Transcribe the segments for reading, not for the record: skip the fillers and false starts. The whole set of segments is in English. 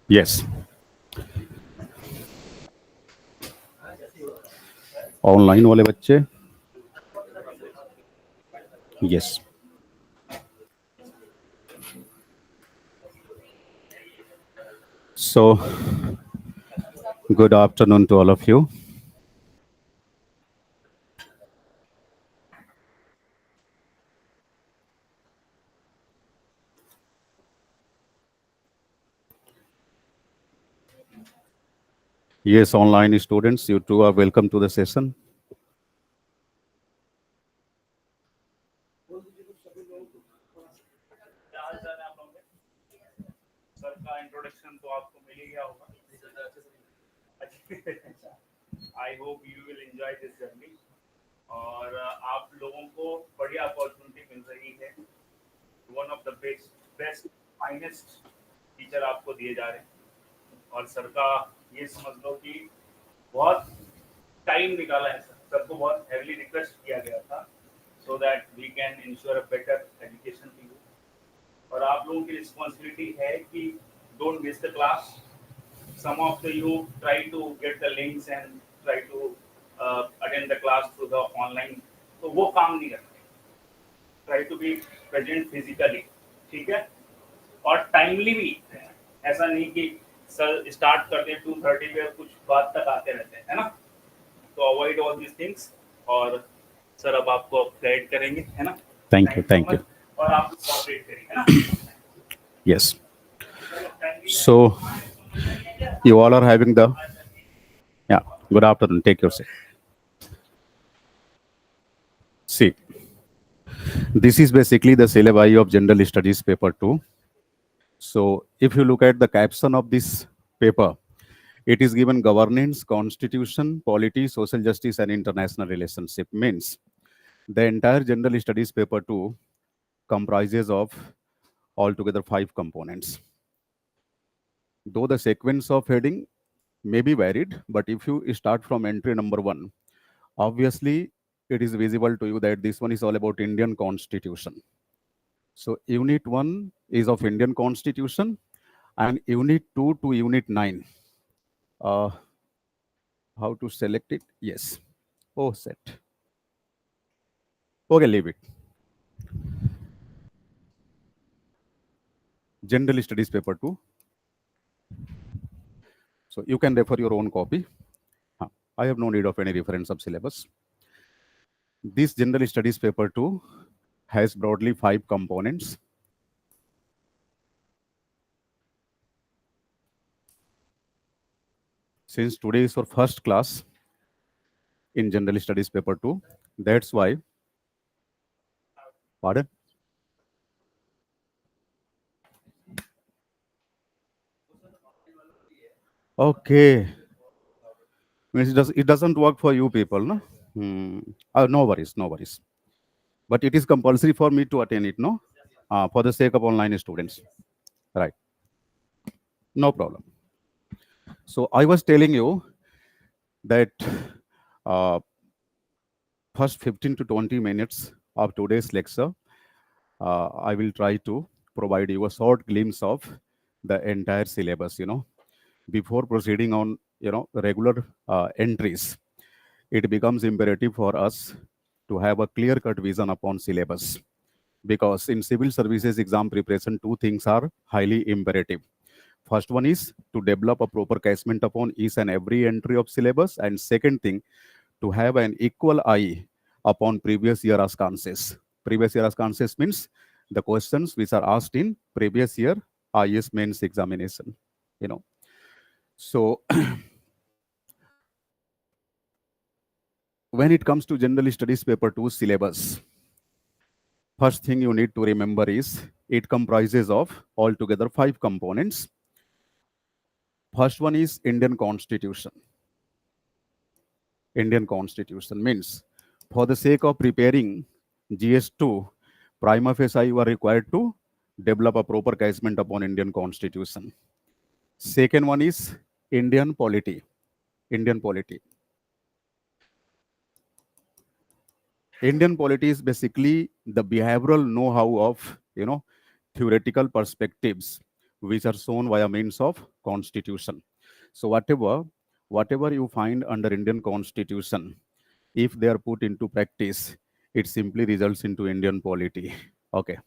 Yes. Online वाले बच्चे. Yes. So, good afternoon to all of you. Yes, online students, you too are welcome to the session. Sir का introduction तो आपको मिल ही गया होगा. I hope you will enjoy this journey और आप लोगों को बढ़िया अपॉर्चुनिटी मिल रही है. One of the best finest teacher आपको दिए जा रहे हैं और सर का ये समझ लो कि बहुत टाइम निकाला है. सर को बहुत हेवीली रिक्वेस्ट किया गया था so that we can ensure a better education to you. और आप लोगों की रिस्पॉन्सिबिलिटी है कि don't miss the class. Some of you try to get the links and try to attend the class through the online. तो वो काम नहीं करते. Try to be present physically. ठीक है. और टाइमली भी. ऐसा नहीं कि सर स्टार्ट करते हैं 2:30 पे कुछ बात तक आते रहते हैं, है ना. तो अवॉइड ऑल दीज थिंग्स और सर अब आपको गाइड करेंगे, है ना. Thank you. Thank you. और आप कोऑपरेट करेंगे, है ना. Yes. So, you all are having the. Yeah. Good afternoon. Take your seat. See, this is basically the syllabi of General Studies Paper 2. So, if you look at the caption of this paper, it is given governance, constitution, polity, social justice, and international relationship. Means the entire General Studies Paper 2 comprises of altogether 5 components. Though the sequence of heading may be varied, but if you start from entry number 1, obviously it is visible to you that this one is all about Indian Constitution. So unit 1 is of Indian Constitution and unit 2 to unit 9. How to select it? Yes. Oh, set. Okay, leave it. General Studies Paper 2. So you can refer your own copy. I have no need of any reference of syllabus. This General Studies Paper 2 has broadly 5 components. Since today is our first class in General Studies Paper 2, that's why. Pardon? Okay. Means it doesn't work for you people, no? No worries, no worries. But it is compulsory for me to attend it, no? For the sake of online students. Right. No problem. So I was telling you that first 15 to 20 minutes of today's lecture, I will try to provide you a short glimpse of the entire syllabus, Before proceeding on, regular entries, it becomes imperative for us to have a clear-cut vision upon syllabus. Because in civil services exam preparation, 2 things are highly imperative. First one is to develop a proper catchment upon each and every entry of syllabus. And second thing, to have an equal eye upon previous year answers. Previous year answers means the questions which are asked in previous year IS mains examination, So when it comes to General Studies Paper 2 syllabus, first thing you need to remember is it comprises of altogether 5 components. First one is Indian Constitution. Indian Constitution means for the sake of preparing GS2, prima facie you are required to develop a proper catchment upon Indian Constitution. Second one is Indian Polity. Indian Polity. Indian Polity is basically the behavioral know-how of, theoretical perspectives which are shown via means of constitution. So whatever you find under Indian constitution, if they are put into practice, it simply results into Indian polity. Okay.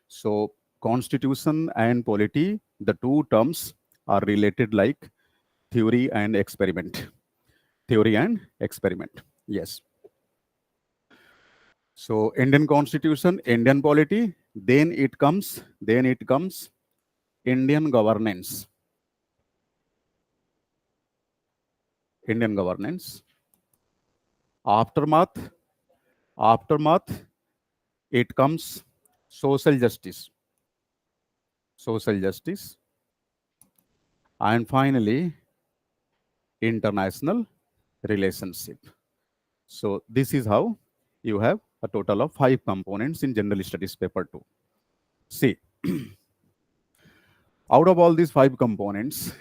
So constitution and polity, the two terms are related like theory and experiment. Theory and experiment. Yes. So Indian constitution, Indian polity, then it comes Indian governance. Indian governance. Aftermath, it comes social justice. Social justice. And finally, international relationship. So this is how you have a total of 5 components in General Studies paper 2. See, out of all these 5 components,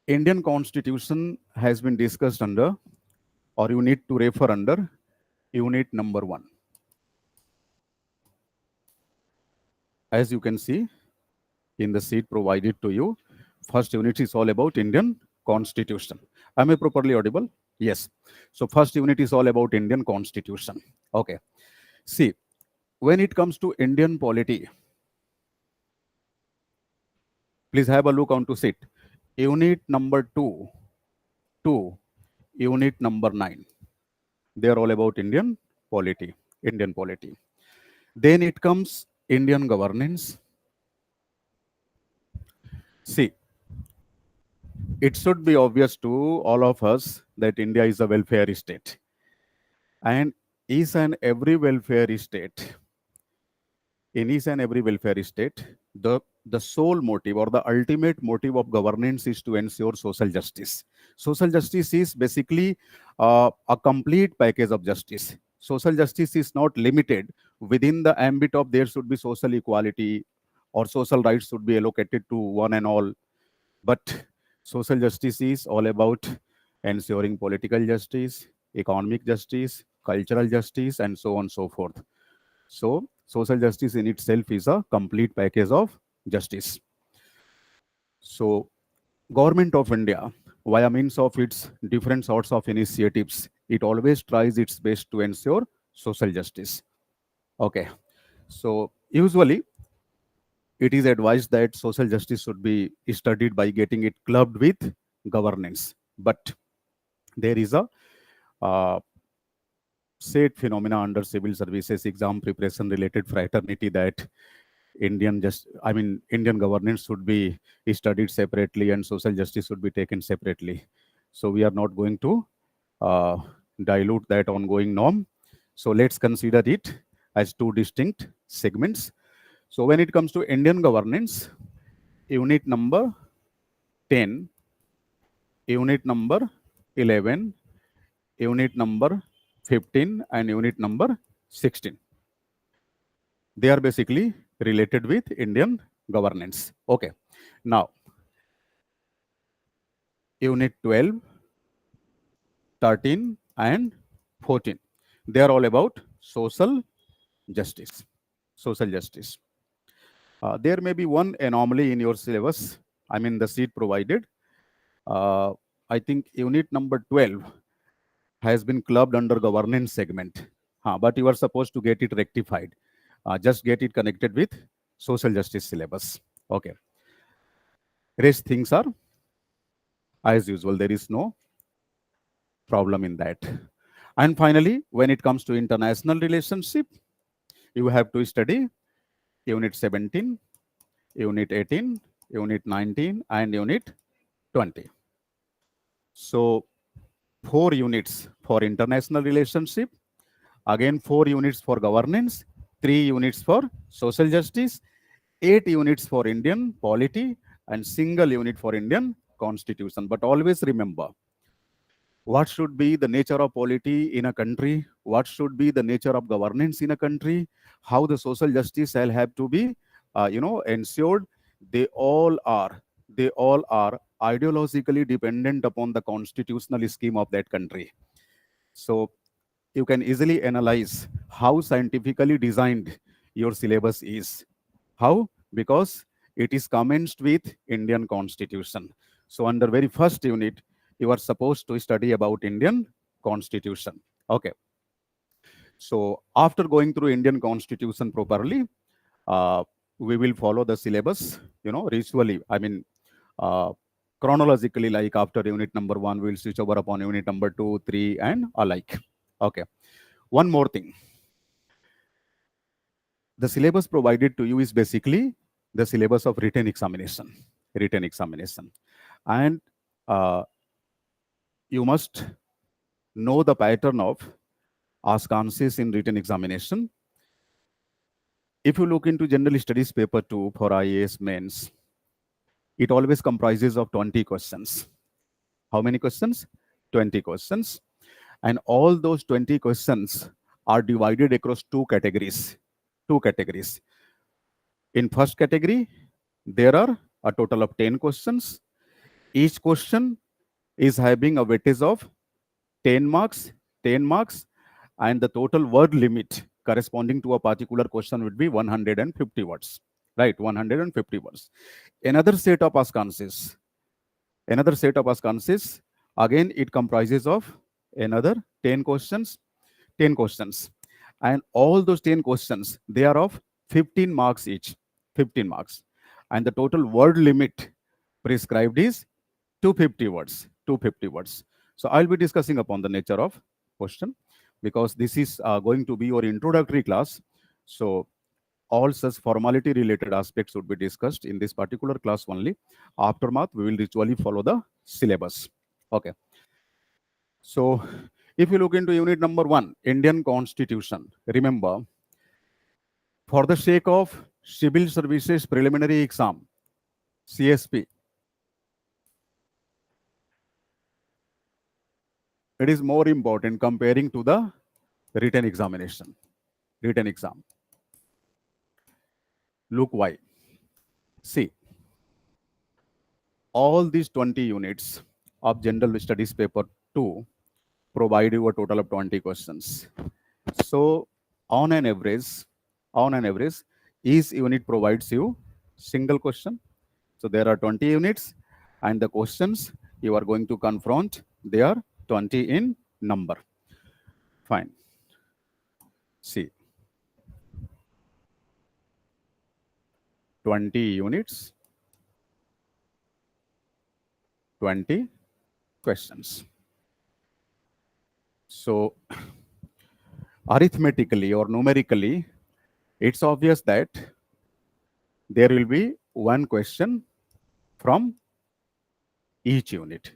Indian Constitution has been discussed under, or you need to refer under, unit number 1. As you can see in the sheet provided to you, first unit is all about Indian Constitution. Am I properly audible? Yes. So first unit is all about Indian Constitution. Okay. See, when it comes to Indian polity, please have a look onto sheet. Unit number 2, unit number 9. They are all about Indian polity. Then it comes Indian governance. See, it should be obvious to all of us that India is a welfare state. And each and every welfare state, the sole motive or the ultimate motive of governance is to ensure social justice. Social justice is basically a complete package of justice. Social justice is not limited within the ambit of there should be social equality or social rights should be allocated to one and all. But social justice is all about ensuring political justice, economic justice, cultural justice, and so on and so forth. So social justice in itself is a complete package of justice. So Government of India, via means of its different sorts of initiatives, it always tries its best to ensure social justice. Okay. So usually it is advised that social justice should be studied by getting it clubbed with governance. But there is a said phenomena under civil services exam preparation related fraternity that Indian governance should be studied separately and social justice should be taken separately. So we are not going to dilute that ongoing norm. So let's consider it as two distinct segments. So when it comes to Indian governance, unit number 10, unit number 11, unit number 15, and unit number 16. They are basically related with Indian governance. Okay. Now, unit 12, 13, and 14. They are all about social justice. Social justice. There may be one anomaly in your syllabus, the sheet provided. I think unit number 12 has been clubbed under governance segment. But you are supposed to get it rectified. Just get it connected with social justice syllabus. Okay. Rest things are as usual. There is no problem in that. And finally, when it comes to international relationship, you have to study unit 17, unit 18, unit 19, and unit 20. So 4 units for international relationship, again 4 units for governance, 3 units for social justice, 8 units for Indian polity, and single unit for Indian constitution. But always remember, what should be the nature of polity in a country, what should be the nature of governance in a country, how the social justice shall have to be ensured. They all are ideologically dependent upon the constitutional scheme of that country. So you can easily analyze how scientifically designed your syllabus is, how because it is commenced with Indian Constitution. So under very first unit, you are supposed to study about Indian Constitution. Okay. So after going through Indian Constitution properly, we will follow the syllabus, ritually. I mean, chronologically, like after unit number 1, we'll switch over upon unit number 2, 3, and alike. Okay. One more thing. The syllabus provided to you is basically the syllabus of written examination. Written examination. And you must know the pattern of ask answers in written examination. If you look into General Studies paper 2 for IAS mains, it always comprises of 20 questions. How many questions? 20 questions. And all those 20 questions are divided across two categories. Two categories. In first category, there are a total of 10 questions. Each question is having a weightage of 10 marks, 10 marks, and the total word limit corresponding to a particular question would be 150 words. Right, 150 words. Another set of ask answers. Another set of ask answers. Again, it comprises of another 10 questions. 10 questions. And all those 10 questions, they are of 15 marks each. 15 marks. And the total word limit prescribed is 250 words. 250 words. So I'll be discussing upon the nature of question because this is going to be your introductory class. So all such formality related aspects would be discussed in this particular class only. Aftermath, we will ritually follow the syllabus. Okay. So if you look into unit number 1, Indian Constitution, remember, for the sake of Civil Services Preliminary Exam, CSP, it is more important comparing to the written examination. Written exam. Look why. See, all these 20 units of General Studies paper 2 provide you a total of 20 questions. So on an average, each unit provides you single question. So there are 20 units and the questions you are going to confront, they are 20 in number. Fine. See, 20 units, 20 questions. So arithmetically or numerically, it's obvious that there will be one question from each unit.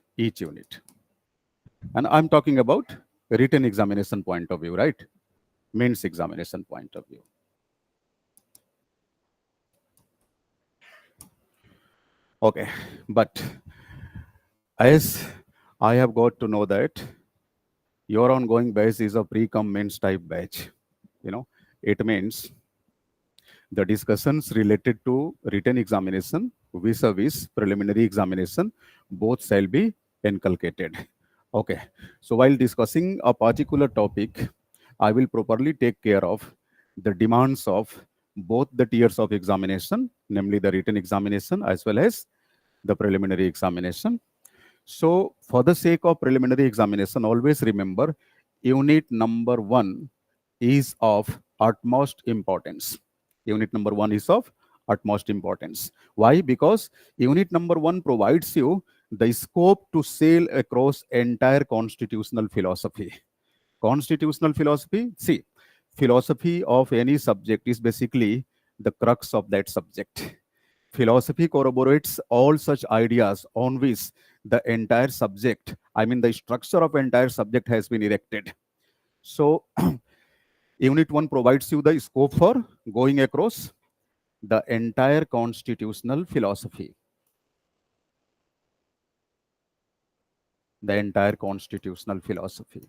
And I'm talking about written examination point of view, right? Mains examination point of view. Okay, but as I have got to know that your ongoing batch is a pre-com mains type batch, it means the discussions related to written examination vis-a-vis preliminary examination, both shall be inculcated. Okay, so while discussing a particular topic, I will properly take care of the demands of both the tiers of examination, namely the written examination as well as the preliminary examination. So for the sake of preliminary examination, always remember unit number 1 is of utmost importance. Unit number 1 is of utmost importance. Why? Because unit number 1 provides you the scope to sail across entire constitutional philosophy. Constitutional philosophy, see, philosophy of any subject is basically the crux of that subject. Philosophy corroborates all such ideas on which the entire subject, I mean the structure of entire subject has been erected. So unit 1 provides you the scope for going across the entire constitutional philosophy. The entire constitutional philosophy.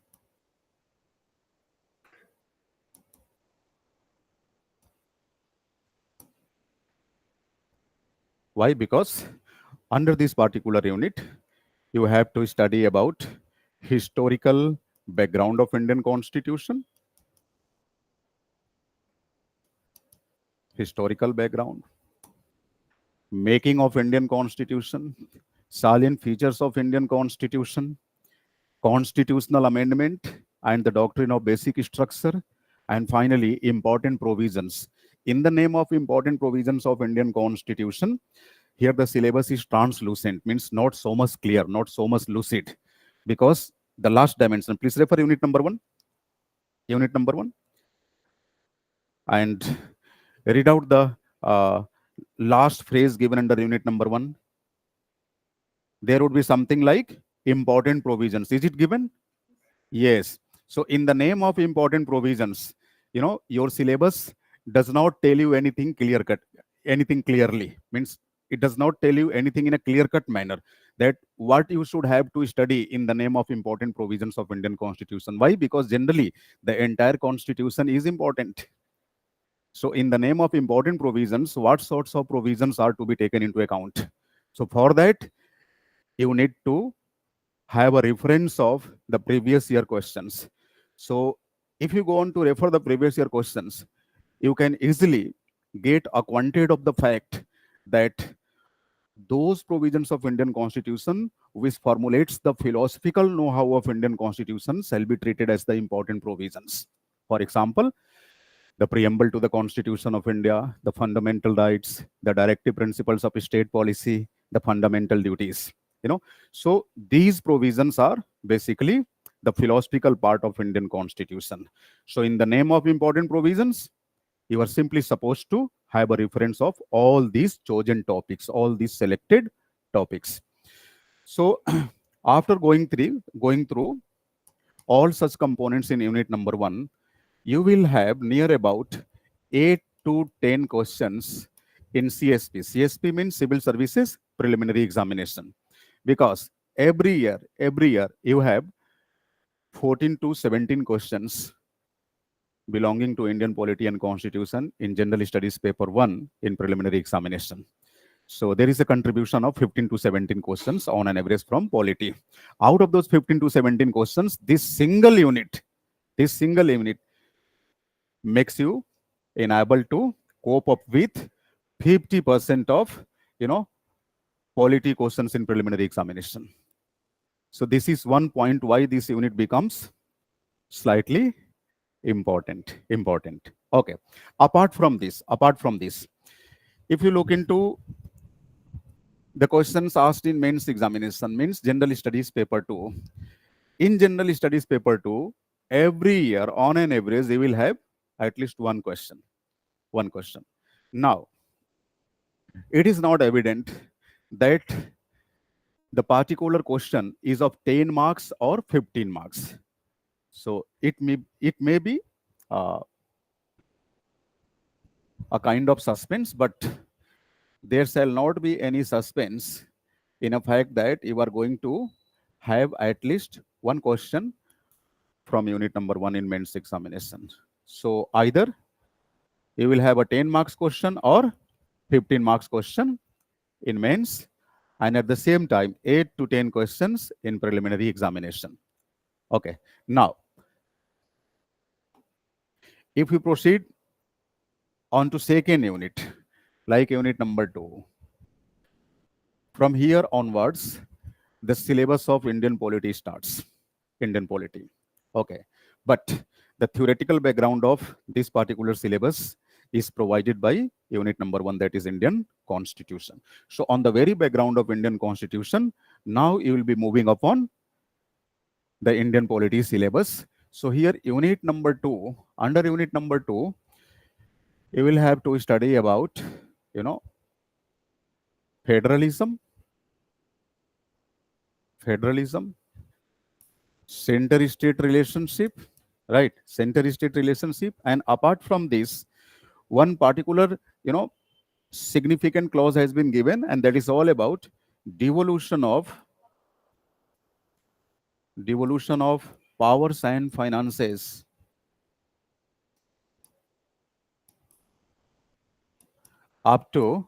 Why? Because under this particular unit, you have to study about historical background of Indian Constitution, historical background. making of Indian Constitution, salient features of Indian Constitution, constitutional amendment, and the doctrine of basic structure, and finally, important provisions. In the name of important provisions of Indian Constitution, here the syllabus is translucent, means not so much clear, not so much lucid, because the last dimension, please refer unit number 1, and read out the last phrase given under unit number 1. There would be something like important provisions. Is it given? Yes. So in the name of important provisions, your syllabus does not tell you anything clear cut, anything clearly. Means it does not tell you anything in a clear cut manner that what you should have to study in the name of important provisions of Indian Constitution. Why? Because generally the entire Constitution is important. So in the name of important provisions, what sorts of provisions are to be taken into account? So for that, you need to have a reference of the previous year questions. So if you go on to refer the previous year questions, you can easily get acquainted of the fact that those provisions of Indian Constitution which formulates the philosophical know-how of Indian Constitution shall be treated as the important provisions. For example, the preamble to the Constitution of India, the fundamental rights, the directive principles of state policy, the fundamental duties. So these provisions are basically the philosophical part of Indian Constitution. So in the name of important provisions, you are simply supposed to have a reference of all these chosen topics, all these selected topics. So after going through all such components in unit number 1, you will have near about 8 to 10 questions in CSP. CSP means Civil Services Preliminary Examination. Because every year you have 14 to 17 questions belonging to Indian Polity and Constitution in General Studies Paper 1 in Preliminary Examination. So there is a contribution of 15 to 17 questions on an average from Polity. Out of those 15 to 17 questions, this single unit makes you unable to cope up with 50% of, Polity questions in Preliminary Examination. So this is one point why this unit becomes slightly important. Okay. Apart from this, if you look into the questions asked in mains examination, means General Studies Paper 2. In General Studies Paper 2, every year on an average, you will have at least one question. Now, it is not evident that the particular question is of 10 marks or 15 marks. So it may be a kind of suspense, but there shall not be any suspense in a fact that you are going to have at least one question from unit number 1 in mains examination. So either you will have a 10 marks question or 15 marks question in mains, and at the same time 8 to 10 questions in preliminary examination. Okay. Now, if we proceed on to second unit, like unit number 2, from here onwards, the syllabus of Indian Polity starts. Indian Polity. Okay. But the theoretical background of this particular syllabus is provided by unit number 1, that is Indian Constitution. So on the very background of Indian Constitution, now you will be moving upon the Indian Polity syllabus. So here unit number 2, under unit number 2, you will have to study about, federalism, center-state relationship, right? Center-state relationship. And apart from this, one particular, significant clause has been given, and that is all about devolution of powers and finances up to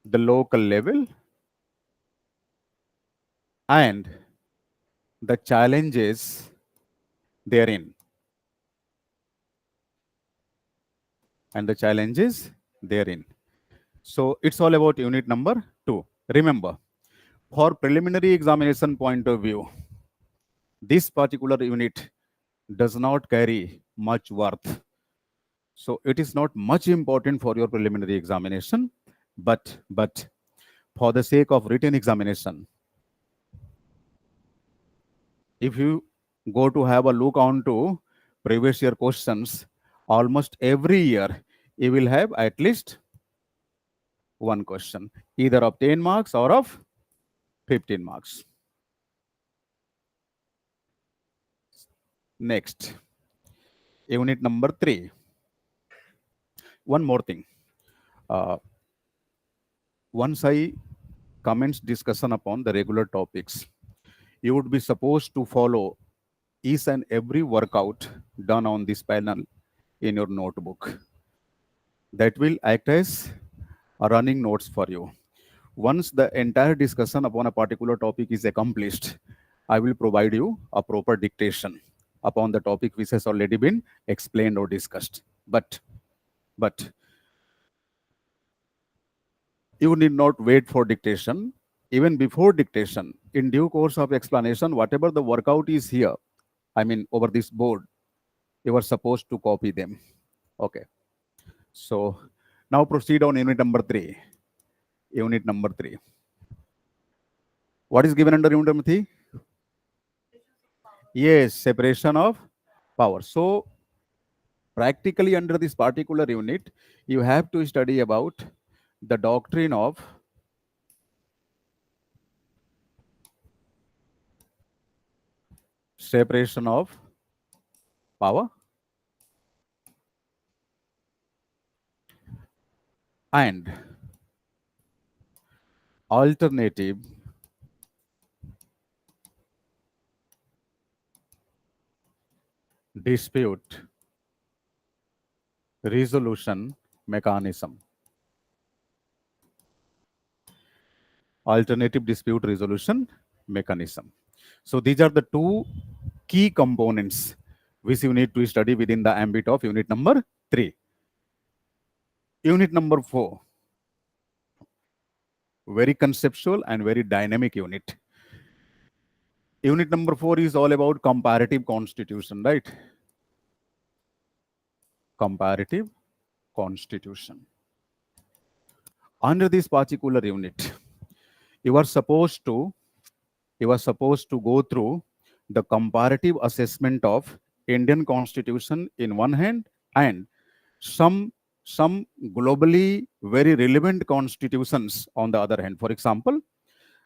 the local level and the challenges therein. So it's all about unit number 2. Remember, for preliminary examination point of view, this particular unit does not carry much worth. So it is not much important for your preliminary examination, but for the sake of written examination, if you go to have a look on to previous year questions, almost every year you will have at least one question, either of 10 marks or of 15 marks. Next, unit number 3. One more thing. Once I commence discussion upon the regular topics, you would be supposed to follow each and every workout done on this panel in your notebook. That will act as a running notes for you. Once the entire discussion upon a particular topic is accomplished, I will provide you a proper dictation upon the topic which has already been explained or discussed. But you need not wait for dictation. Even before dictation, in due course of explanation, whatever the workout is here, I mean over this board, you are supposed to copy them. Okay. So now proceed on unit number 3. Unit number 3. What is given under unit number 3? Yes, separation of power. So practically under this particular unit, you have to study about the doctrine of separation of power and alternative dispute resolution mechanism. Alternative dispute resolution mechanism. So these are the two key components which you need to study within the ambit of unit number 3. Unit number 4, very conceptual and very dynamic unit. Unit number 4 is all about comparative constitution, right? Comparative constitution. Under this particular unit, you are supposed to go through the comparative assessment of Indian Constitution in one hand and some globally very relevant constitutions on the other hand. For example,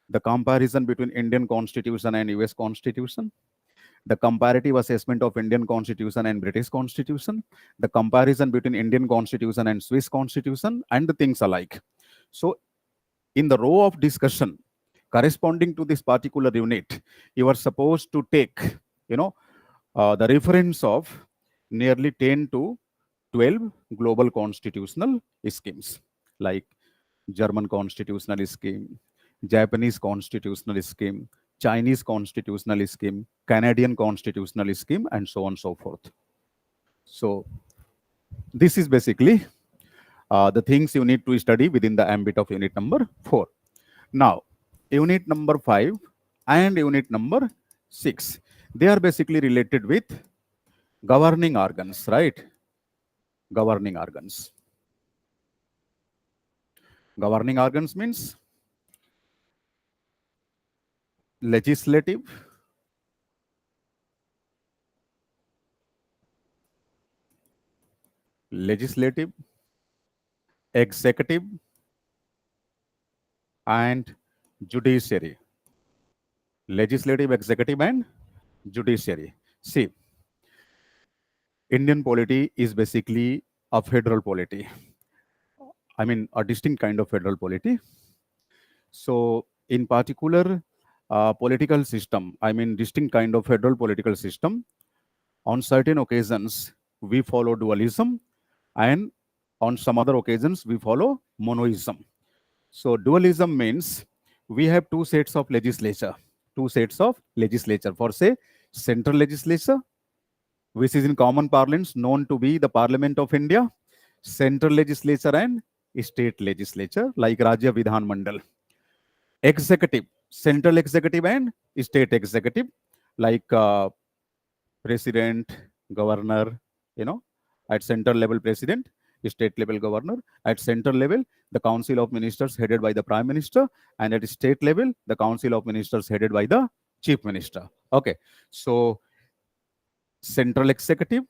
the comparison between Indian Constitution and US Constitution, the comparative assessment of Indian Constitution and British Constitution, the comparison between Indian Constitution and Swiss Constitution, and the things alike. So in the row of discussion corresponding to this particular unit, you are supposed to take, the reference of nearly 10 to 12 global constitutional schemes, like German constitutional scheme, Japanese constitutional scheme, Chinese constitutional scheme, Canadian constitutional scheme, and so on and so forth. So this is basically the things you need to study within the ambit of unit number 4. Now, unit number 5 and unit number 6, they are basically related with governing organs, right? Governing organs. Governing organs means legislative, executive, and judiciary. Legislative, executive, and judiciary. See, Indian polity is basically a federal polity. I mean, a distinct kind of federal polity. So, in particular, political system, I mean, distinct kind of federal political system, on certain occasions, we follow dualism, and on some other occasions, we follow monoism. So, dualism means we have two sets of legislature. For, say, central legislature, which is in common parlance known to be the Parliament of India, central legislature, and state legislature like Rajya Vidhan Mandal. Executive, central executive and state executive like president, governor, at central level president, state level governor, at central level, the council of ministers headed by the prime minister, and at state level, the council of ministers headed by the chief minister. Okay, so central executive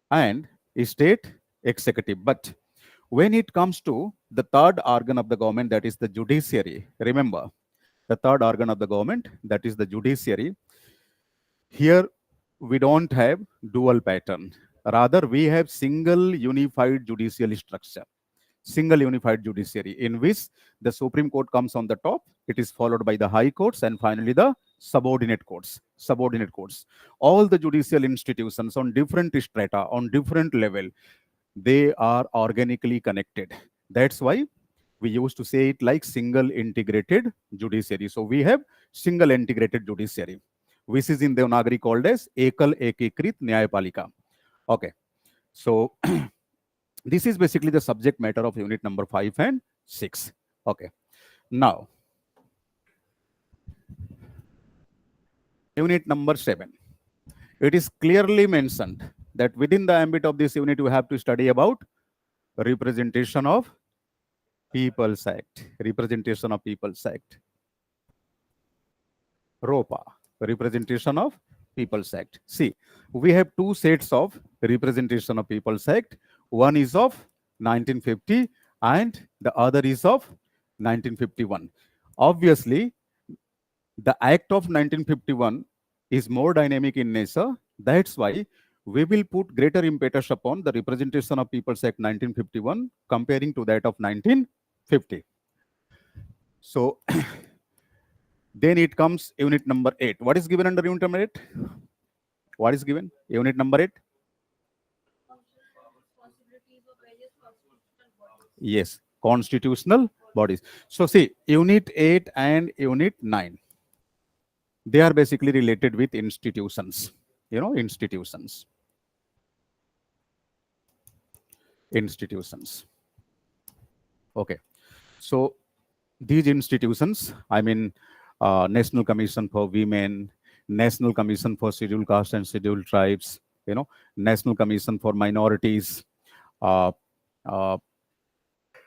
and state executive. But when it comes to the third organ of the government, that is the judiciary, remember, the third organ of the government, that is the judiciary, here we don't have dual pattern. Rather, we have single unified judicial structure, single unified judiciary, in which the Supreme Court comes on the top, it is followed by the high courts, and finally the subordinate courts. Subordinate courts. All the judicial institutions on different strata, on different level, they are organically connected. That's why we used to say it like single integrated judiciary. So we have single integrated judiciary, which is in Devanagari called as Ekal Ekikrit Nyayapalika. Okay, so this is basically the subject matter of unit number 5 and 6. Okay, now unit number 7. It is clearly mentioned that within the ambit of this unit, you have to study about representation of People's Act. Representation of People's Act. ROPA. Representation of People's Act. See, we have two sets of representation of People's Act. One is of 1950 and the other is of 1951. Obviously, the Act of 1951 is more dynamic in nature. That's why we will put greater impetus upon the representation of People's Act 1951 comparing to that of 1950. So, then it comes unit number 8. What is given under unit number 8? What is given? Unit number 8? Yes, constitutional bodies. So see, unit 8 and unit 9, they are basically related with institutions. Institutions. Institutions. Okay. So these institutions, I mean, National Commission for Women, National Commission for Scheduled Castes and Scheduled Tribes, National Commission for Minorities,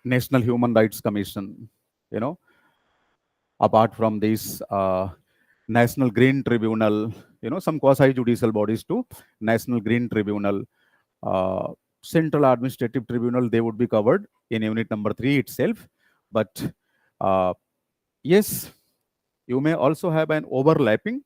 National Human Rights Commission, apart from this, National Green Tribunal, some quasi-judicial bodies too, National Green Tribunal, Central Administrative Tribunal, they would be covered in unit number 3 itself. But yes, you may also have an overlapping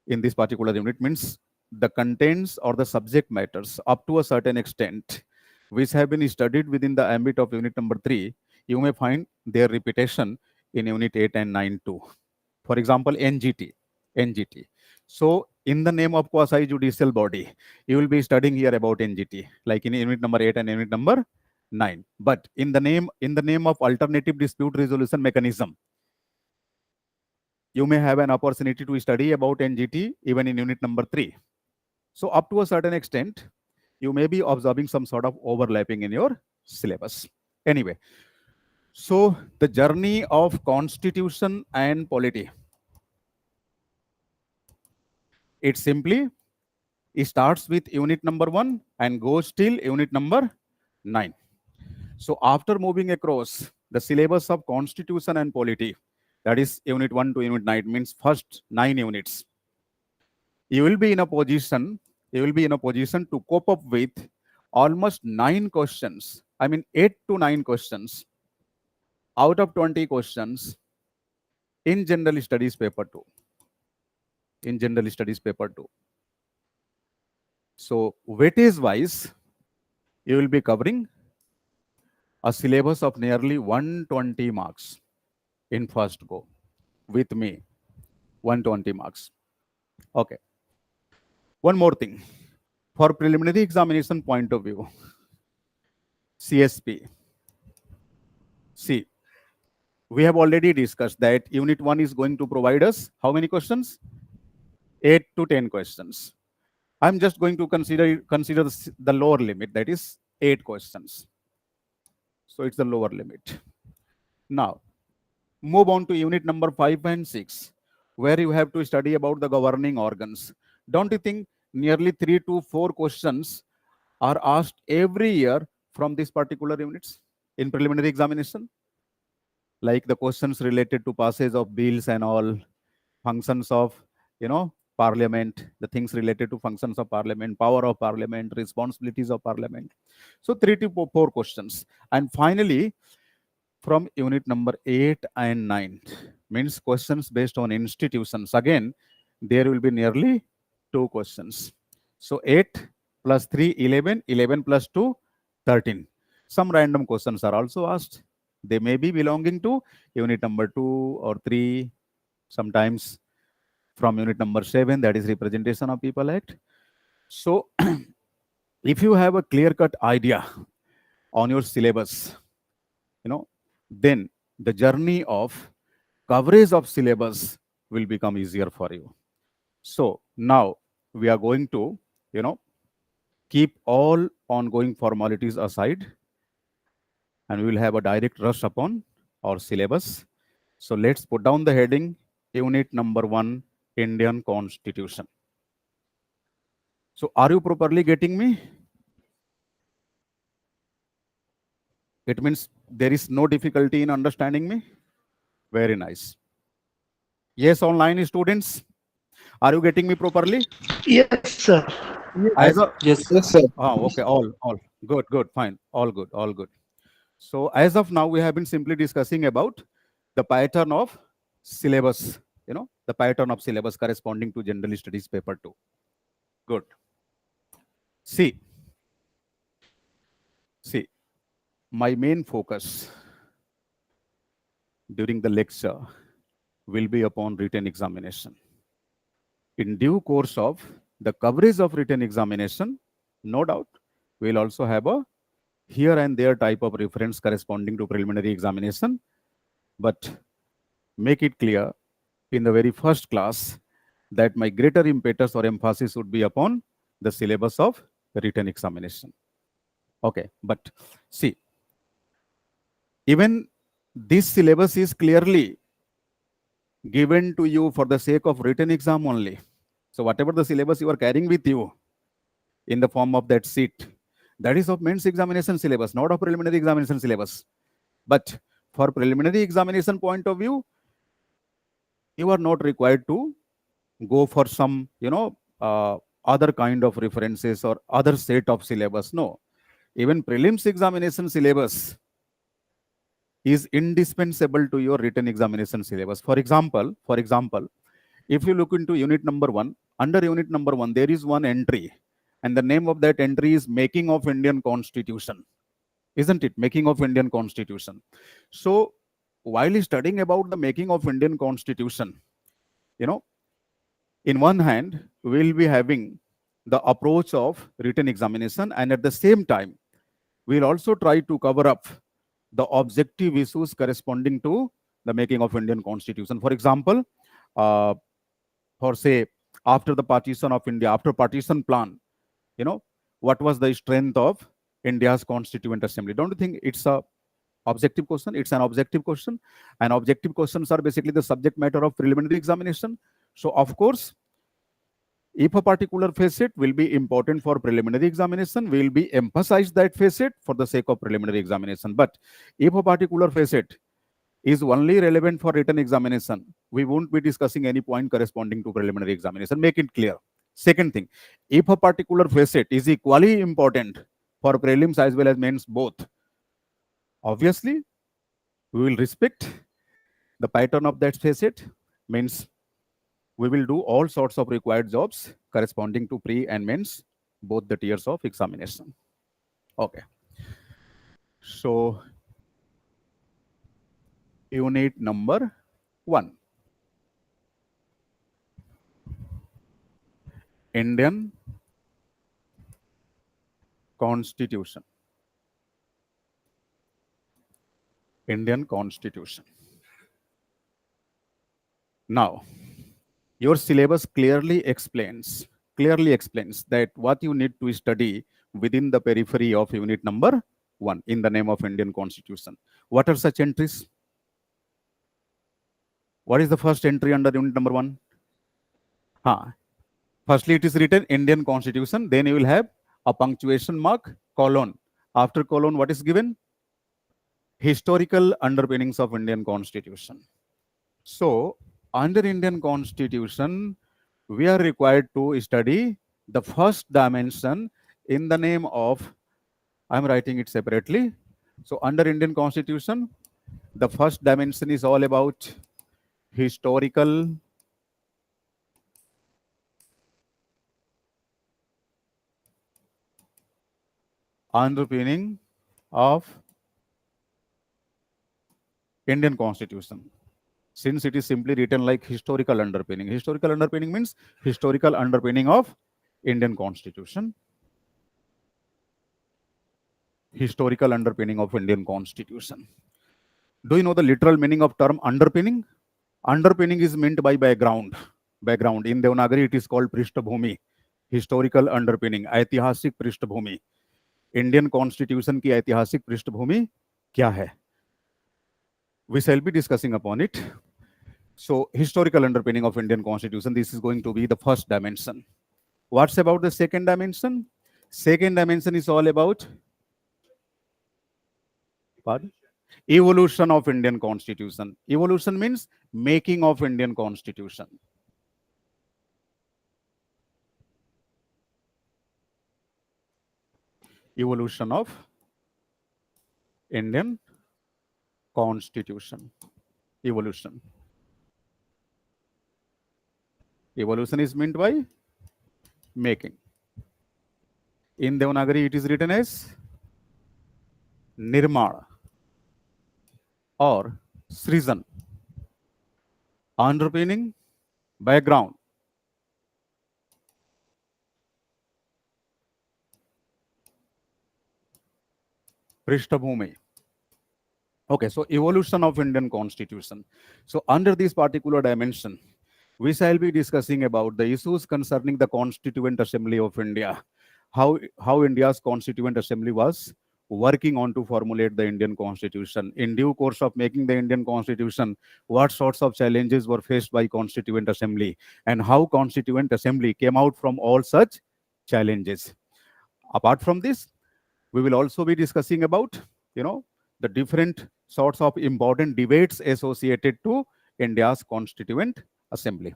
in this particular unit, means the contents or the subject matters up to a certain extent, which have been studied within the ambit of unit number 3, you may find their repetition in unit 8 and 9 too. For example, NGT. So, in the name of quasi-judicial body, you will be studying here about NGT, like in unit number 8 and unit number 9. But in the name of alternative dispute resolution mechanism, you may have an opportunity to study about NGT even in unit number 3. So up to a certain extent, you may be observing some sort of overlapping in your syllabus. Anyway, so the journey of constitution and polity, it simply starts with unit number 1 and goes till unit number 9. So after moving across the syllabus of constitution and polity, that is unit 1 to unit 9, means first 9 units, you will be in a position to cope up with almost 9 questions. I mean 8 to 9 questions out of 20 questions in General Studies paper 2. In General Studies paper 2. So weightage wise, you will be covering a syllabus of nearly 120 marks in first go with me. 120 marks. Okay. One more thing. For preliminary examination point of view, CSP. See, we have already discussed that unit 1 is going to provide us how many questions? 8 to 10 questions. I'm just going to consider the lower limit, that is 8 questions. So it's the lower limit. Now, move on to unit number 5 and 6, where you have to study about the governing organs. Don't you think nearly 3 to 4 questions are asked every year from these particular units in preliminary examination? Like the questions related to passage of bills and all, functions of, parliament, the things related to functions of parliament, power of parliament, responsibilities of parliament. So 3 to 4 questions. And finally, from unit number 8 and 9, means questions based on institutions. Again, there will be nearly 2 questions. So 8 plus 3, 11, 11 plus 2, 13. Some random questions are also asked. They may be belonging to unit number 2 or 3, sometimes from unit number 7, that is Representation of People Act. So if you have a clear-cut idea on your syllabus, then the journey of coverage of syllabus will become easier for you. So now we are going to, keep all ongoing formalities aside, and we will have a direct rush upon our syllabus. So let's put down the heading, unit number 1, Indian Constitution. So are you properly getting me? It means there is no difficulty in understanding me? Very nice. Yes, online students, are you getting me properly? Yes, sir. As a, Yes. Yes, sir. okay, all good, fine, all good. So as of now, we have been simply discussing about the pattern of syllabus, the pattern of syllabus corresponding to General Studies paper 2. Good. See, my main focus during the lecture will be upon written examination. In due course of the coverage of written examination, no doubt, we'll also have a here and there type of reference corresponding to preliminary examination. But make it clear in the very first class that my greater impetus or emphasis would be upon the syllabus of written examination. Okay, but see, even this syllabus is clearly given to you for the sake of written exam only. So whatever the syllabus you are carrying with you in the form of that sheet, that is of mains examination syllabus, not of preliminary examination syllabus. But for preliminary examination point of view, you are not required to go for some, other kind of references or other set of syllabus. No, even prelims examination syllabus is indispensable to your written examination syllabus. For example, if you look into unit number 1, under unit number 1, there is one entry, and the name of that entry is Making of Indian Constitution. Isn't it? Making of Indian Constitution. So while studying about the making of Indian Constitution, in one hand, we'll be having the approach of written examination, and at the same time, we'll also try to cover up the objective issues corresponding to the making of Indian Constitution. For example, for say, after the partition of India, after partition plan, what was the strength of India's Constituent Assembly? Don't you think it's a objective question? It's an objective question, and objective questions are basically the subject matter of preliminary examination. So of course, if a particular facet will be important for preliminary examination, we will be emphasize that facet for the sake of preliminary examination. But if a particular facet is only relevant for written examination, we won't be discussing any point corresponding to preliminary examination. Make it clear. Second thing, if a particular facet is equally important for prelims as well as mains both, obviously, we will respect the pattern of that facet, means we will do all sorts of required jobs corresponding to pre and mains, both the tiers of examination. Okay. So, unit number 1. Indian Constitution. Indian Constitution. Now, your syllabus clearly explains that what you need to study within the periphery of unit number 1 in the name of Indian Constitution. What are such entries? What is the first entry under unit number 1? Firstly, it is written Indian Constitution. Then you will have a punctuation mark, colon. After colon, what is given? Historical underpinnings of Indian Constitution. So, under Indian Constitution, we are required to study the first dimension in the name of, I'm writing it separately. So, under Indian Constitution, the first dimension is all about historical underpinning of Indian Constitution. Since it is simply written like historical underpinning. Historical underpinning means historical underpinning of Indian Constitution. Historical underpinning of Indian Constitution. Do you know the literal meaning of term underpinning? Underpinning is meant by background. Background. In Devanagari, it is called Prishtbhumi. Historical underpinning. ऐतिहासिक पृष्ठभूमि. Indian Constitution की ऐतिहासिक पृष्ठभूमि क्या है? We shall be discussing upon it. So, historical underpinning of Indian Constitution, this is going to be the first dimension. What's about the second dimension? Second dimension is all about evolution of Indian Constitution. Evolution means making of Indian Constitution. Evolution of Indian Constitution. Evolution. Evolution is meant by making. In Devanagari, it is written as Nirmana or Srijan. Underpinning, background. Prishtbhumi. Okay, so evolution of Indian Constitution. So under this particular dimension, we shall be discussing about the issues concerning the Constituent Assembly of India. How India's Constituent Assembly was working on to formulate the Indian Constitution. In due course of making the Indian Constitution, what sorts of challenges were faced by Constituent Assembly and how Constituent Assembly came out from all such challenges. Apart from this, we will also be discussing about, the different sorts of important debates associated to India's Constituent Assembly.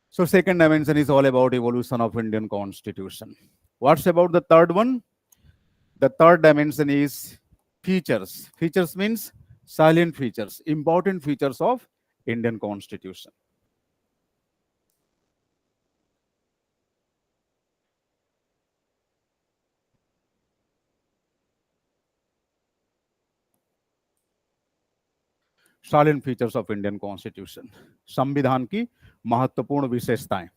So second dimension is all about evolution of Indian Constitution. What's about the third one? The third dimension is features. Features means salient features, important features of Indian Constitution. Salient features of Indian Constitution. संविधान की महत्वपूर्ण विशेषताएं.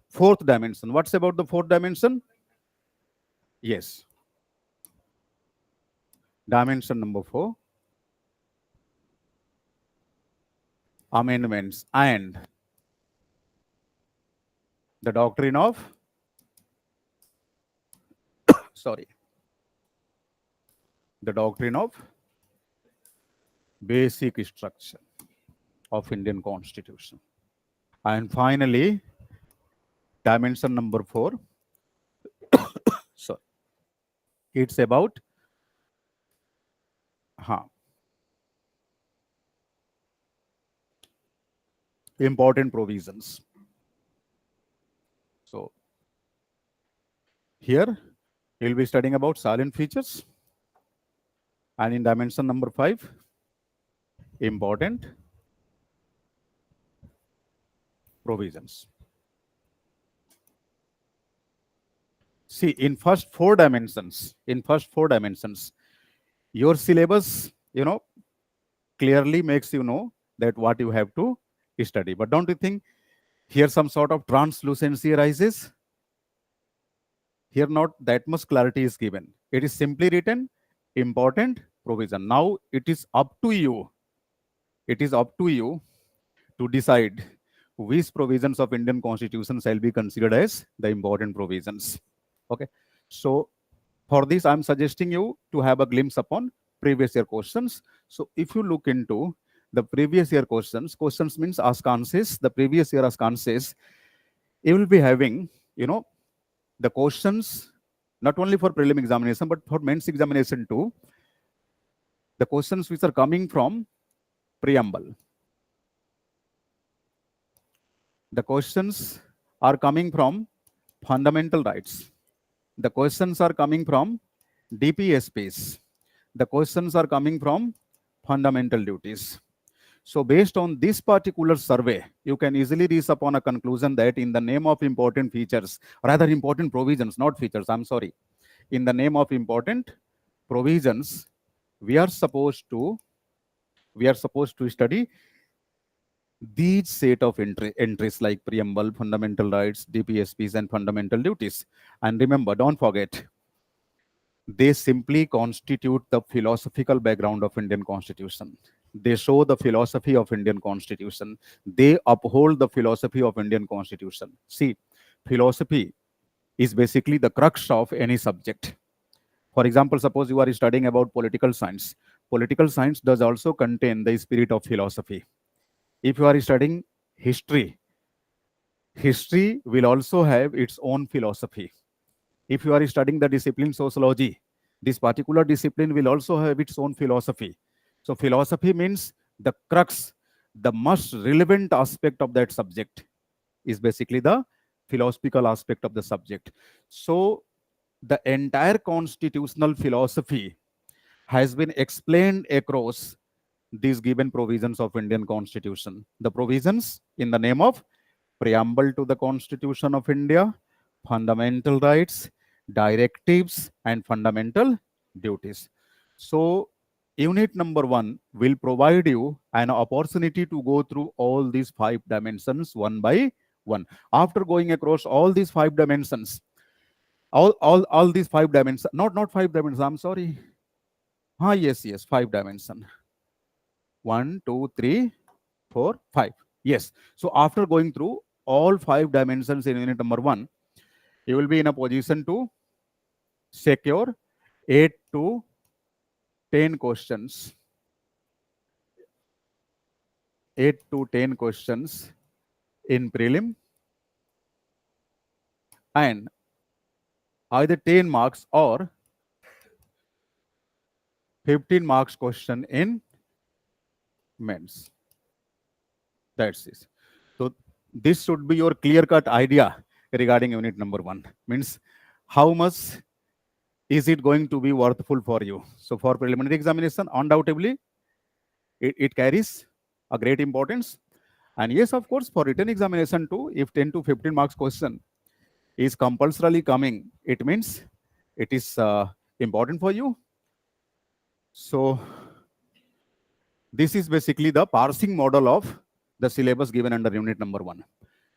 Fourth dimension. What's about the fourth dimension? Yes. Dimension number 4. Amendments and the doctrine of the doctrine of basic structure of Indian Constitution. And finally, dimension number 4. It's about important provisions. So here we'll be studying about salient features, and in dimension number 5, important provisions. See, in first four dimensions, your syllabus, clearly makes you know that what you have to study. But don't you think here some sort of translucency arises? Here not that much clarity is given. It is simply written important provision. Now it is up to you. It is up to you to decide which provisions of Indian Constitution shall be considered as the important provisions. Okay. So For this, I'm suggesting you to have a glimpse upon previous year questions. So if you look into the previous year questions means ask answers, the previous year ask answers, you will be having, the questions not only for prelim examination, but for mains examination too. The questions which are coming from preamble. The questions are coming from fundamental rights. The questions are coming from DPSPs. The questions are coming from fundamental duties. So based on this particular survey, you can easily reach upon a conclusion that in the name of important features, rather important provisions, not features, I'm sorry. In the name of important provisions, we are supposed to study these set of entries like preamble, fundamental rights, DPSPs, and fundamental duties. And remember, don't forget, they simply constitute the philosophical background of Indian Constitution. They show the philosophy of Indian Constitution. They uphold the philosophy of Indian Constitution. See, philosophy is basically the crux of any subject. For example, suppose you are studying about political science. Political science does also contain the spirit of philosophy. If you are studying history, history will also have its own philosophy. If you are studying the discipline sociology, this particular discipline will also have its own philosophy. So philosophy means the crux, the most relevant aspect of that subject is basically the philosophical aspect of the subject. So the entire constitutional philosophy has been explained across these given provisions of Indian Constitution. The provisions in the name of preamble to the Constitution of India, fundamental rights, directives, and fundamental duties. So unit number 1 will provide you an opportunity to go through all these 5 dimensions one by one. After going across all these 5 dimensions, all these 5 dimensions, not 5 dimensions, I'm sorry. Yes, 5 dimensions. 1, 2, 3, 4, 5. Yes. So after going through all 5 dimensions in unit number 1, you will be in a position to secure 8 to 10 questions. 8 to 10 questions in prelim and either 10 marks or 15 marks question in mains. That's it. So this should be your clear-cut idea regarding unit number 1. Means how much is it going to be worthful for you? So for preliminary examination, undoubtedly, it carries a great importance. And yes, of course, for written examination too, if 10 to 15 marks question is compulsorily coming, it means it is important for you. So this is basically the parsing model of the syllabus given under unit number 1.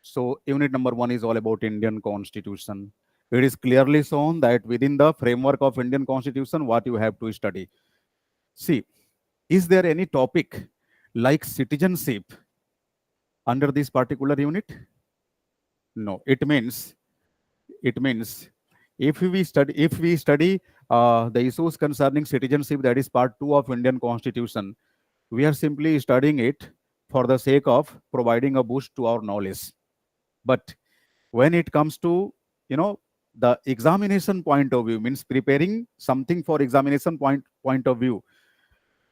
So unit number 1 is all about Indian Constitution. It is clearly shown that within the framework of Indian Constitution, what you have to study. See, is there any topic like citizenship under this particular unit? No. It means if we study the issues concerning citizenship, that is part 2 of Indian Constitution, we are simply studying it for the sake of providing a boost to our knowledge. But when it comes to the examination point of view, means preparing something for examination point of view,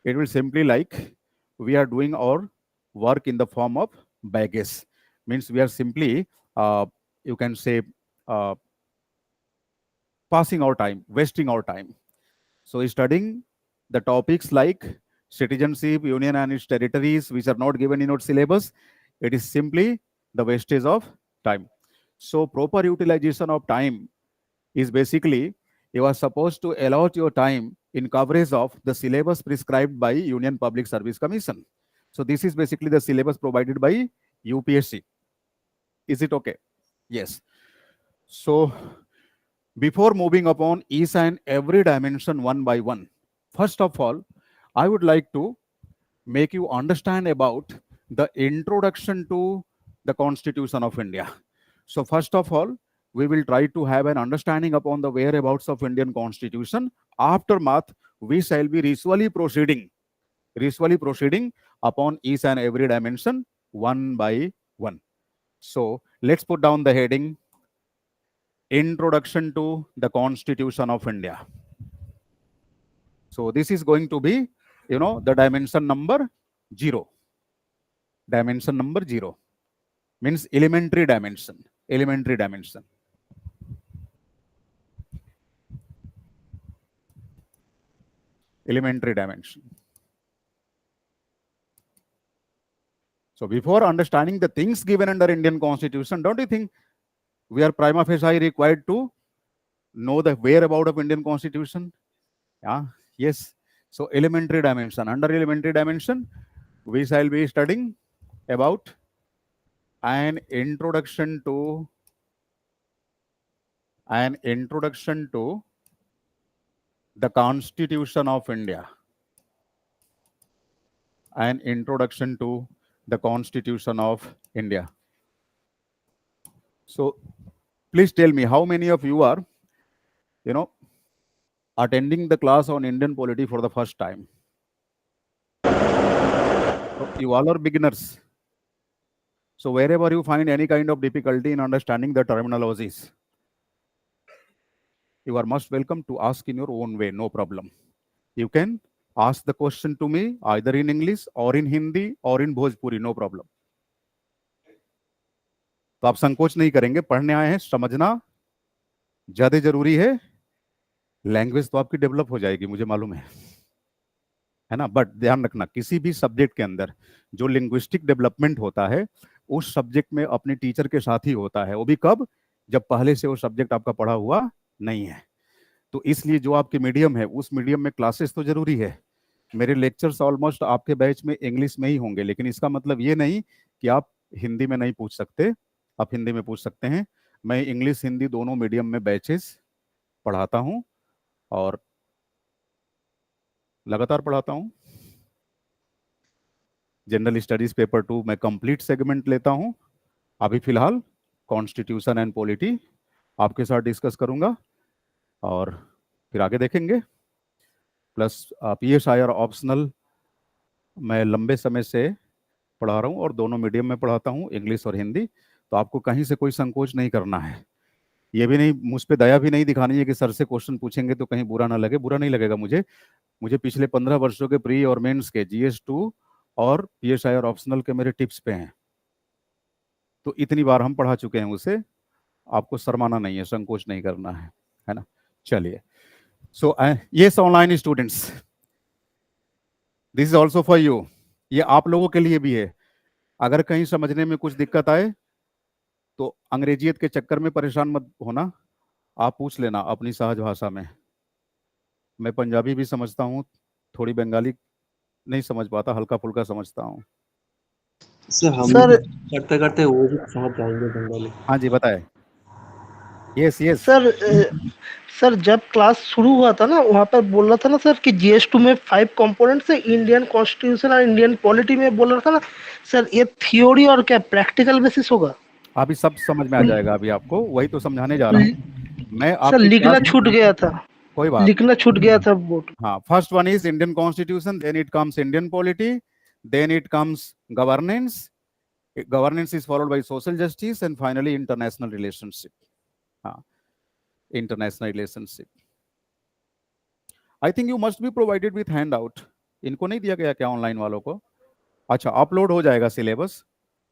it will simply like we are doing our work in the form of baggage. Means we are simply you can say passing our time, wasting our time. So studying the topics like citizenship, union and its territories, which are not given in our syllabus, it is simply the wastage of time. So proper utilization of time is basically you are supposed to allot your time in coverage of the syllabus prescribed by Union Public Service Commission. So this is basically the syllabus provided by UPSC. Is it okay? Yes. So before moving upon each and every dimension one by one, first of all, I would like to make you understand about the introduction to the Constitution of India. So first of all, we will try to have an understanding upon the whereabouts of Indian Constitution. Aftermath, we shall be ritually proceeding upon each and every dimension one by one. So let's put down the heading, Introduction to the Constitution of India. So this is going to be, the dimension number 0. Dimension number 0 means elementary dimension. Elementary dimension. Elementary dimension. So before understanding the things given under Indian Constitution, don't you think we are prima facie required to know the whereabout of Indian Constitution? Yeah, yes. So elementary dimension. Under elementary dimension, we shall be studying about an introduction to the Constitution of India. An introduction to the Constitution of India. So please tell me, how many of you are, attending the class on Indian Polity for the first time? So you all are beginners. So wherever you find any kind of difficulty in understanding the terminologies, you are most welcome to ask in your own way, no problem. You can ask the question to me either in English or in Hindi or in Bhojpuri, no problem. तो आप संकोच नहीं करेंगे, पढ़ने आए हैं, समझना ज्यादा जरूरी है, लैंग्वेज तो आपकी डेवलप हो जाएगी, मुझे मालूम है ना। बट ध्यान रखना, किसी भी सब्जेक्ट के अंदर जो लिंग्विस्टिक डेवलपमेंट होता है उस सब्जेक्ट में अपने टीचर के साथ ही होता है। वो भी कब? जब पहले से वो सब्जेक्ट आपका पढ़ा हुआ नहीं है। तो इसलिए जो आपके मीडियम है उस मीडियम में क्लासेस तो जरूरी है। मेरे लेक्चर्स ऑलमोस्ट आपके बैच में इंग्लिश में ही होंगे, लेकिन इसका मतलब ये नहीं कि आप हिंदी में नहीं पूछ सकते, आप हिंदी में पूछ सकते हैं। मैं इंग्लिश हिंदी दोनों मीडियम में बैचेस पढ़ाता हूं और लगातार पढ़ाता हूं। जनरल स्टडीज पेपर 2 में कंप्लीट सेगमेंट लेता हूं। अभी फिलहाल कॉन्स्टिट्यूशन एंड पॉलिटी आपके साथ डिस्कस करूंगा और फिर आगे देखेंगे। प्लस PSI ऑप्शनल मैं लंबे समय से पढ़ा रहा हूं और दोनों मीडियम में पढ़ाता हूं, इंग्लिश और हिंदी। तो आपको कहीं से कोई संकोच नहीं करना है। ये भी नहीं, मुझ पे दया भी नहीं दिखानी है कि सर से क्वेश्चन पूछेंगे तो कहीं बुरा ना लगे। बुरा नहीं लगेगा मुझे पिछले 15 वर्षों के प्री और मेंस के GS2 और PSI और ऑप्शनल के मेरे टिप्स पे हैं। तो इतनी बार हम पढ़ा चुके हैं उसे, आपको शर्माना नहीं है, संकोच नहीं करना है ना। चलिए, so yes online students, this is also for you. ये आप लोगों के लिए भी है। अगर कहीं समझने में कुछ दिक्कत आए तो अंग्रेजियत के चक्कर में परेशान मत होना, आप पूछ लेना अपनी सहज भाषा में। मैं पंजाबी भी समझता हूँ, थोड़ी बंगाली नहीं समझ पाता, हल्का फुल्का समझता हूँ। सर हम करते करते वो भी समझ जाएंगे बंगाली। हाँ जी, बताए। यस यस सर जब क्लास शुरू हुआ था ना, वहाँ पर बोल रहा था ना सर कि GS2 में 5 कंपोनेंट्स है, इंडियन कॉन्स्टिट्यूशन और इंडियन पॉलिटी में बोल रहा था ना सर, ये थ्योरी और क्या प्रैक्टिकल बेसिस होगा? अभी सब समझ में आ जाएगा। अभी आपको वही तो समझाने जा रहा हूँ मैं। सर लिखना छूट गया था, कोई बात, लिखना छूट गया था बोर्ड। हाँ, first one is Indian constitution, then it comes Indian polity, then it comes governance, governance is followed by social justice and finally international relationship. हाँ, international relationship. I think you must be provided with handout. इनको नहीं दिया गया क्या online वालों को? अच्छा, upload हो जाएगा, सिलेबस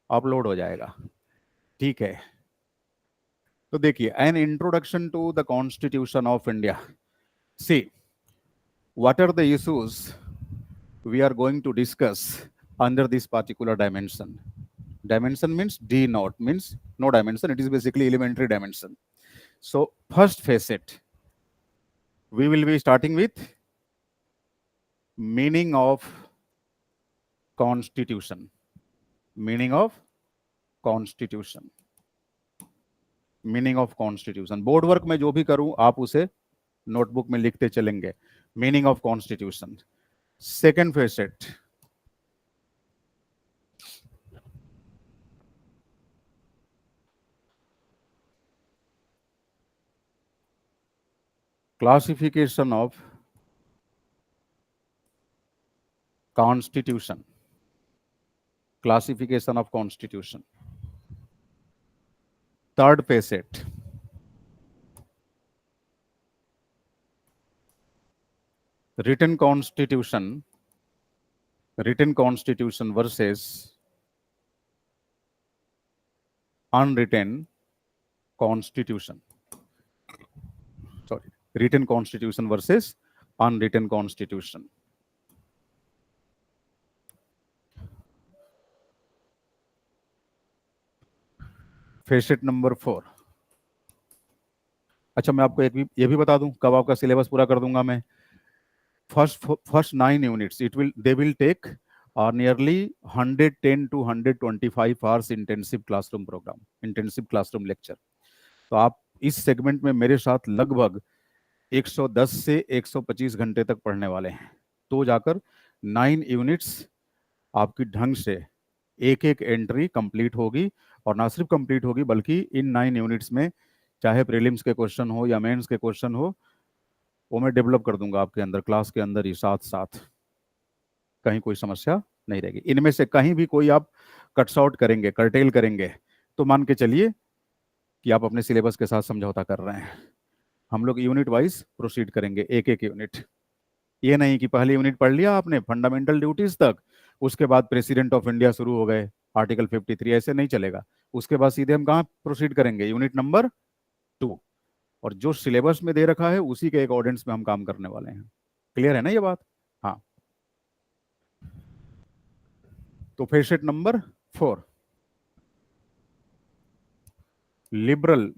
अपलोड हो जाएगा, ठीक है। तो देखिए, an introduction to the constitution of India. See, what are the issues we are going to discuss under this particular dimension? Dimension means D naught, means no dimension. It is basically elementary dimension. So first facet, we will be starting with meaning of constitution. Meaning of constitution. Meaning of constitution. Board work में जो भी करूं आप उसे notebook में लिखते चलेंगे। Meaning of constitution. Second facet, classification of constitution, classification of constitution. Third facet, written constitution versus unwritten constitution. Sorry, written constitution versus unwritten constitution. Facet number 4. अच्छा, मैं आपको ये भी बता दूं कब आपका सिलेबस पूरा कर दूंगा मैं. First 9 units they will take nearly 110 to 125 hours intensive classroom program, intensive classroom lecture. तो आप इस सेगमेंट में मेरे साथ लगभग 110 से 125 घंटे तक पढ़ने वाले हैं. तो जाकर 9 यूनिट्स आपकी ढंग से एक एक एंट्री कंप्लीट होगी. और ना सिर्फ कंप्लीट होगी बल्कि इन 9 यूनिट्स में चाहे प्रीलिम्स के क्वेश्चन हो या मेंस के क्वेश्चन हो, वो मैं डेवलप कर दूंगा आपके अंदर, क्लास के अंदर ही साथ साथ. कहीं कोई समस्या नहीं रहेगी. इनमें से कहीं भी कोई आप कट्स आउट करेंगे, कर्टेल करेंगे, तो मान के चलिए कि आप अपने सिलेबस के साथ समझौता कर रहे हैं. हम लोग यूनिट वाइज प्रोसीड करेंगे, एक एक यूनिट. ये नहीं कि पहली यूनिट पढ़ लिया आपने फंडामेंटल ड्यूटीज तक, उसके बाद प्रेसिडेंट ऑफ इंडिया शुरू हो गए, आर्टिकल 53, ऐसे नहीं चलेगा. उसके बाद सीधे हम कहाँ प्रोसीड करेंगे, यूनिट नंबर 2. और जो सिलेबस में दे रखा है उसी के अकॉर्डिंग्स में हम काम करने वाले हैं. क्लियर है ना ये बात? हाँ. तो facet number 4, liberal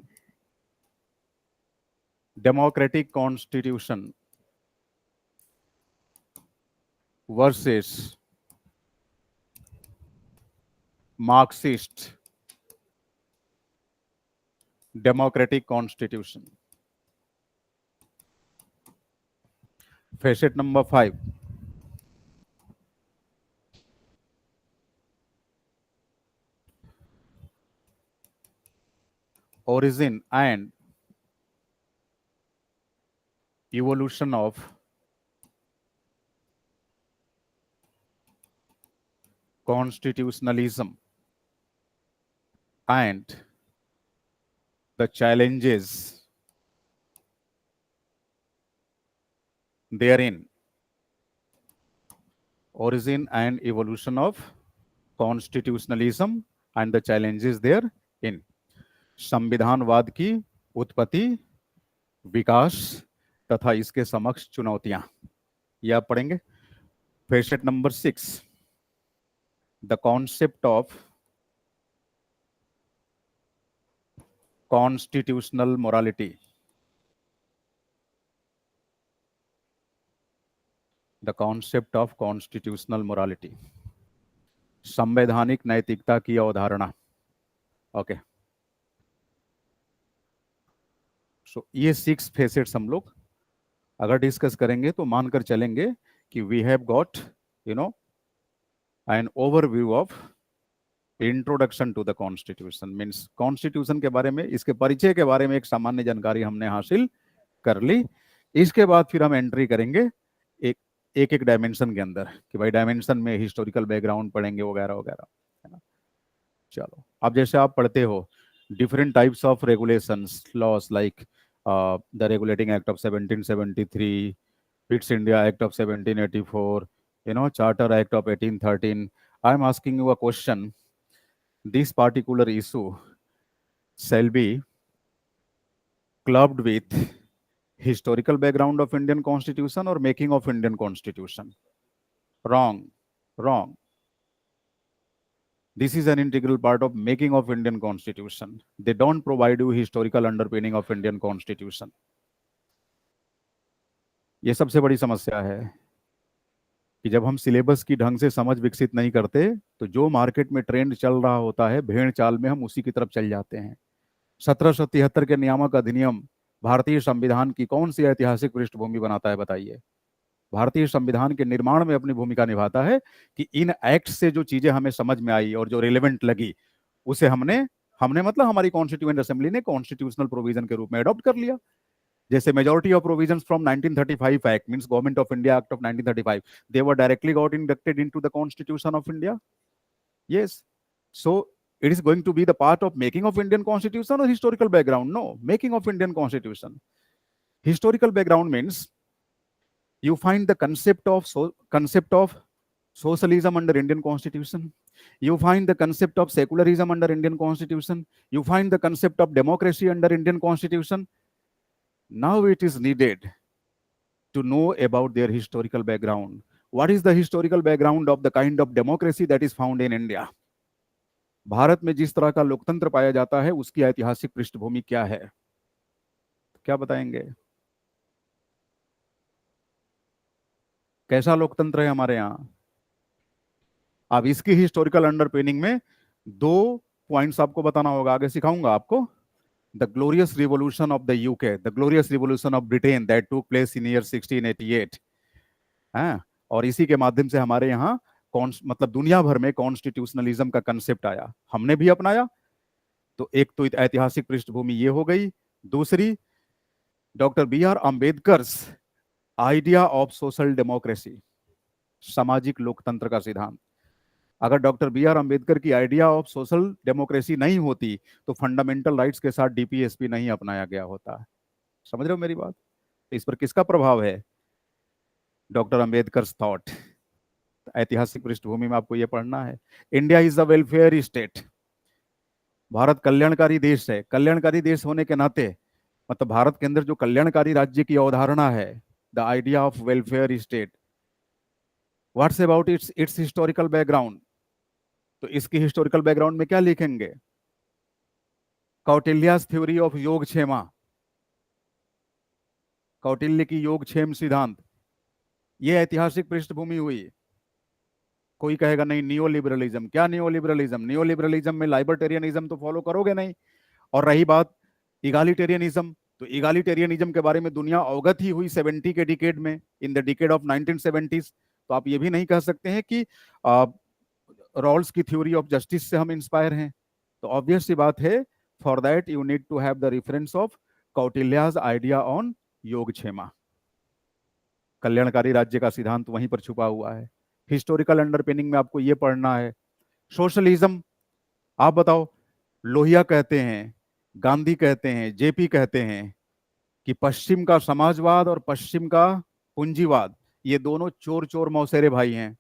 democratic constitution versus Marxist democratic constitution. Facet number 5, origin and evolution of constitutionalism and the challenges therein. Origin and evolution of constitutionalism and the challenges therein. संविधानवाद की उत्पत्ति, विकास तथा इसके समक्ष चुनौतियां, ये आप पढ़ेंगे. Facet number 6, the concept of constitutional morality. The concept of constitutional morality, संवैधानिक नैतिकता की अवधारणा. ओके. सो ये 6 फेसेट्स हम लोग अगर डिस्कस करेंगे तो मानकर चलेंगे कि we have got an overview of introduction to the constitution. Means constitution के बारे में, इसके परिचय के बारे में एक सामान्य जानकारी हमने हासिल कर ली. इसके बाद फिर हम एंट्री करेंगे एक डायमेंशन के अंदर कि भाई डायमेंशन में हिस्टोरिकल बैकग्राउंड पढ़ेंगे वगैरह वगैरह, है ना. चलो, अब जैसे आप पढ़ते हो different types of regulations, laws like the Regulating Act of 1773, Fits India Act of 1784, Charter Act of 1813. I am asking you a question. This particular issue shall be clubbed with historical background of Indian Constitution or making of Indian Constitution. Wrong. This is an integral part of making of Indian Constitution. They don't provide you historical underpinning of Indian Constitution. ये सबसे बड़ी समस्या है कि जब हम syllabus की ढंग से समझ विकसित नहीं करते तो जो मार्केट में ट्रेंड चल रहा होता है, भेड़ चाल में हम उसी की तरफ चल जाते हैं. 1773 के नियामक अधिनियम भारतीय संविधान की कौन सी ऐतिहासिक पृष्ठभूमि बनाता है, बताइए? भारतीय संविधान के निर्माण में अपनी भूमिका निभाता है कि इन एक्ट से जो चीजें हमें समझ में आई और जो रिलेवेंट लगी उसे हमने मतलब हमारी कॉन्स्टिट्यूएंट असेंबली ने कॉन्स्टिट्यूशनल प्रोविजन के रूप में अडॉप्ट कर लिया. जैसे majority of provisions from 1935 act means government of India act of 1935 they were directly got inducted into the constitution of India. Yes. So it is going to be the part of making of Indian constitution or historical background? No, making of Indian constitution. Historical background means you find the concept of socialism under Indian constitution. You find the concept of secularism under Indian constitution. You find the concept of democracy under Indian constitution. Now it is needed to know about their historical background. What is the historical background of the kind of democracy that is found in India? Bharat में जिस तरह का लोकतंत्र पाया जाता है उसकी ऐतिहासिक पृष्ठभूमि क्या है, क्या बताएंगे? कैसा लोकतंत्र है हमारे यहाँ? अब इसकी हिस्टोरिकल अंडरपिनिंग में 2 पॉइंट्स आपको बताना होगा, आगे सिखाऊंगा आपको. The glorious revolution of the UK, the glorious revolution of Britain that took place in year 1688. और इसी के माध्यम से हमारे यहाँ मतलब दुनिया भर में कॉन्स्टिट्यूशनलिज्म का कंसेप्ट आया, हमने भी अपनाया. तो एक तो ऐतिहासिक पृष्ठभूमि ये हो गई. दूसरी, doctor B.R. Ambedkar's idea of social democracy, सामाजिक लोकतंत्र का सिद्धांत. अगर डॉक्टर B.R. अम्बेडकर की आइडिया ऑफ सोशल डेमोक्रेसी नहीं होती तो फंडामेंटल राइट्स के साथ DPSP नहीं अपनाया गया होता. समझ रहे हो मेरी बात? इस पर किसका प्रभाव है? Doctor Ambedkar's thought. ऐतिहासिक पृष्ठभूमि में आपको यह पढ़ना है. India is the welfare state. भारत कल्याणकारी देश है. कल्याणकारी देश होने के नाते मतलब भारत के अंदर जो कल्याणकारी राज्य की अवधारणा है, the idea of welfare state. What's about it's historical background? तो इसकी हिस्टोरिकल बैकग्राउंड में क्या लिखेंगे? कौटिल्यास थ्योरी ऑफ योगक्षेमा, कौटिल्य की योगक्षेम सिद्धांत, ये ऐतिहासिक पृष्ठभूमि हुई. कोई कहेगा नहीं नियो लिबरलिज्म. क्या नियो लिबरलिज्म? नियो लिबरलिज्म में लाइबर्टेरियनिज्म तो फॉलो करोगे नहीं. और रही बात इगालिटेरियनिज्म, तो इगालिटेरियनिज्म के बारे में दुनिया अवगत ही हुई 70 के डिकेड में, in the decade of 1970s. तो आप ये भी नहीं कह सकते हैं कि रॉल्स की थ्योरी ऑफ जस्टिस से हम इंस्पायर हैं. तो ऑब्वियस सी बात है, for that you need to have the reference of Kautilya's idea on Yogakshema. कल्याणकारी राज्य का सिद्धांत वहीं पर छुपा हुआ है. हिस्टोरिकल अंडरपिनिंग में आपको ये पढ़ना है. सोशलिज्म, आप बताओ, लोहिया कहते हैं, गांधी कहते हैं, जेपी कहते हैं कि पश्चिम का समाजवाद और पश्चिम का पूंजीवाद ये दोनों चोर चोर मौसेरे भाई हैं.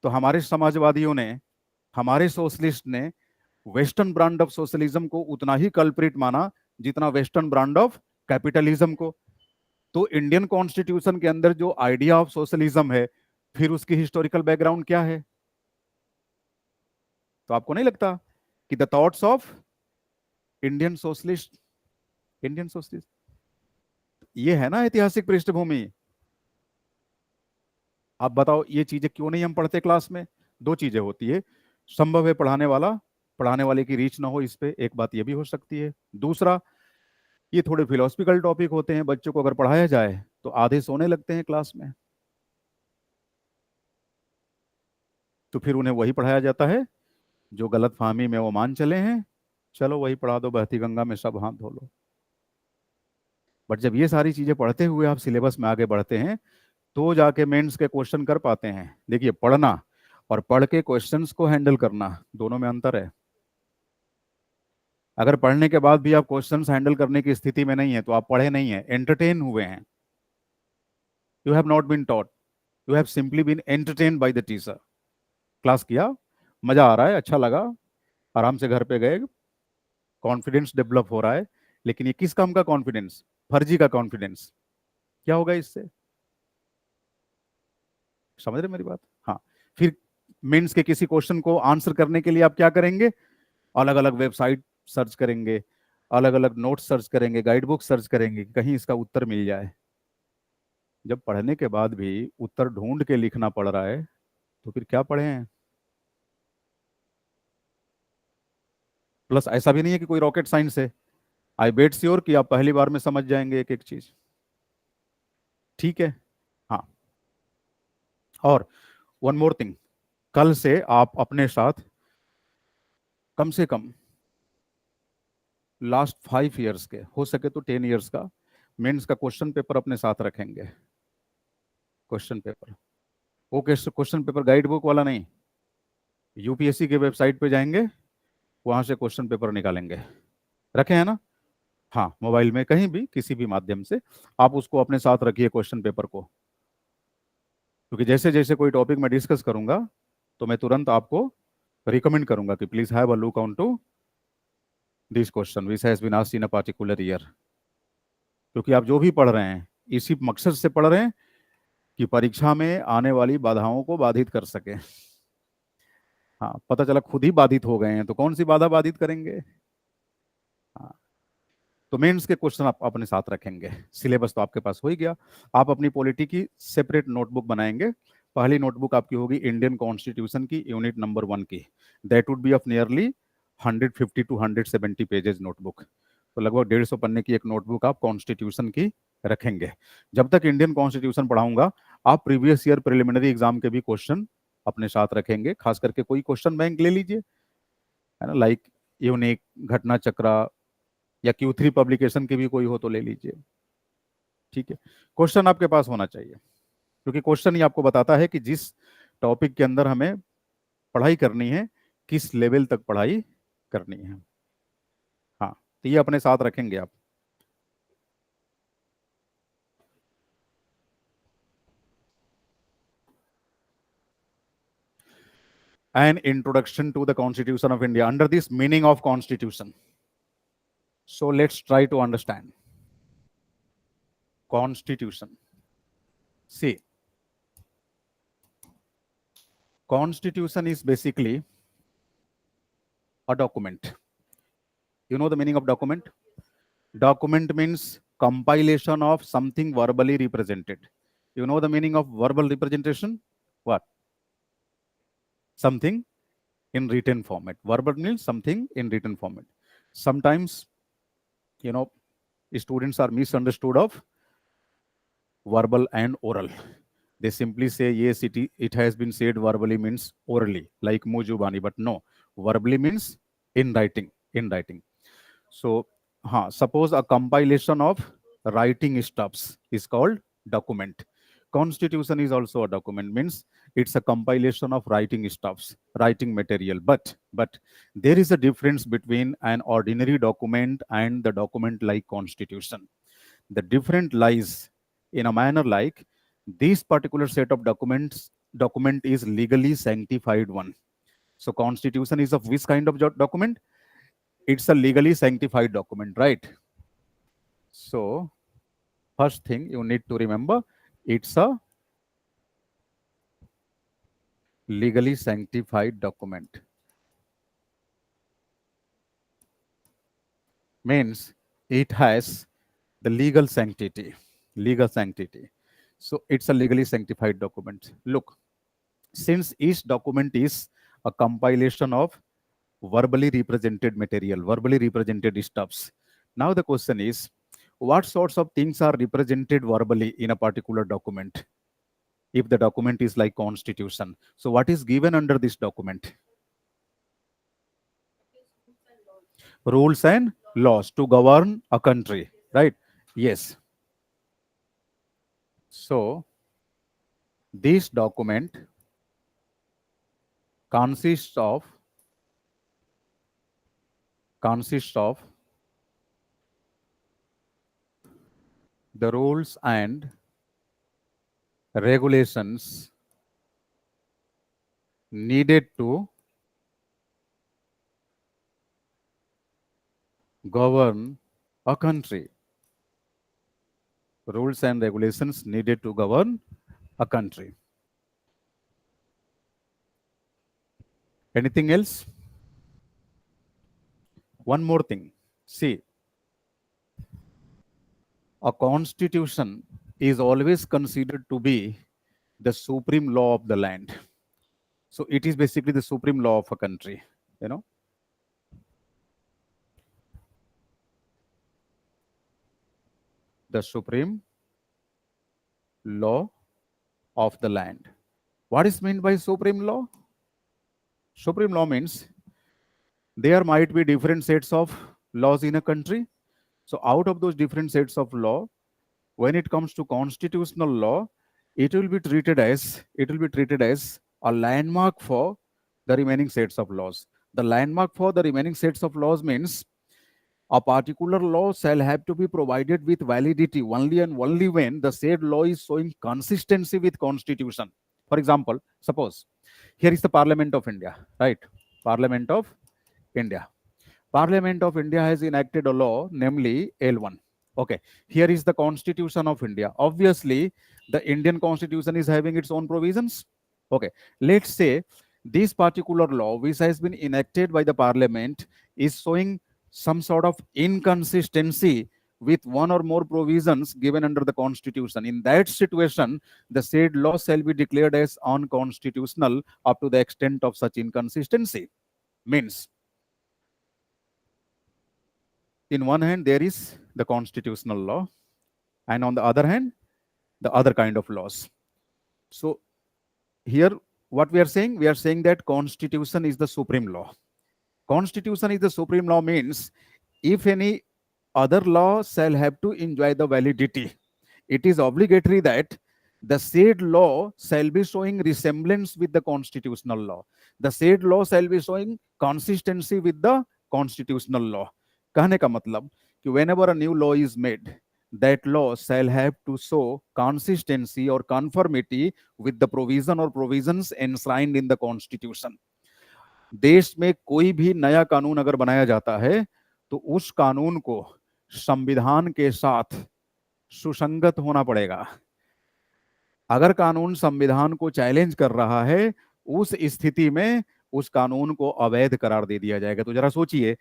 तो हमारे समाजवादियों ने, हमारे सोशलिस्ट ने वेस्टर्न ब्रांड ऑफ सोशलिज्म को उतना ही कल्प्रिट माना जितना वेस्टर्न ब्रांड ऑफ कैपिटलिज्म को. तो इंडियन कॉन्स्टिट्यूशन के अंदर जो आइडिया ऑफ सोशलिज्म है, फिर उसकी हिस्टोरिकल बैकग्राउंड क्या है? तो आपको नहीं लगता कि the thoughts of Indian socialist ये है ना ऐतिहासिक पृष्ठभूमि? आप बताओ, ये चीजें क्यों नहीं हम पढ़ते क्लास में? 2 चीजें होती है. संभव है पढ़ाने वाले की रीच ना हो, इस पे एक बात ये भी हो सकती है. दूसरा, ये थोड़े फिलोसफिकल टॉपिक होते हैं, बच्चों को अगर पढ़ाया जाए तो आधे सोने लगते हैं क्लास में. तो फिर उन्हें वही पढ़ाया जाता है जो गलत फहमी में वो मान चले हैं. चलो वही पढ़ा दो, बहती गंगा में सब हाथ धो लो. बट जब ये सारी चीजें पढ़ते हुए आप सिलेबस में आगे बढ़ते हैं तो जाके मेंस के क्वेश्चन कर पाते हैं. देखिए, पढ़ना और पढ़ के क्वेश्चंस को हैंडल करना, दोनों में अंतर है. अगर पढ़ने के बाद भी आप क्वेश्चंस हैंडल करने की स्थिति में नहीं है तो आप पढ़े नहीं है, एंटरटेन हुए हैं. You have not been taught, you have simply been entertain by the teacher. Class किया, मजा आ रहा है, अच्छा लगा, आराम से घर पे गए, कॉन्फिडेंस डेवलप हो रहा है. लेकिन ये किस काम का कॉन्फिडेंस? फर्जी का कॉन्फिडेंस. क्या होगा इससे? समझ रहे मेरी बात? हाँ. फिर मेंस के किसी क्वेश्चन को आंसर करने के लिए आप क्या करेंगे? अलग अलग वेबसाइट सर्च करेंगे, अलग अलग नोट्स सर्च करेंगे, गाइड बुक सर्च करेंगे, कहीं इसका उत्तर मिल जाए. जब पढ़ने के बाद भी उत्तर ढूंढ के लिखना पड़ रहा है तो फिर क्या पढ़े हैं? प्लस ऐसा भी नहीं है कि कोई रॉकेट साइंस है. आई बेट श्योर कि आप पहली बार में समझ जाएंगे एक एक चीज. ठीक है. हाँ. और वन मोर थिंग, कल से आप अपने साथ कम से कम लास्ट 5 ईयर्स के, हो सके तो 10 ईयर्स का मेंस का क्वेश्चन पेपर अपने साथ रखेंगे, क्वेश्चन पेपर, वो क्वेश्चन पेपर गाइड बुक वाला नहीं, यूपीएससी के वेबसाइट पे जाएंगे, वहां से क्वेश्चन पेपर निकालेंगे, रखे हैं ना? हाँ, मोबाइल में कहीं भी किसी भी माध्यम से आप उसको अपने साथ रखिए क्वेश्चन पेपर को, क्योंकि जैसे जैसे कोई टॉपिक मैं डिस्कस करूंगा तो मैं तुरंत आपको रिकमेंड करूंगा कि please have a look on to this question which has been asked in a particular year, क्योंकि आप जो भी पढ़ रहे हैं इसी मकसद से पढ़ रहे हैं कि परीक्षा में आने वाली बाधाओं को बाधित कर सके। हाँ, पता चला खुद ही बाधित हो गए हैं तो कौन सी बाधा बाधित करेंगे? हाँ, तो मेंस के क्वेश्चन आप अपने साथ रखेंगे, सिलेबस तो आपके पास हो ही गया। आप अपनी पॉलिटी की सेपरेट नोटबुक बनाएंगे। पहली नोटबुक आपकी होगी इंडियन कॉन्स्टिट्यूशन की, यूनिट नंबर 1 की, that would be of nearly 150 to 170 pages notebook. तो लगभग 150 पन्ने की एक नोटबुक आप कॉन्स्टिट्यूशन की रखेंगे। जब तक इंडियन कॉन्स्टिट्यूशन पढ़ाऊंगा आप प्रीवियस ईयर प्रिलिमिनरी एग्जाम के भी क्वेश्चन अपने साथ रखेंगे, खास करके कोई क्वेश्चन बैंक ले लीजिए, है ना, लाइक यूनिक, घटना चक्रा, या Q3 पब्लिकेशन की भी कोई हो तो ले लीजिए। ठीक है, क्वेश्चन आपके पास होना चाहिए, क्योंकि क्वेश्चन ही आपको बताता है कि जिस टॉपिक के अंदर हमें पढ़ाई करनी है किस लेवल तक पढ़ाई करनी है। हाँ, तो ये अपने साथ रखेंगे आप। An introduction to the Constitution of India, under this meaning of Constitution. So let's try to understand Constitution. See, Constitution is basically a document. You know the meaning of document? Document means compilation of something verbally represented. You know the meaning of verbal representation? What? Something in written format. Verbal means something in written format. Sometimes, you know, students are misunderstood of verbal and oral. They simply say, yes, it has been said verbally means orally, like mujubani, but no, verbally means in writing, in writing. So, suppose a compilation of writing stuffs is called document. Constitution is also a document, means it's a compilation of writing stuffs, writing material. But there is a difference between an ordinary document and the document like Constitution. The difference lies in a manner like this particular set of document is legally sanctified one. So Constitution is of which kind of document? It's a legally sanctified document, right? So first thing you need to remember, it's a legally sanctified document. Means it has the legal sanctity. Legal sanctity. So it's a legally sanctified document. Look, since each document is a compilation of verbally represented material, verbally represented stuffs. Now the question is, what sorts of things are represented verbally in a particular document? If the document is like Constitution, so what is given under this document? Rules and laws to govern a country, right? Yes. So this document consists of the rules and regulations needed to govern a country. Rules and regulations needed to govern a country. Anything else? One more thing. See, a constitution is always considered to be the supreme law of the land. So it is basically the supreme law of a country, you know. The supreme law of the land. What is meant by supreme law? Supreme law means there might be different sets of laws in a country. So out of those different sets of law, when it comes to constitutional law, it will be treated as a landmark for the remaining sets of laws. The landmark for the remaining sets of laws means a particular law shall have to be provided with validity only and only when the said law is showing consistency with constitution. For example, suppose here is the Parliament of India, right? Parliament of India. Parliament of India has enacted a law, namely L1. Okay, here is the Constitution of India. Obviously, the Indian Constitution is having its own provisions. Okay, let's say this particular law, which has been enacted by the Parliament, is showing some sort of inconsistency with one or more provisions given under the Constitution. In that situation, the said law shall be declared as unconstitutional up to the extent of such inconsistency. Means, in one hand, there is the constitutional law, and on the other hand, the other kind of laws. So here, what we are saying that constitution is the supreme law. Constitution is the supreme law means if any other law shall have to enjoy the validity, it is obligatory that the said law shall be showing resemblance with the constitutional law. The said law shall be showing consistency with the constitutional law. कहने का मतलब कि whenever a new law is made, that law shall have to show consistency or conformity with the provision or provisions enshrined in the constitution. देश में कोई भी नया कानून अगर बनाया जाता है तो उस कानून को संविधान के साथ सुसंगत होना पड़ेगा. अगर कानून संविधान को चैलेंज कर रहा है, उस स्थिति में उस कानून को अवैध करार दे दिया जाएगा. तो जरा सोचिए,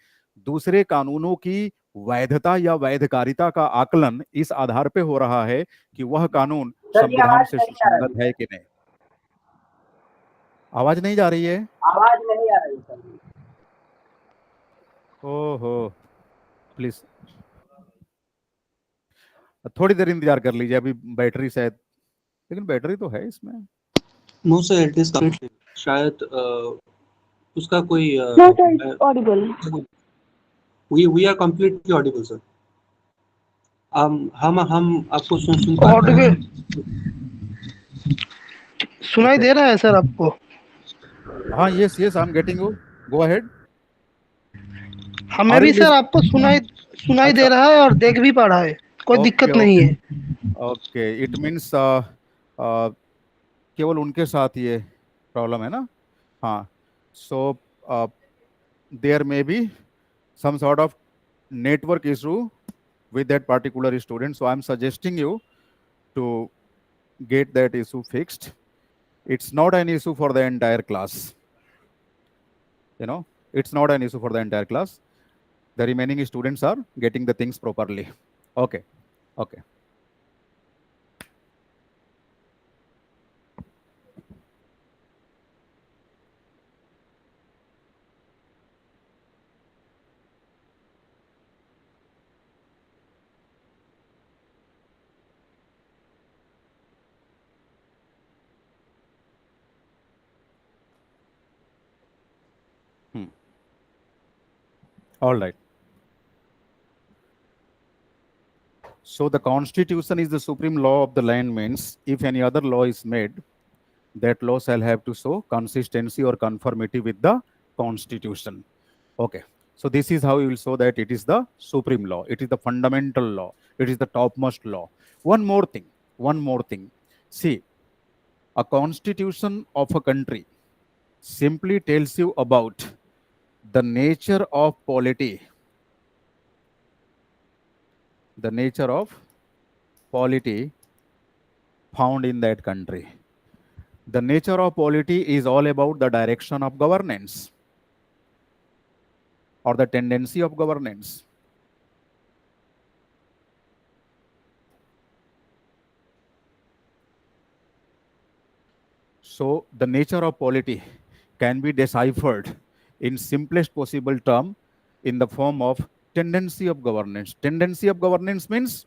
दूसरे कानूनों की वैधता या वैधकारिता का आकलन इस आधार पे हो रहा है कि वह कानून संविधान से सुसंगत है कि नहीं. आवाज नहीं जा रही है? आवाज नहीं आ रही सर. ओहो, प्लीज थोड़ी देर इंतजार कर लीजिए, अभी बैटरी शायद, लेकिन बैटरी तो है इसमें. No sir, it is completely, शायद उसका कोई audible. We are completely audible sir. हम आपको सुन पा रहे हैं. सुनाई दे रहा है सर आपको? हाँ, yes yes, I am getting you, go ahead. हमें भी सर आपको सुनाई दे रहा है और देख भी पा रहा है, कोई दिक्कत नहीं है. ओके, इट मीन्स केवल उनके साथ ये प्रॉब्लम है ना. हाँ, so there may be some sort of network issue with that particular student. So I'm suggesting you to get that issue fixed. It's not an issue for the entire class. You know, it's not an issue for the entire class. The remaining students are getting the things properly. Okay, okay. All right. So the constitution is the supreme law of the land means if any other law is made, that law shall have to show consistency or conformity with the constitution. Okay. So this is how you will show that it is the supreme law. It is the fundamental law. It is the topmost law. One more thing. See, a constitution of a country simply tells you about the nature of polity. The nature of polity found in that country. The nature of polity is all about the direction of governance or the tendency of governance. So the nature of polity can be deciphered in simplest possible term in the form of tendency of governance. Tendency of governance means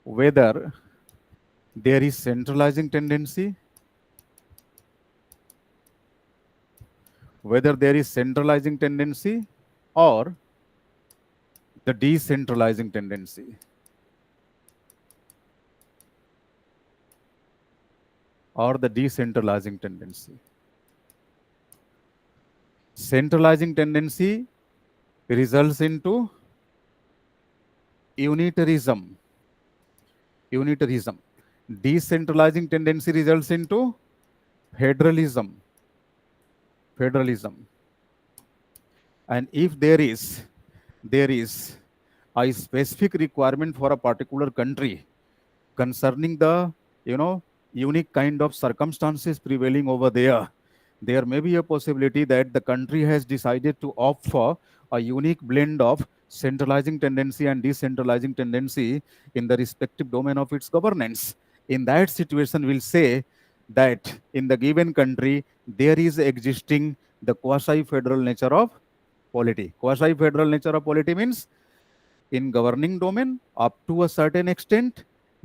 whether there is centralizing tendency, whether there is centralizing tendency or the decentralizing tendency. Or the decentralizing tendency. Centralizing tendency results into unitarism. Unitarism. Decentralizing tendency results into federalism. Federalism. And if there is a specific requirement for a particular country concerning the unique kind of circumstances prevailing over there, there may be a possibility that the country has decided to opt for a unique blend of centralizing tendency and decentralizing tendency in the respective domain of its governance. In that situation, we'll say that in the given country, there is existing the quasi-federal nature of polity. Quasi-federal nature of polity means in governing domain, up to a certain extent,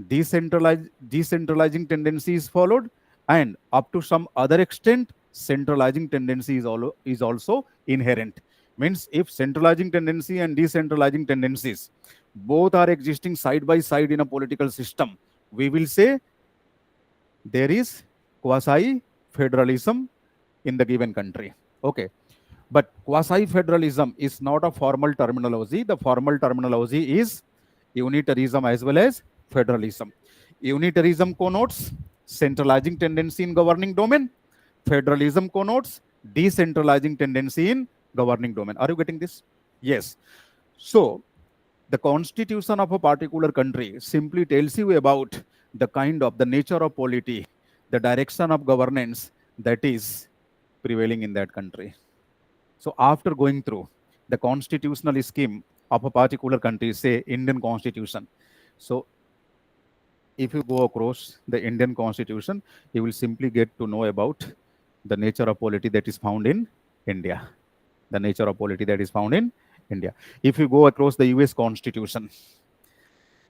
decentralizing tendency is followed, and up to some other extent, centralizing tendency is also inherent. Means if centralizing tendency and decentralizing tendencies both are existing side by side in a political system, we will say there is quasi-federalism in the given country. Okay. But quasi-federalism is not a formal terminology. The formal terminology is unitarism as well as federalism. Unitarism connotes centralizing tendency in governing domain. Federalism connotes decentralizing tendency in governing domain. Are you getting this? Yes. So the constitution of a particular country simply tells you about the kind of the nature of polity, the direction of governance that is prevailing in that country. So after going through the constitutional scheme of a particular country, say Indian Constitution. So if you go across the Indian Constitution, you will simply get to know about the nature of polity that is found in India. The nature of polity that is found in India. If you go across the US Constitution,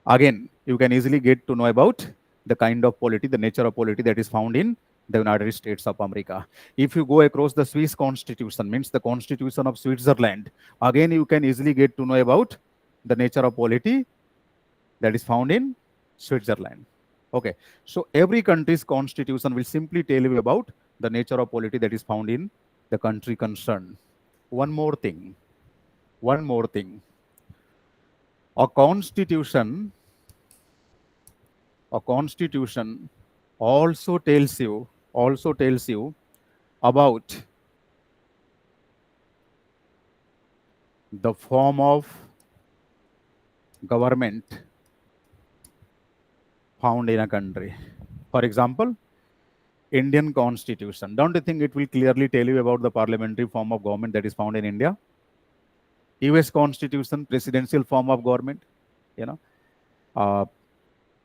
again, you can easily get to know about the kind of polity, the nature of polity that is found in the United States of America. If you go across the Swiss Constitution, means the Constitution of Switzerland, again, you can easily get to know about the nature of polity that is found in Switzerland. Okay, so every country's constitution will simply tell you about the nature of polity that is found in the country concerned. One more thing. A constitution also tells you about the form of government found in a country. For example, Indian Constitution. Don't you think it will clearly tell you about the parliamentary form of government that is found in India? US Constitution, presidential form of government,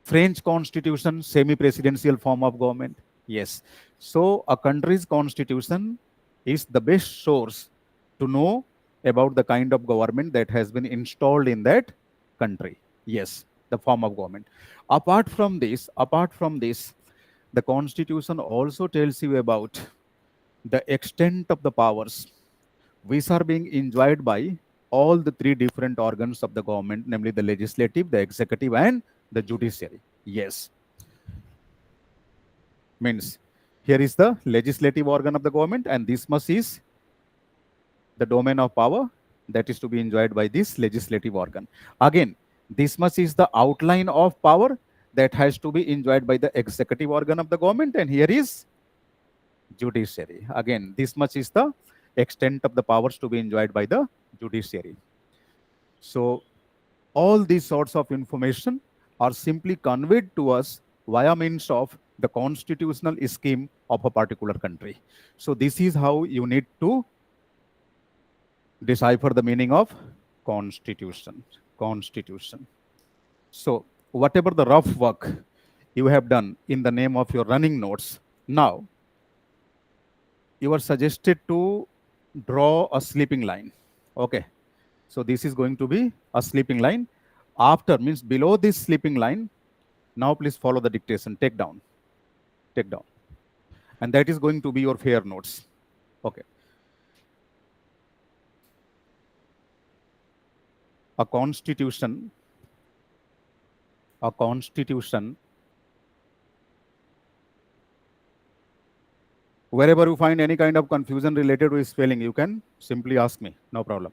French Constitution, semi-presidential form of government. Yes. So a country's constitution is the best source to know about the kind of government that has been installed in that country. Yes, the form of government. Apart from this, the constitution also tells you about the extent of the powers which are being enjoyed by all the three different organs of the government, namely the legislative, the executive, and the judiciary. Yes. Means here is the legislative organ of the government, and this much is the domain of power that is to be enjoyed by this legislative organ. Again, this much is the outline of power that has to be enjoyed by the executive organ of the government, and here is judiciary. Again, this much is the extent of the powers to be enjoyed by the judiciary. So all these sorts of information are simply conveyed to us via means of the constitutional scheme of a particular country. So this is how you need to decipher the meaning of constitution. So whatever the rough work you have done in the name of your running notes, now you are suggested to draw a sleeping line. Okay. So this is going to be a sleeping line. After, means below this sleeping line, Now please follow the dictation. Take down. Take down. And that is going to be your fair notes. Okay. A constitution wherever you find any kind of confusion related to spelling, you can simply ask me, no problem.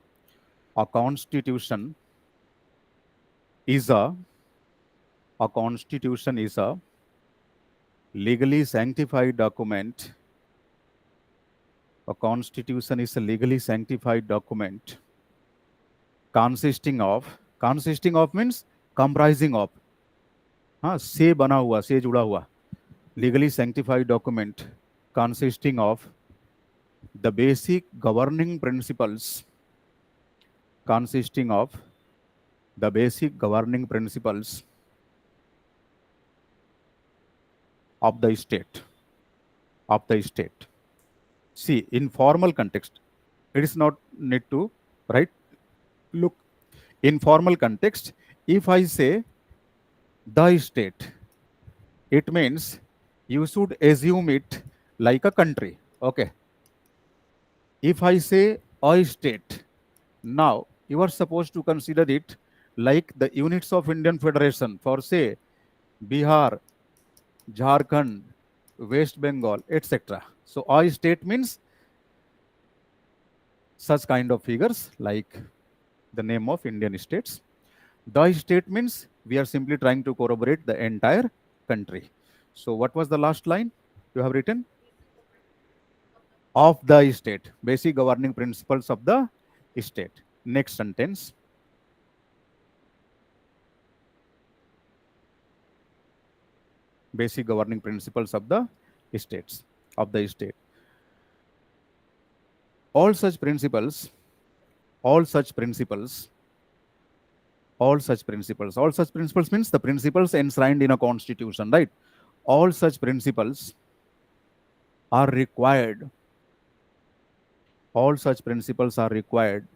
A constitution is a legally sanctified document. A constitution is a legally sanctified document consisting of means comprising of, से बना हुआ, से जुड़ा हुआ, legally sanctified document consisting of the basic governing principles of the state. See, in formal context, it is not need to write. Look, in formal context, if I say the state, it means you should assume it like a country. Okay. If I say a state, now you are supposed to consider it like the units of Indian Federation for, say, Bihar, Jharkhand, West Bengal, etc. So a state means such kind of figures like the name of Indian states. The state means we are simply trying to corroborate the entire country. So what was the last line you have written? Of the state, basic governing principles of the state. Next sentence. Basic governing principles of the states, of the state. All such principles means the principles enshrined in a constitution, right? All such principles are required. All such principles are required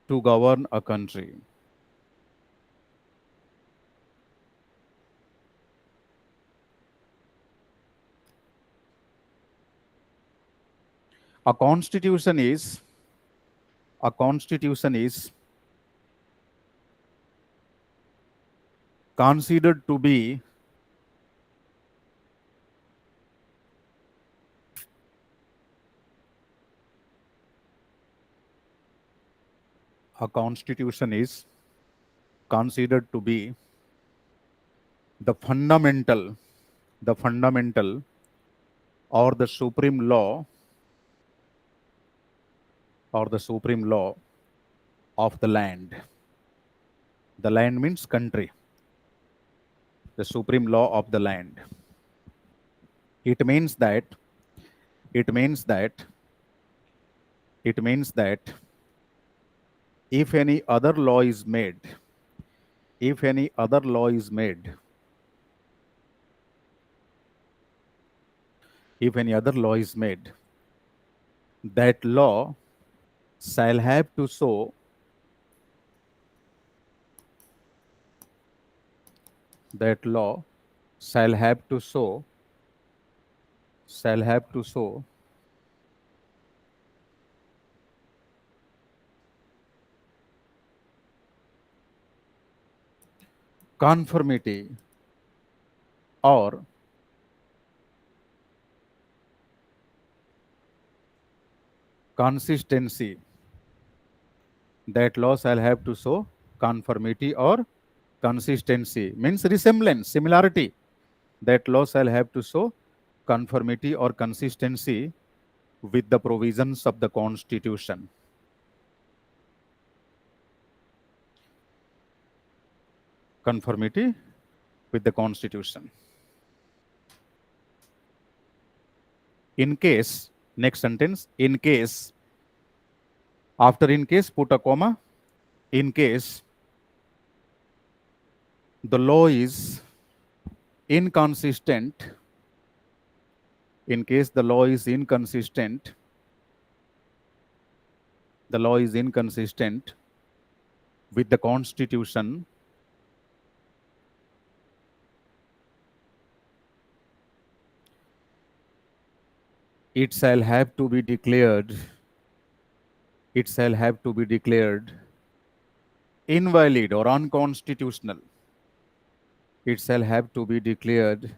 to govern a country. A constitution is considered to be the fundamental or the supreme law of the land. The land means country. The supreme law of the land. It means that if any other law is made, that law shall have to show conformity or consistency. That law shall have to show conformity or consistency, means resemblance, similarity. That law shall have to show conformity or consistency with the provisions of the Constitution. Conformity with the Constitution. In case, next sentence, in case, after in case, put a comma. In case the law is inconsistent, the the law is inconsistent with the Constitution, it shall have to be declared, it shall have to be declared invalid or unconstitutional. It shall have to be declared,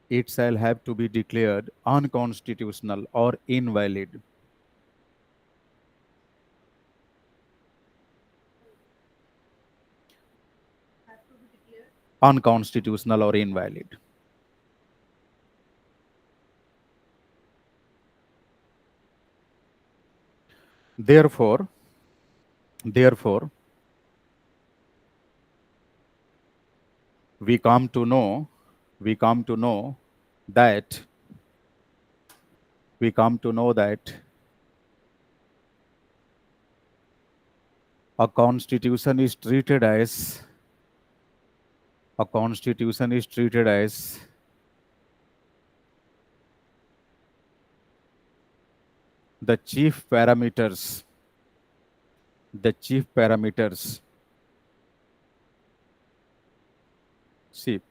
it shall have to be declared unconstitutional or invalid. Unconstitutional or invalid. Therefore, we come to know that a constitution is treated as the chief parameters see,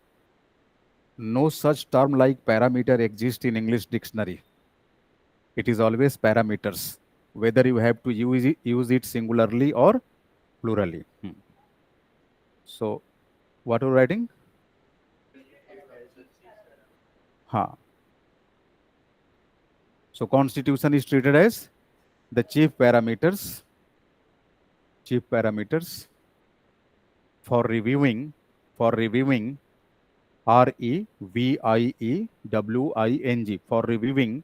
no such term like parameter exists in English dictionary. It is always parameters, whether you have to use it singularly or plurally. So what are you writing? So constitution is treated as the chief parameters for reviewing REVIEWING, for reviewing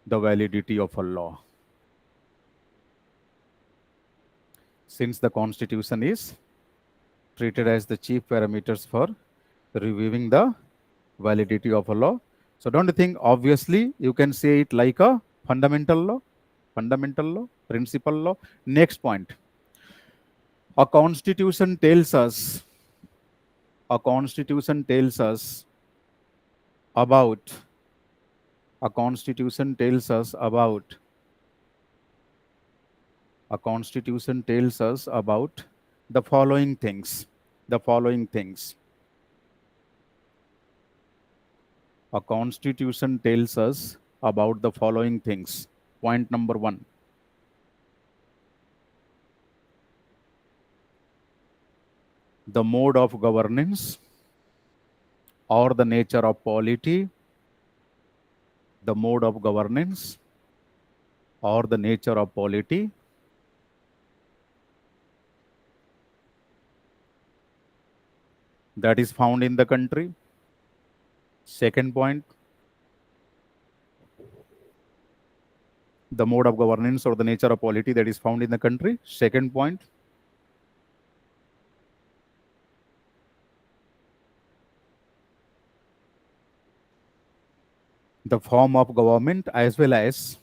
the validity of a law. Since the Constitution is treated as the chief parameters for reviewing the validity of a law, so don't you think obviously you can say it like a fundamental law, principal law? Next point. A constitution tells us about the following things. A constitution tells us about the following things. Point number 1. The mode of governance or the nature of polity. The mode of governance or the nature of polity. That is found in the country. Second point, the mode of governance or the nature of polity that is found in the country. Second point, the form of government as well as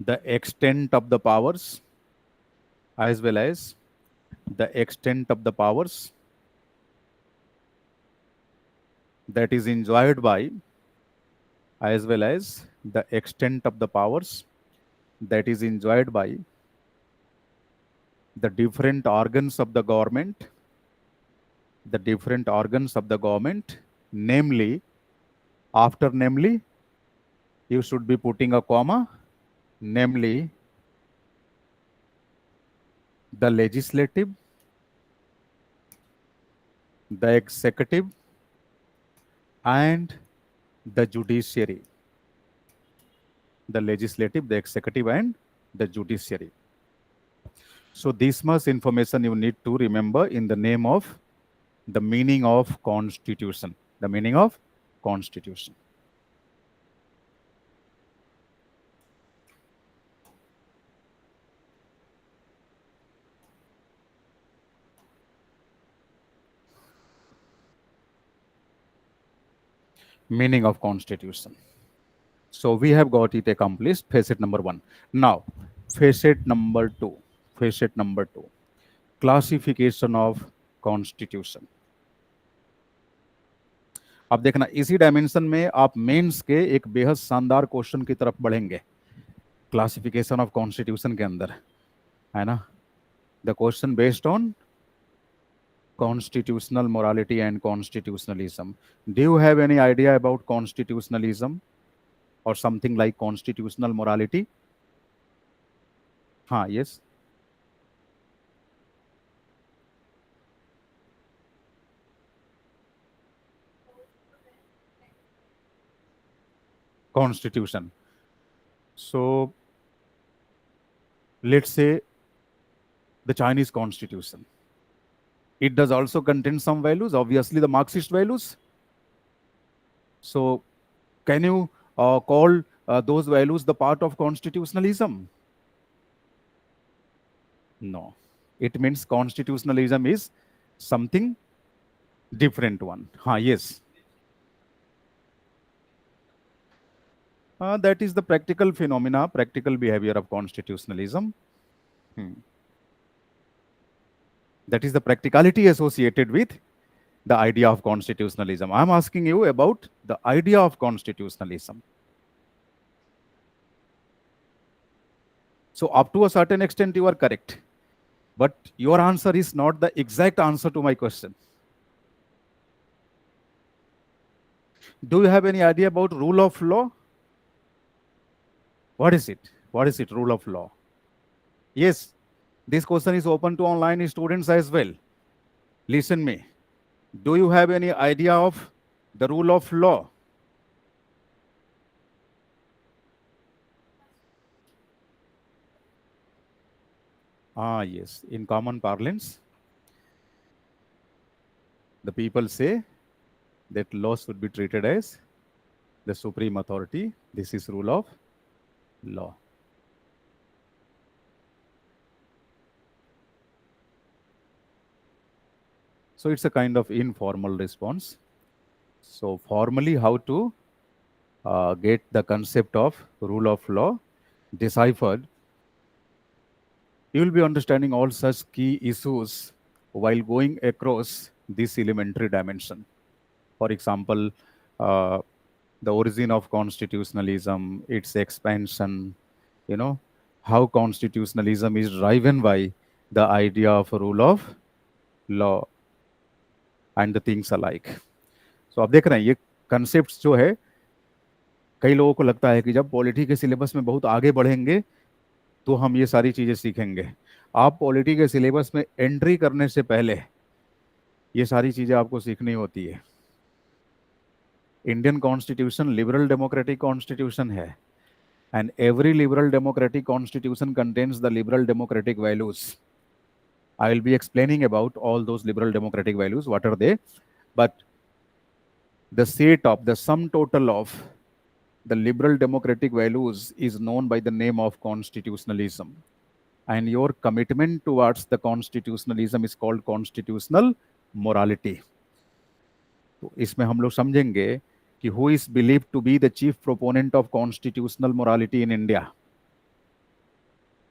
the extent of the powers that is enjoyed by the different organs of the government, namely, after namely, you should be putting a comma, namely, the legislative, the executive, and the judiciary. The legislative, the executive, and the judiciary. So this much information you need to remember in the name of the meaning of constitution. The meaning of constitution. Meaning of constitution. So we have got it accomplished, facet number 1. Now, facet number 2. Classification of constitution. अब देखना इसी dimension में आप mains के एक बेहद शानदार question की तरफ बढ़ेंगे क्लासिफिकेशन ऑफ कॉन्स्टिट्यूशन के अंदर, है ना। The question based on constitutional morality and constitutionalism. Do you have any idea about constitutionalism or something like constitutional morality? Yes. Constitution. So let's say the Chinese constitution. It does also contain some values, obviously the Marxist values. So can you call those values the part of constitutionalism? No. It means constitutionalism is something different one. Yes. That is the practical phenomena, practical behavior of constitutionalism. That is the practicality associated with the idea of constitutionalism. I am asking you about the idea of constitutionalism. So up to a certain extent you are correct, but your answer is not the exact answer to my question. Do you have any idea about rule of law? What is it? What is it, rule of law? Yes, this question is open to online students as well. Listen me. Do you have any idea of the rule of law? Yes. In common parlance, the people say that law should be treated as the supreme authority. This is rule of law. So it's a kind of informal response. So formally, how to get the concept of rule of law deciphered, you will be understanding all such key issues while going across this elementary dimension. For example, the origin of constitutionalism, its expansion, how constitutionalism is driven by the idea of rule of law and the things alike. So आप देख रहे हैं ये concepts जो है, कई लोगों को लगता है कि जब पॉलिटी के सिलेबस में बहुत आगे बढ़ेंगे तो हम ये सारी चीजें सीखेंगे। आप पॉलिटी के सिलेबस में एंट्री करने से पहले ये सारी चीजें आपको सीखनी होती है। Indian constitution liberal democratic constitution है, and every liberal democratic constitution contains the liberal democratic values. I will be explaining about all those liberal democratic values, what are they, but the set of the sum total of the liberal democratic values is known by the name of constitutionalism, and your commitment towards the constitutionalism is called constitutional morality. तो इसमें हम लोग समझेंगे कि who is believed to be the chief proponent of constitutional morality in India?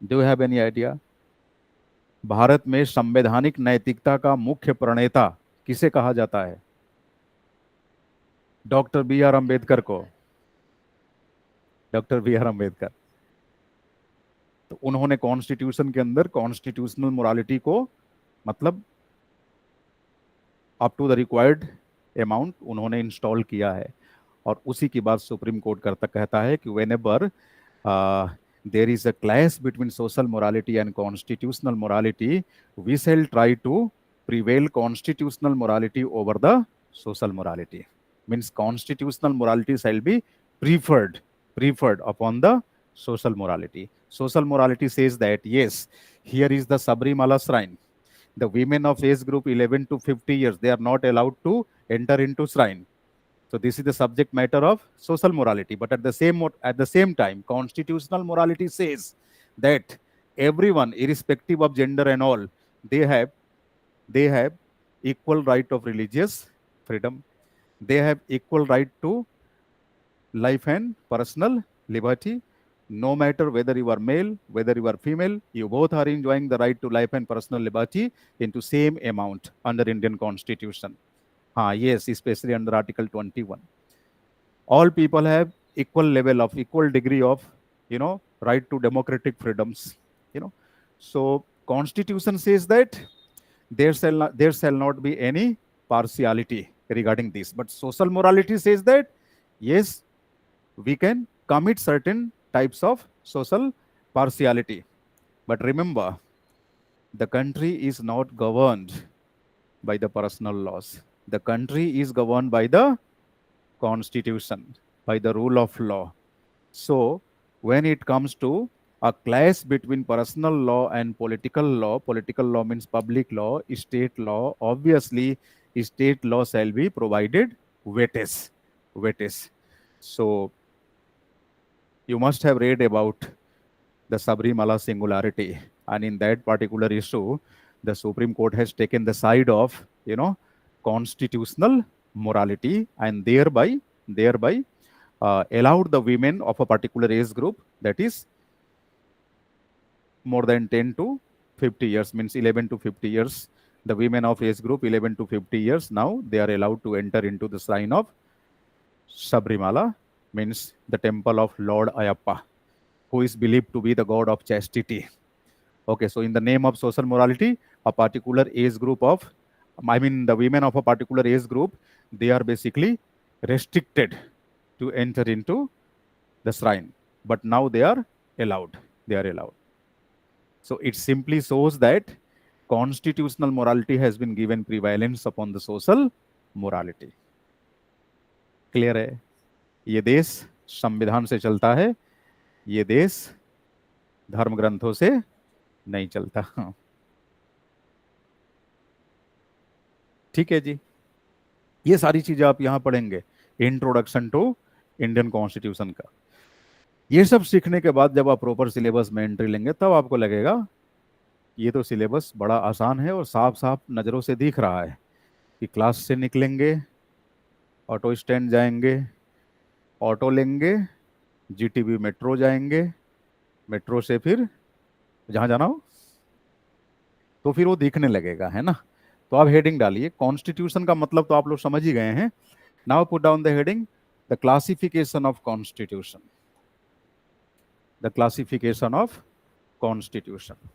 Do you have any idea? Bharat में संवैधानिक नैतिकता का मुख्य प्रणेता किसे कहा जाता है? डॉक्टर बी आर अम्बेडकर को। डॉक्टर बी आर अम्बेडकर, तो उन्होंने कॉन्स्टिट्यूशन के अंदर कॉन्स्टिट्यूशनल मोरालिटी को मतलब up to the required amount उन्होंने इंस्टॉल किया है, और उसी की बात सुप्रीम कोर्ट कहता है कि whenever there is a clash between social morality and constitutional morality, we shall try to prevail constitutional morality over the social morality. Means constitutional morality shall be preferred upon the social morality. Social morality says that yes, here is the Sabrimala shrine. The women of age group 11 to 50 years, they are not allowed to enter into shrine. So this is the subject matter of social morality. But at the same time, constitutional morality says that everyone, irrespective of gender and all, they have equal right of religious freedom. They have equal right to life and personal liberty. no matter whether you are male, whether you are female, you both are enjoying the right to life and personal liberty into same amount under Indian Constitution. Yes, especially under Article 21. All people have equal level of, equal degree of, right to democratic freedoms. So Constitution says that there shall not be any partiality regarding this. But social morality says that yes, we can commit certain types of social partiality. But remember, the country is not governed by the personal laws. The country is governed by the constitution, by the rule of law. So, when it comes to a clash between personal law and political law means public law, state law, obviously, state law shall be provided weightage. Weightage. So, you must have read about the Sabrimala singularity, and in that particular issue, the Supreme Court has taken the side of, constitutional morality, and thereby allowed the women of a particular age group, that is more than 10 to 50 years, means 11 to 50 years, the women of age group 11 to 50 years, now they are allowed to enter into the shrine of Sabrimala, means the temple of Lord Ayappa, who is believed to be the god of chastity. Okay, so in the name of social morality, a particular age group of, the women of a particular age group, they are basically restricted to enter into the shrine. But now they are allowed. They are allowed. So it simply shows that constitutional morality has been given prevalence upon the social morality. Clear है? ये देश संविधान से चलता है, ये देश धर्म ग्रंथों से नहीं चलता. ठीक है जी, ये सारी चीजें आप यहां पढ़ेंगे, इंट्रोडक्शन टू इंडियन कॉन्स्टिट्यूशन का. ये सब सीखने के बाद जब आप प्रॉपर सिलेबस में एंट्री लेंगे तब आपको लगेगा ये तो सिलेबस बड़ा आसान है और साफ साफ नज़रों से दिख रहा है कि क्लास से निकलेंगे, ऑटो स्टैंड जाएंगे, ऑटो लेंगे, जीटीबी मेट्रो जाएंगे, मेट्रो से फिर जहाँ जाना हो, तो फिर वो दिखने लगेगा, है ना. तो आप हेडिंग डालिए. कॉन्स्टिट्यूशन का मतलब तो आप लोग समझ ही गए हैं. Now put down the heading, the classification of constitution. The classification of constitution.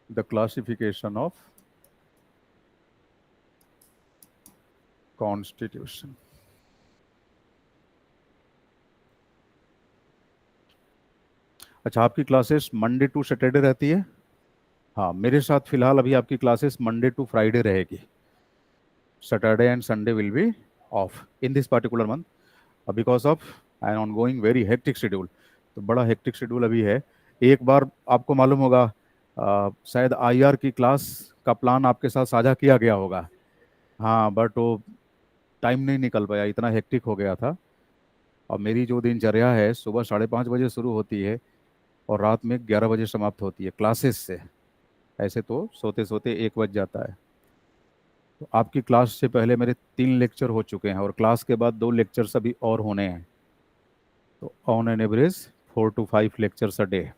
The classification of constitution. अच्छा, आपकी क्लासेस मंडे टू सैटरडे रहती है. हाँ, मेरे साथ फिलहाल अभी आपकी क्लासेस मंडे टू फ्राइडे रहेगी. Saturday and Sunday will be off in this particular month because of an on going very hectic schedule. तो बड़ा हेक्टिक शेड्यूल अभी है. एक बार आपको मालूम होगा, शायद आईआर की क्लास का प्लान आपके साथ साझा किया गया होगा. हाँ, बट वो टाइम नहीं निकल पाया, इतना हेक्टिक हो गया था. और मेरी जो दिनचर्या है, सुबह 5:30 बजे शुरू होती है और रात में 11 बजे समाप्त होती है क्लासेस से. ऐसे तो सोते सोते 1 बज जाता है. तो आपकी क्लास से पहले मेरे 3 लेक्चर हो चुके हैं और क्लास के बाद 2 लेक्चर्स अभी और होने हैं. तो on an average 4 to 5 lectures a day.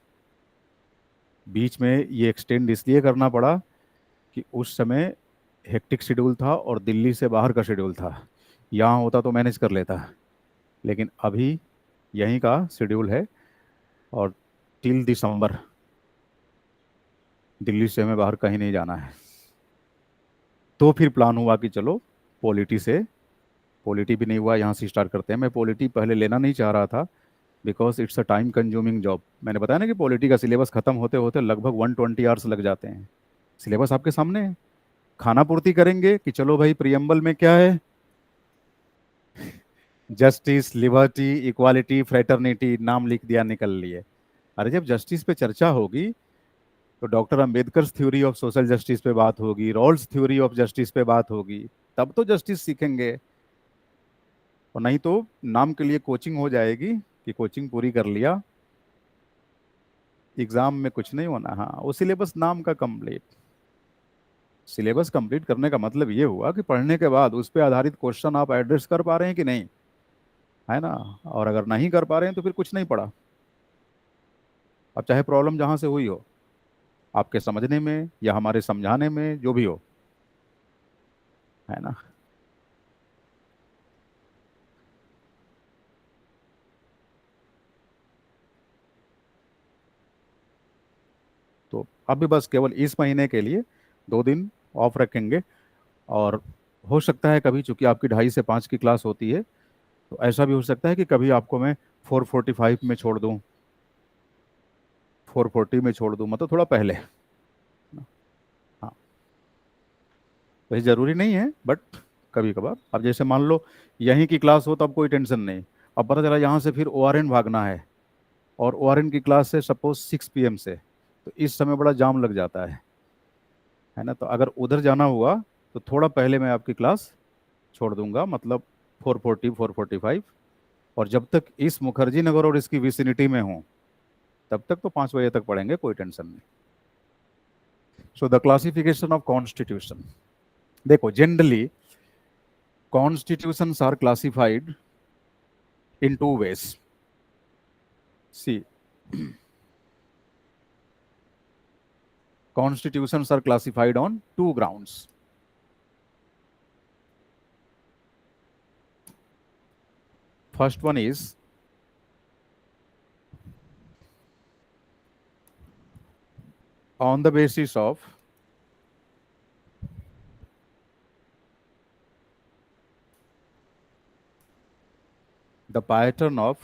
बीच में ये एक्सटेंड इसलिए करना पड़ा कि उस समय हेक्टिक शेड्यूल था और दिल्ली से बाहर का शेड्यूल था. यहाँ होता तो मैनेज कर लेता, लेकिन अभी यहीं का शेड्यूल है और टिल दिसंबर दिल्ली से हमें बाहर कहीं नहीं जाना है. तो फिर प्लान हुआ कि चलो पॉलिटी भी नहीं हुआ, यहाँ से स्टार्ट करते हैं. मैं पॉलिटी पहले लेना नहीं चाह रहा था because it's a time consuming job. मैंने बताया ना कि पॉलिटी का सिलेबस खत्म होते होते लगभग 120 आवर्स लग जाते हैं. सिलेबस आपके सामने है. खाना पूर्ति करेंगे कि चलो भाई प्रियम्बल में क्या है, जस्टिस, लिबर्टी, इक्वालिटी, फ्रेटर्निटी, नाम लिख दिया, निकल लिए. अरे जब जस्टिस पे चर्चा होगी तो doctor Ambedkar theory of social justice पे बात होगी, रॉल्स थ्योरी ऑफ जस्टिस पे बात होगी, तब तो जस्टिस सीखेंगे. और नहीं तो नाम के लिए कोचिंग हो जाएगी कि कोचिंग पूरी कर लिया, एग्जाम में कुछ नहीं होना. हाँ, वो सिलेबस नाम का कंप्लीट. सिलेबस कंप्लीट करने का मतलब ये हुआ कि पढ़ने के बाद उस पर आधारित क्वेश्चन आप एड्रेस कर पा रहे हैं कि नहीं, है ना। और अगर नहीं कर पा रहे हैं तो फिर कुछ नहीं पढ़ा। अब चाहे प्रॉब्लम जहां से हुई हो, आपके समझने में या हमारे समझाने में, जो भी हो, है ना। तो अभी बस केवल इस महीने के लिए 2 दिन ऑफ रखेंगे। और हो सकता है कभी, चूंकि आपकी 2:30 से 5 की क्लास होती है, तो ऐसा भी हो सकता है कि कभी आपको मैं 4:45 में छोड़ दूं, 4:40 में छोड़ दूं, मतलब थोड़ा पहले। हाँ, वैसे जरूरी नहीं है, बट कभी कभार। अब जैसे मान लो यहीं की क्लास हो, तब कोई टेंशन नहीं। अब पता चला यहाँ से फिर ORN भागना है, और ORN की क्लास है सपोज 6 PM से, तो इस समय बड़ा जाम लग जाता है ना। तो अगर उधर जाना हुआ तो थोड़ा पहले मैं आपकी क्लास छोड़ दूंगा, मतलब 4:40, 4:45। और जब तक इस मुखर्जी नगर और इसकी विसिनिटी में हूँ, तब तक तो 5 बजे तक पढ़ेंगे, कोई टेंशन नहीं। So the classification of constitution. देखो, generally constitutions are classified in 2 ways. See, constitutions are classified on 2 grounds. First one is on the basis of the pattern of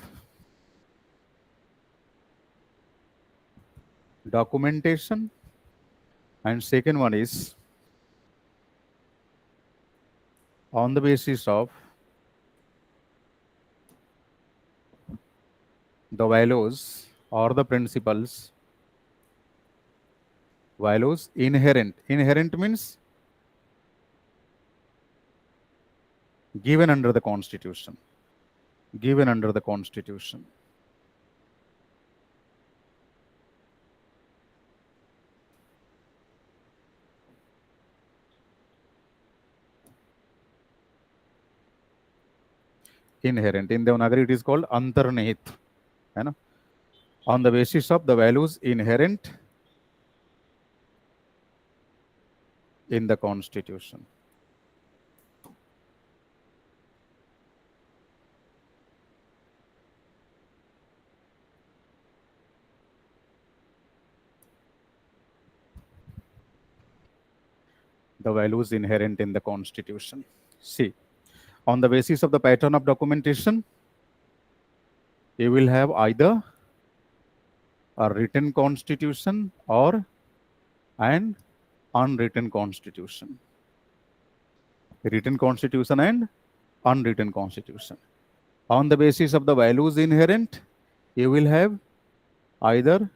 documentation, and second one is on the basis of the values or the principles. Values inherent. Inherent means given under the Constitution. Given under the Constitution. Inherent. In Devanagari it is called Antarnihit, है ना, on the basis of the values inherent in the Constitution. The values inherent in the Constitution. See, on the basis of the pattern of documentation, you will have either a written constitution or an unwritten constitution. Written constitution and unwritten constitution. On the basis of the values inherent, you will have either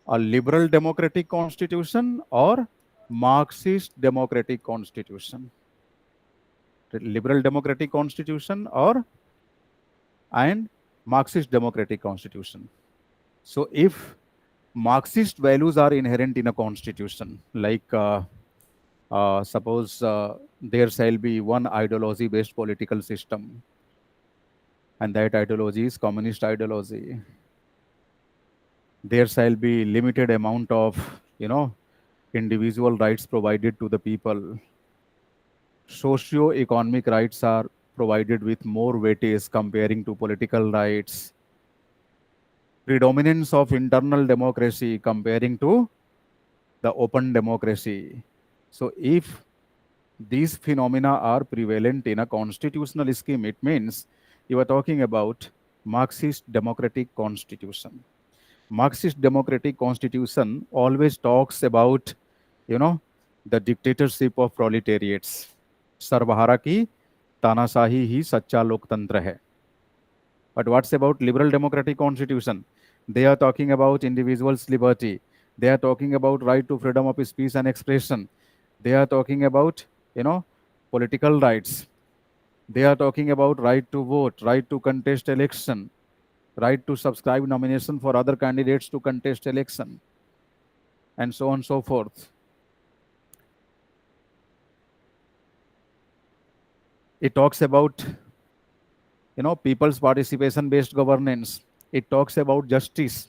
a liberal democratic constitution or Marxist democratic constitution. Liberal democratic constitution or and Marxist democratic constitution. So if Marxist values are inherent in a constitution, like suppose there shall be one ideology based political system, and that ideology is communist ideology. There shall be limited amount of, individual rights provided to the people. Socio-economic rights are provided with more weightage comparing to political rights. Predominance of internal democracy comparing to the open democracy. So if these phenomena are prevalent in a constitutional scheme, it means you are talking about Marxist democratic constitution. Marxist democratic constitution always talks about, the dictatorship of proletariats. सर्वहारा की तानाशाही ही सच्चा लोकतंत्र है. But what's about liberal democratic constitution? They are talking about individual's liberty. They are talking about right to freedom of speech and expression. They are talking about, political rights. They are talking about right to vote, right to contest election, right to subscribe nomination for other candidates to contest election, and so on and so forth. It talks about, people's participation based governance. It talks about justice.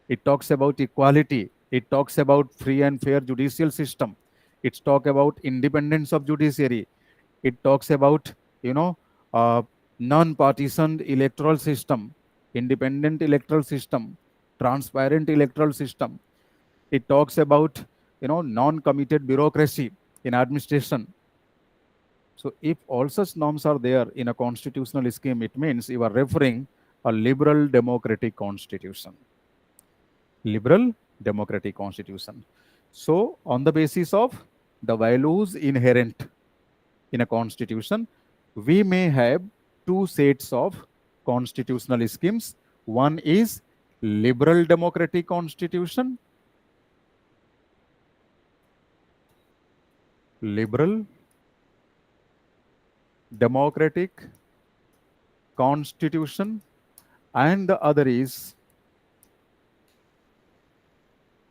It talks about equality. It talks about free and fair judicial system. It talks about independence of judiciary. It talks about, you know, uh, non-partisan electoral system, independent electoral system, transparent electoral system. It talks about, non-committed bureaucracy in administration. So if all such norms are there in a constitutional scheme, it means you are referring a liberal democratic constitution. Liberal democratic constitution. So on the basis of the values inherent in a constitution, we may have two sets of constitutional schemes. One is liberal democratic constitution, liberal democratic constitution, and the other is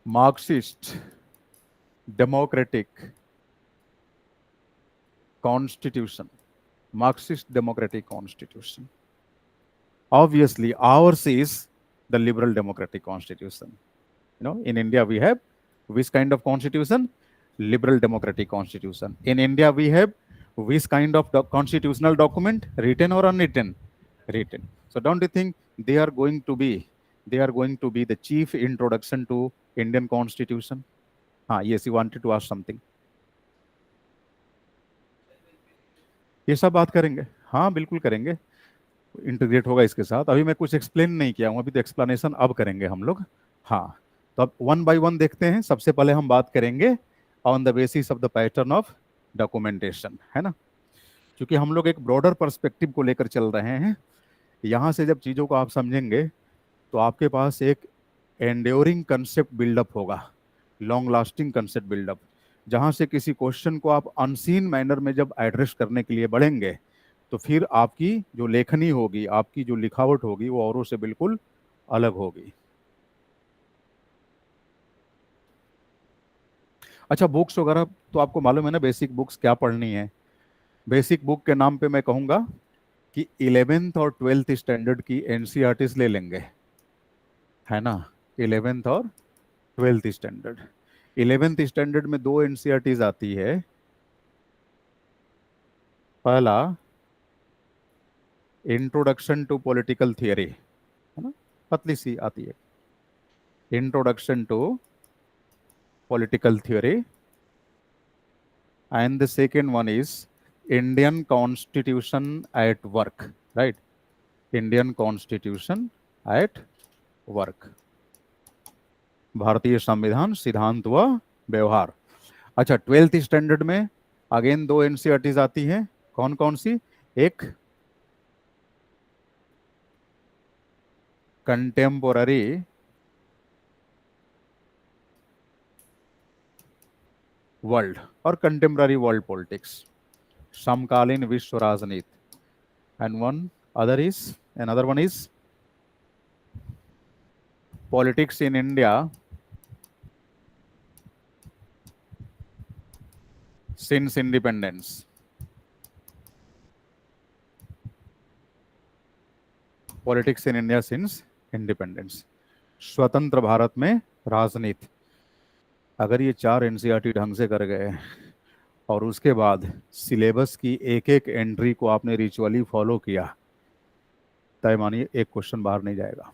Marxist democratic constitution. Marxist democratic constitution. Obviously, ours is the liberal democratic constitution. In India, we have which kind of constitution? Liberal democratic constitution. In India, we have which kind of constitutional document? Written or unwritten? Written. So don't you think they are going to be the chief introduction to Indian constitution? Yes, you wanted to ask something. ये सब बात करेंगे, हाँ बिल्कुल करेंगे, integrate होगा इसके साथ. अभी मैं कुछ एक्सप्लेन नहीं किया हूँ, अभी तो एक्सप्लेनेशन अब करेंगे हम लोग. हाँ, तो अब वन बाय वन देखते हैं. सबसे पहले हम बात करेंगे on the basis of the pattern of documentation, है ना, क्योंकि हम लोग एक ब्रॉडर पर्सपेक्टिव को लेकर चल रहे हैं. यहाँ से जब चीज़ों को आप समझेंगे तो आपके पास एक एंड्योरिंग कंसेप्ट बिल्डअप होगा, लॉन्ग लास्टिंग कंसेप्ट बिल्डअप, जहाँ से किसी क्वेश्चन को आप अनसीन मैनर में जब एड्रेस करने के लिए बढ़ेंगे तो फिर आपकी जो लेखनी होगी, आपकी जो लिखावट होगी, वो औरों से बिल्कुल अलग होगी. अच्छा, बुक्स वगैरह तो आपको मालूम है ना, बेसिक बुक्स क्या पढ़नी है. बेसिक बुक के नाम पे मैं कहूँगा कि 11th और 12th स्टैंडर्ड की एनसीईआरटीज ले लेंगे, है ना. 11th और 12th स्टैंडर्ड. 11th स्टैंडर्ड में दो एनसीईआरटीज आती है. पहला इंट्रोडक्शन टू पॉलिटिकल थियरी, है ना, पतली सी आती है, introduction to political theory. And the second one is Indian constitution at work, right, Indian constitution at work, भारतीय संविधान सिद्धांत व व्यवहार. अच्छा, 12th स्टैंडर्ड में अगेन दो एनसीईआरटीज आती हैं. कौन कौन सी? एक कंटेम्पोररी वर्ल्ड और कंटेम्पररी वर्ल्ड पॉलिटिक्स, समकालीन विश्व राजनीति. And another one is politics in India since independence. Politics in India since independence. स्वतंत्र भारत में राजनीति. अगर ये चार एनसीईआरटी ढंग से कर गए और उसके बाद सिलेबस की एक एक एंट्री को आपने रिचुअली फॉलो किया, तय मानिए एक क्वेश्चन बाहर नहीं जाएगा.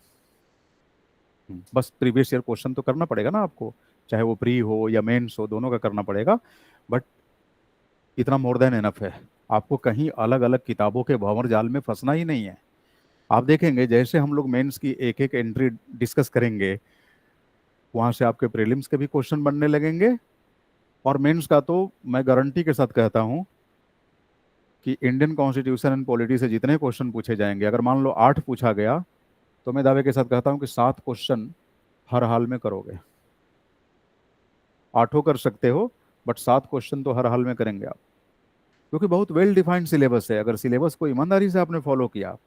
बस प्रीवियस ईयर क्वेश्चन तो करना पड़ेगा ना आपको, चाहे वो प्री हो या मेंस हो, दोनों का करना पड़ेगा. बट इतना मोर देन एनफ है. आपको कहीं अलग अलग किताबों के भंवर जाल में फंसना ही नहीं है. आप देखेंगे जैसे हम लोग मेंस की एक एक एंट्री डिस्कस करेंगे, वहां से आपके प्रीलिम्स के भी क्वेश्चन बनने लगेंगे. और मेंस का तो मैं गारंटी के साथ कहता हूं कि इंडियन कॉन्स्टिट्यूशन एंड पॉलिटी से जितने क्वेश्चन पूछे जाएंगे, अगर मान लो 8 पूछा गया तो मैं दावे के साथ कहता हूं कि 7 क्वेश्चन हर हाल में करोगे. 8 कर सकते हो बट 7 क्वेश्चन तो हर हाल में करेंगे आप, क्योंकि बहुत वेल डिफाइंड सिलेबस है. अगर सिलेबस को ईमानदारी से आपने फॉलो किया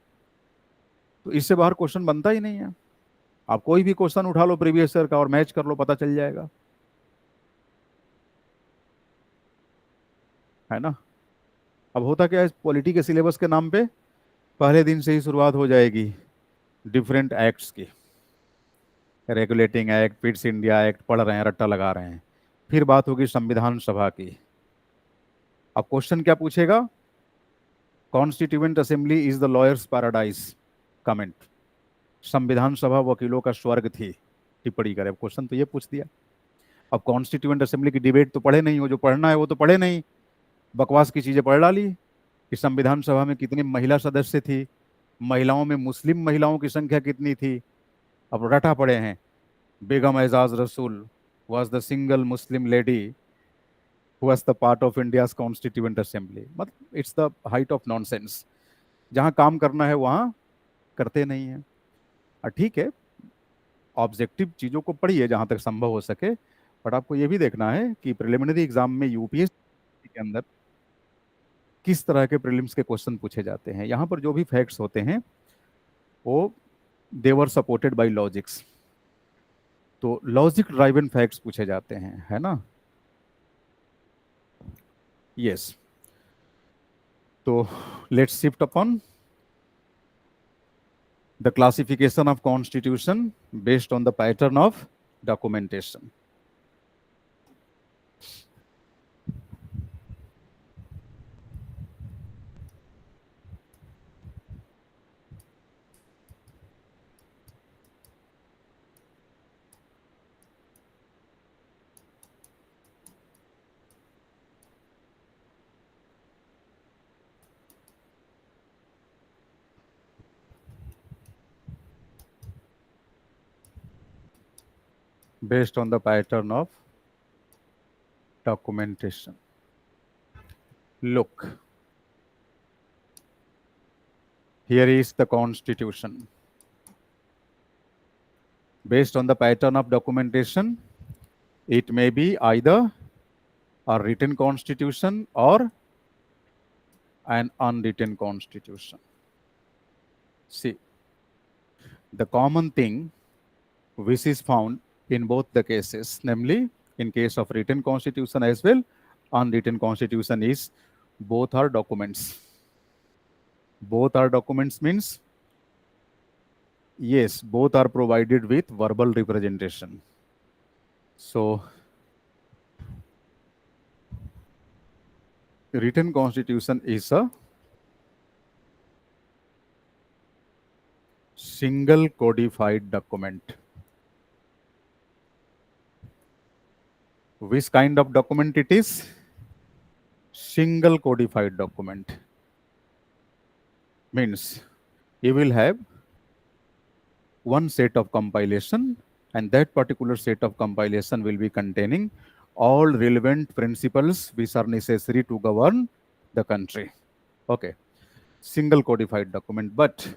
तो इससे बाहर क्वेश्चन बनता ही नहीं है. आप कोई भी क्वेश्चन उठा लो प्रीवियस ईयर का और मैच कर लो, पता चल जाएगा, है ना. अब होता क्या है, पॉलिटी के सिलेबस के नाम पे पहले दिन से ही शुरुआत हो जाएगी डिफरेंट एक्ट्स की, regulating act, fits India act पढ़ रहे हैं, रट्टा लगा रहे हैं। फिर बात होगी संविधान सभा की। अब क्वेश्चन क्या पूछेगा, constituent assembly is the lawyers paradise, comment, संविधान सभा वकीलों का स्वर्ग थी, टिप्पणी करे। क्वेश्चन तो ये पूछ दिया। अब कॉन्स्टिट्यूएंट असेंबली की डिबेट तो पढ़े नहीं हो, जो पढ़ना है वो तो पढ़े नहीं, बकवास की चीजें पढ़ डाली कि संविधान सभा में कितनी महिला सदस्य थी, महिलाओं में मुस्लिम महिलाओं की संख्या कितनी थी। अब रटा पड़े हैं, बेगम एजाज रसूल was the single Muslim lady who was the part of India's constituent assembly. मतलब it's the height of nonsense. जहां काम करना है वहां करते नहीं है। ठीक है, ऑब्जेक्टिव चीजों को पढ़िए जहां तक संभव हो सके, बट आपको ये भी देखना है कि प्रिलिमिनरी एग्जाम में यूपीएससी के अंदर किस तरह के प्रीलिम्स के क्वेश्चन पूछे जाते हैं। यहाँ पर जो भी फैक्ट्स होते हैं वो दे वर सपोर्टेड बाय लॉजिक्स, तो लॉजिक ड्राइवन फैक्ट्स पूछे जाते हैं, है ना। यस, तो let's shift upon the classification of constitution based on the pattern of documentation. Based on the pattern of documentation. Look, here is the constitution. Based on the pattern of documentation, it may be either a written constitution or an unwritten constitution. See, the common thing which is found in both the cases, namely in case of written constitution as well, unwritten constitution, is both are documents. Both are documents means, yes, both are provided with verbal representation. So, written constitution is a single codified document. Which kind of document it is? Single codified document. Means you will have one set of compilation, and that particular set of compilation will be containing all relevant principles which are necessary to govern the country. Okay, single codified document. But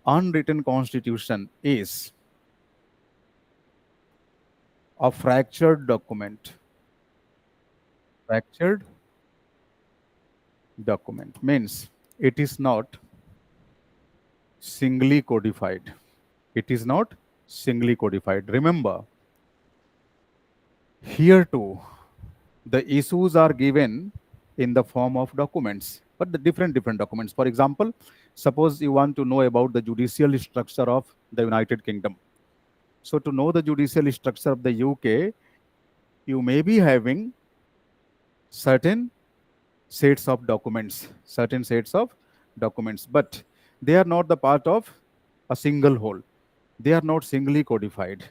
unwritten constitution is a fractured document. Fractured document means it is not singly codified. It is not singly codified. Remember, here too, the issues are given in the form of documents, but the different documents. For example, suppose you want to know about the judicial structure of the United Kingdom. So to know the judicial structure of the UK, you may be having certain sets of documents, but they are not the part of a single whole. They are not singly codified.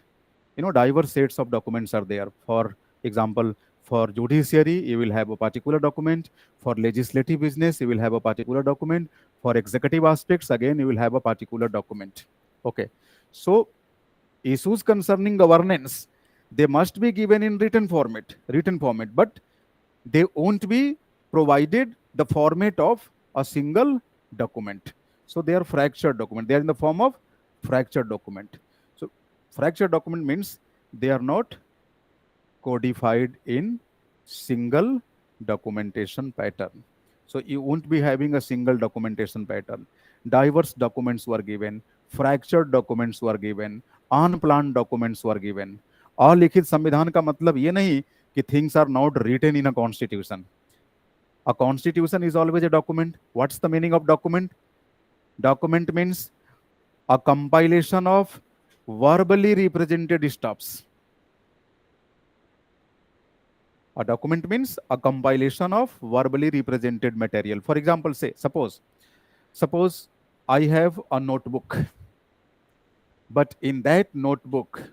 You know, diverse sets of documents are there. For example, for judiciary, you will have a particular document. For legislative business, you will have a particular document. For executive aspects, again, you will have a particular document. Okay. So, issues concerning governance, they must be given in written format, but they won't be provided the format of a single document. So they are fractured document. They are in the form of fractured document. So fractured document means they are not codified in single documentation pattern. So you won't be having a single documentation pattern. Diverse documents were given, fractured documents were given, unplanned documents were given. अलिखित संविधान का मतलब ये नहीं कि things are not written in a constitution. A constitution is always a document. What's the meaning of document? Document means a compilation of verbally represented stuffs. A document means a compilation of verbally represented material. For example, say, suppose I have a notebook, but in that notebook,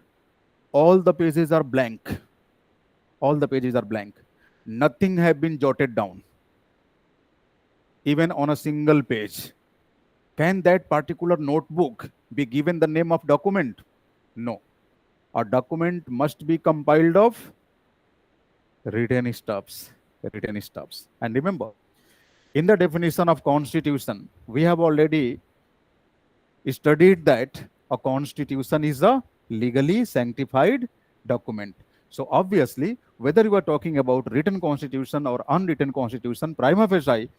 all the pages are blank. All the pages are blank. Nothing have been jotted down, even on a single page. Can that particular notebook be given the name of document? No. A document must be compiled of written stuffs. Written stuffs. And remember, in the definition of constitution, we have already studied that a constitution is a legally sanctified document. So obviously, whether you are talking about written constitution or unwritten constitution, prima facie,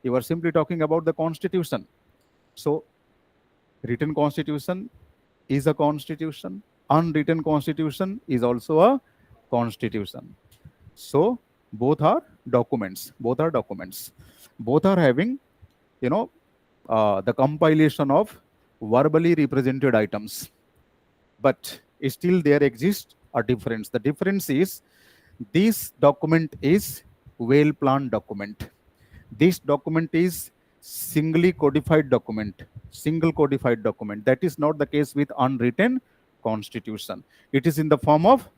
you are simply talking about the constitution. So written constitution is a constitution. Unwritten constitution is also a constitution. So both are documents. Both are documents. Both are having, the compilation of verbally represented items. But still there exists a difference. The difference is this document is well-planned document. This document is singly codified document, single codified document. That is not the case with unwritten constitution. It is in the form of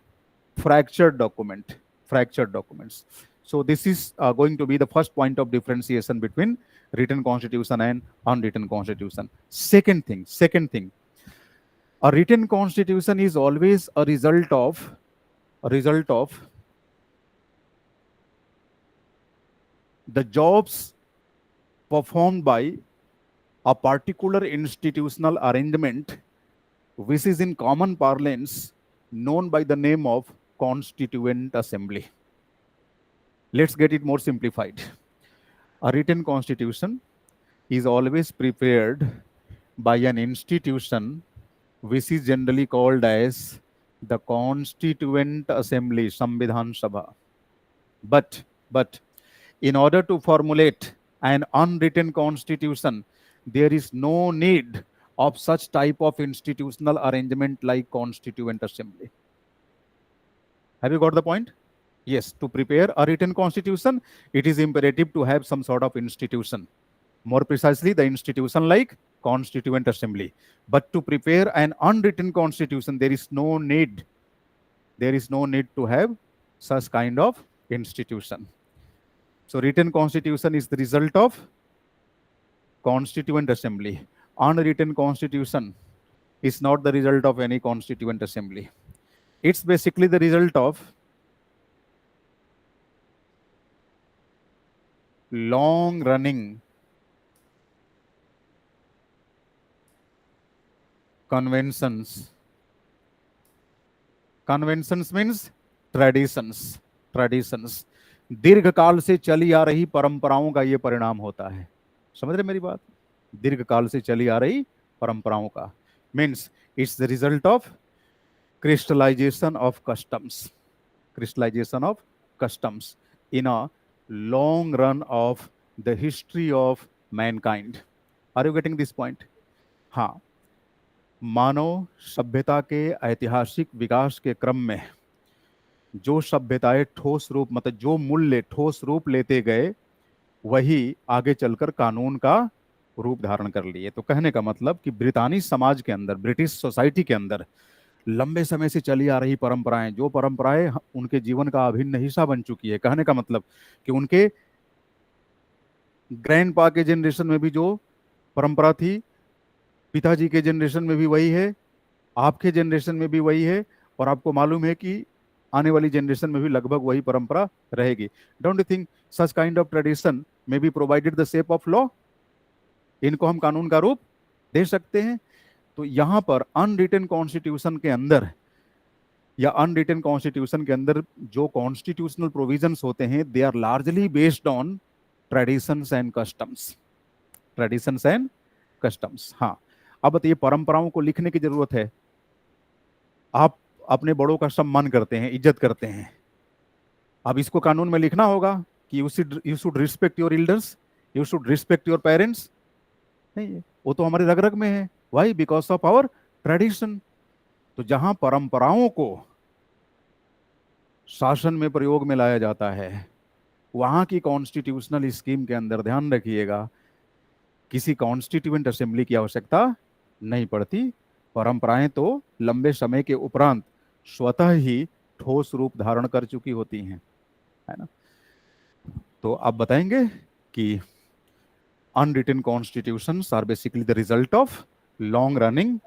fractured document, fractured documents. So this is going to be the first point of differentiation between written constitution and unwritten constitution. Second thing, a written constitution is always a result of the jobs performed by a particular institutional arrangement, which is in common parlance known by the name of Constituent Assembly. Let's get it more simplified. A written constitution is always prepared by an institution which is generally called as the Constituent Assembly, Sambidhan Sabha. But in order to formulate an unwritten constitution, there is no need of such type of institutional arrangement like Constituent Assembly. Have you got the point? Yes, to prepare a written constitution, it is imperative to have some sort of institution. More precisely, the institution like Constituent Assembly. But to prepare an unwritten constitution, there is no need to have such kind of institution. So written constitution is the result of Constituent Assembly. Unwritten constitution is not the result of any Constituent Assembly. It's basically the result of long-running conventions. Conventions means traditions. Traditions. दीर्घकाल से चली आ रही परंपराओं का ये परिणाम होता है. समझ रहे मेरी बात? दीर्घकाल से चली आ रही परंपराओं का means it's the result of crystallization of customs. Crystallization of customs in a long run of the history of mankind. Are you getting this point? हाँ, मानव सभ्यता के ऐतिहासिक विकास के क्रम में जो सभ्यताएं ठोस रूप, मतलब जो मूल्य ठोस रूप लेते गए, वही आगे चलकर कानून का रूप धारण कर लिए. तो कहने का मतलब कि ब्रितानी समाज के अंदर, ब्रिटिश सोसाइटी के अंदर लंबे समय से चली आ रही परंपराएं, जो परंपराएं उनके जीवन का अभिन्न हिस्सा बन चुकी है. कहने का मतलब कि उनके ग्रैंडपा के जनरेशन में भी जो परंपरा थी, पिताजी के जनरेशन में भी वही है, आपके जनरेशन में भी वही है, और आपको मालूम है कि आने वाली जनरेशन में भी लगभग वही परंपरा रहेगी. Don't you think such kind of tradition may be provided the shape of law? इनको हम कानून का रूप दे सकते हैं. तो यहां पर अनरिटन कॉन्स्टिट्यूशन के अंदर या अनरिटन कॉन्स्टिट्यूशन के अंदर जो कॉन्स्टिट्यूशनल प्रोविजंस होते हैं, they are largely based on traditions and customs. Traditions and customs. हाँ, अब ये परंपराओं को लिखने की जरूरत है. आप अपने बड़ों का सम्मान करते हैं, इज्जत करते हैं. अब इसको कानून में लिखना होगा कि you should respect your elders, you should respect your parents? नहीं, वो तो हमारे रग रग में है. Why? Because of our tradition. तो जहां परंपराओं को शासन में प्रयोग में लाया जाता है, वहां की कॉन्स्टिट्यूशनल स्कीम के अंदर ध्यान रखिएगा, किसी कॉन्स्टिट्यूएंट असेंबली की आवश्यकता नहीं पड़ती. परंपराएं तो लंबे समय के उपरांत स्वतः ही ठोस रूप धारण कर चुकी होती हैं, है ना. तो आप बताएंगे कि unwritten constitutions are basically the result of long running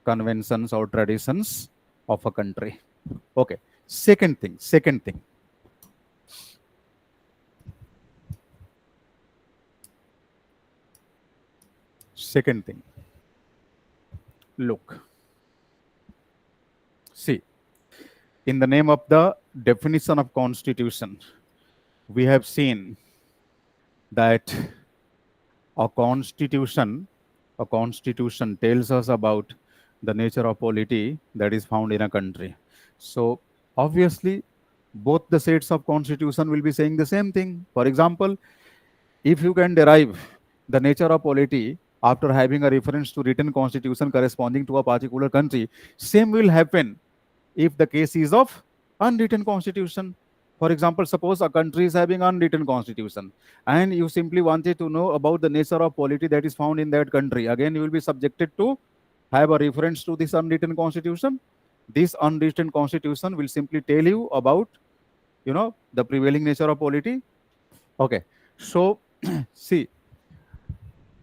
conventions or traditions of a country. Okay, second thing. Look, see, in the name of the definition of constitution, we have seen that a constitution tells us about the nature of polity that is found in a country. So obviously, both the sets of constitution will be saying the same thing. For example, if you can derive the nature of polity after having a reference to written constitution corresponding to a particular country, same will happen if the case is of unwritten constitution. For example, suppose a country is having unwritten constitution and you simply wanted to know about the nature of polity that is found in that country. Again, you will be subjected to have a reference to this unwritten constitution. This unwritten constitution will simply tell you about, the prevailing nature of polity. Okay, so see,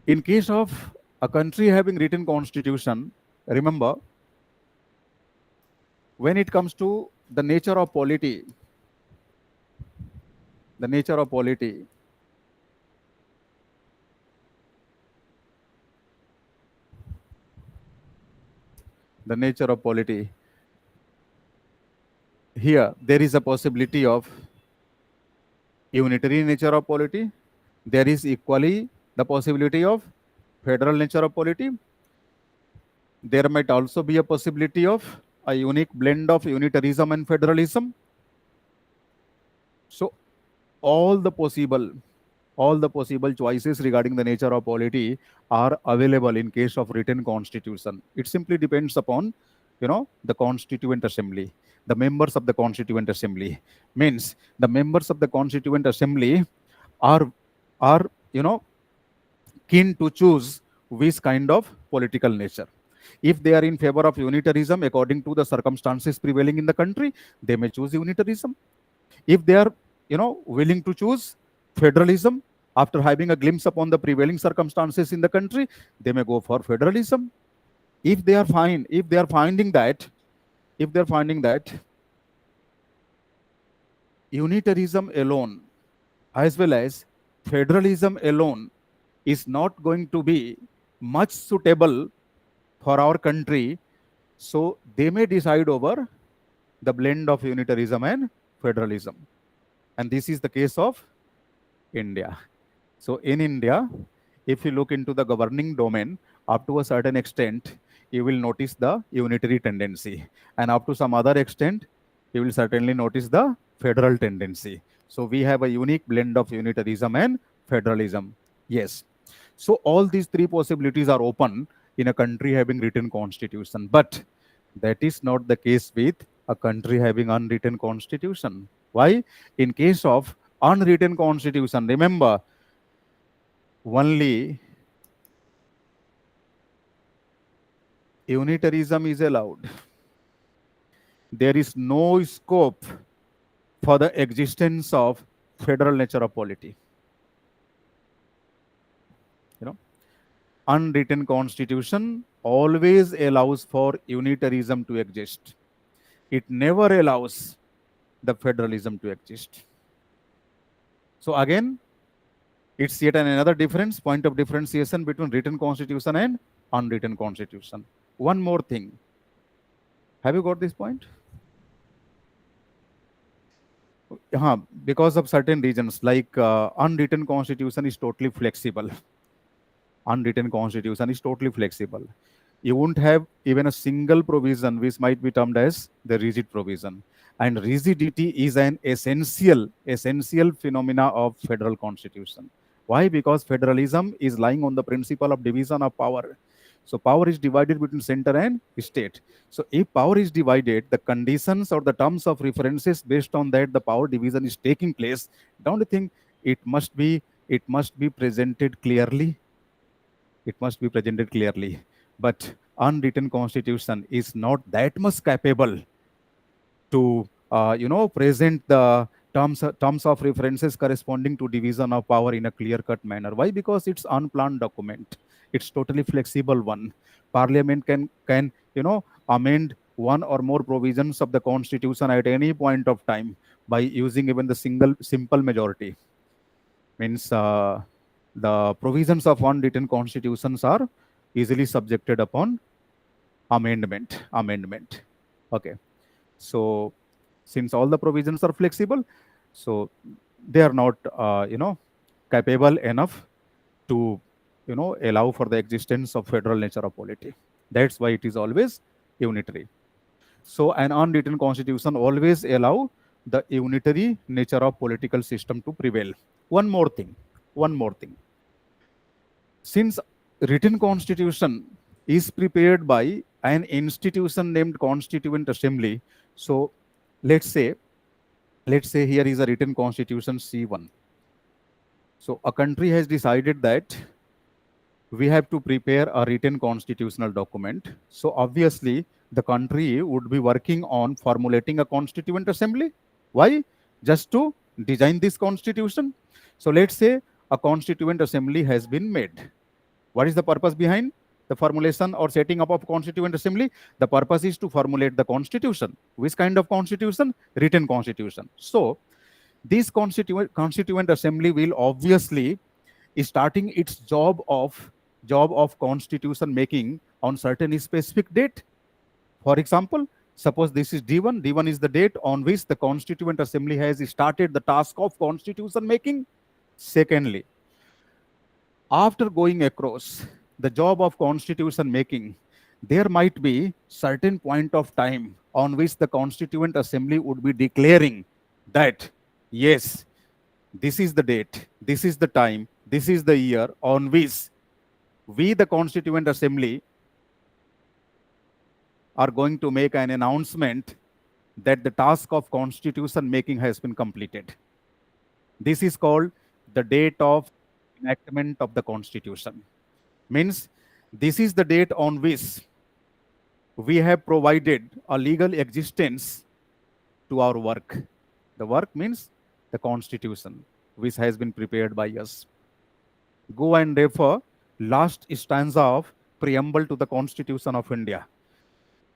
in case of a country having written constitution, remember, when it comes to the nature of polity, here there is a possibility of unitary nature of polity. There is equally the possibility of federal nature of polity. There might also be a possibility of a unique blend of unitarism and federalism. So all the possible choices regarding the nature of polity are available in case of written constitution. It simply depends upon, the constituent assembly, the members of the constituent assembly. Means the members of the constituent assembly are keen to choose which kind of political nature. If they are in favor of unitarism according to the circumstances prevailing in the country, they may choose unitarism. If they are, willing to choose federalism after having a glimpse upon the prevailing circumstances in the country, they may go for federalism. If they are finding that unitarism alone as well as federalism alone is not going to be much suitable for our country, so they may decide over the blend of unitarism and federalism. And this is the case of India. So in India, if you look into the governing domain, up to a certain extent, you will notice the unitary tendency. And up to some other extent, you will certainly notice the federal tendency. So we have a unique blend of unitarism and federalism. Yes. So all these three possibilities are open in a country having written constitution. But that is not the case with a country having unwritten constitution. Why? In case of unwritten constitution, remember, only unitarism is allowed. There is no scope for the existence of federal nature of polity. Unwritten constitution always allows for unitarism to exist. It never allows the federalism to exist. So again, it's yet another point of differentiation between written constitution and unwritten constitution. One more thing. Have you got this point? Because of certain reasons, like unwritten constitution is totally flexible. you won't have even a single provision which might be termed as the rigid provision. And rigidity is an essential phenomena of federal constitution. Why? Because federalism is lying on the principle of division of power. So power is divided between center and state. So if power is divided, the conditions or the terms of references based on that the power division is taking place, don't you think it must be presented clearly? It must be presented clearly. But unwritten constitution is not that much capable to present the terms of references corresponding to division of power in a clear cut manner. Why? Because it's unplanned document. It's totally flexible one. Parliament can amend one or more provisions of the constitution at any point of time by using even the simple majority. Means the provisions of unwritten constitutions are easily subjected upon amendment. Okay. So since all the provisions are flexible, so they are not capable enough to allow for the existence of federal nature of polity. That's why it is always unitary. So an unwritten constitution always allow the unitary nature of political system to prevail. One more thing. Since written constitution is prepared by an institution named Constituent Assembly, so let's say here is a written constitution C1. So a country has decided that we have to prepare a written constitutional document. So obviously the country would be working on formulating a Constituent Assembly. Why? Just to design this constitution. So let's say a Constituent Assembly has been made. What is the purpose behind the formulation or setting up of Constituent Assembly? The purpose is to formulate the constitution. Which kind of constitution? Written constitution. So this Constituent Assembly will obviously is starting its job of constitution making on certain specific date. For example, suppose this is D1. D1 is the date on which the Constituent Assembly has started the task of constitution making. Secondly, after going across the job of constitution making, there might be certain point of time on which the Constituent Assembly would be declaring that, yes, this is the date, this is the time, this is the year on which we, the Constituent Assembly, are going to make an announcement that the task of constitution making has been completed. This is called the date of enactment of the constitution. Means this is the date on which we have provided a legal existence to our work. The work means the constitution, which has been prepared by us. Go and refer last stanza of preamble to the Constitution of India.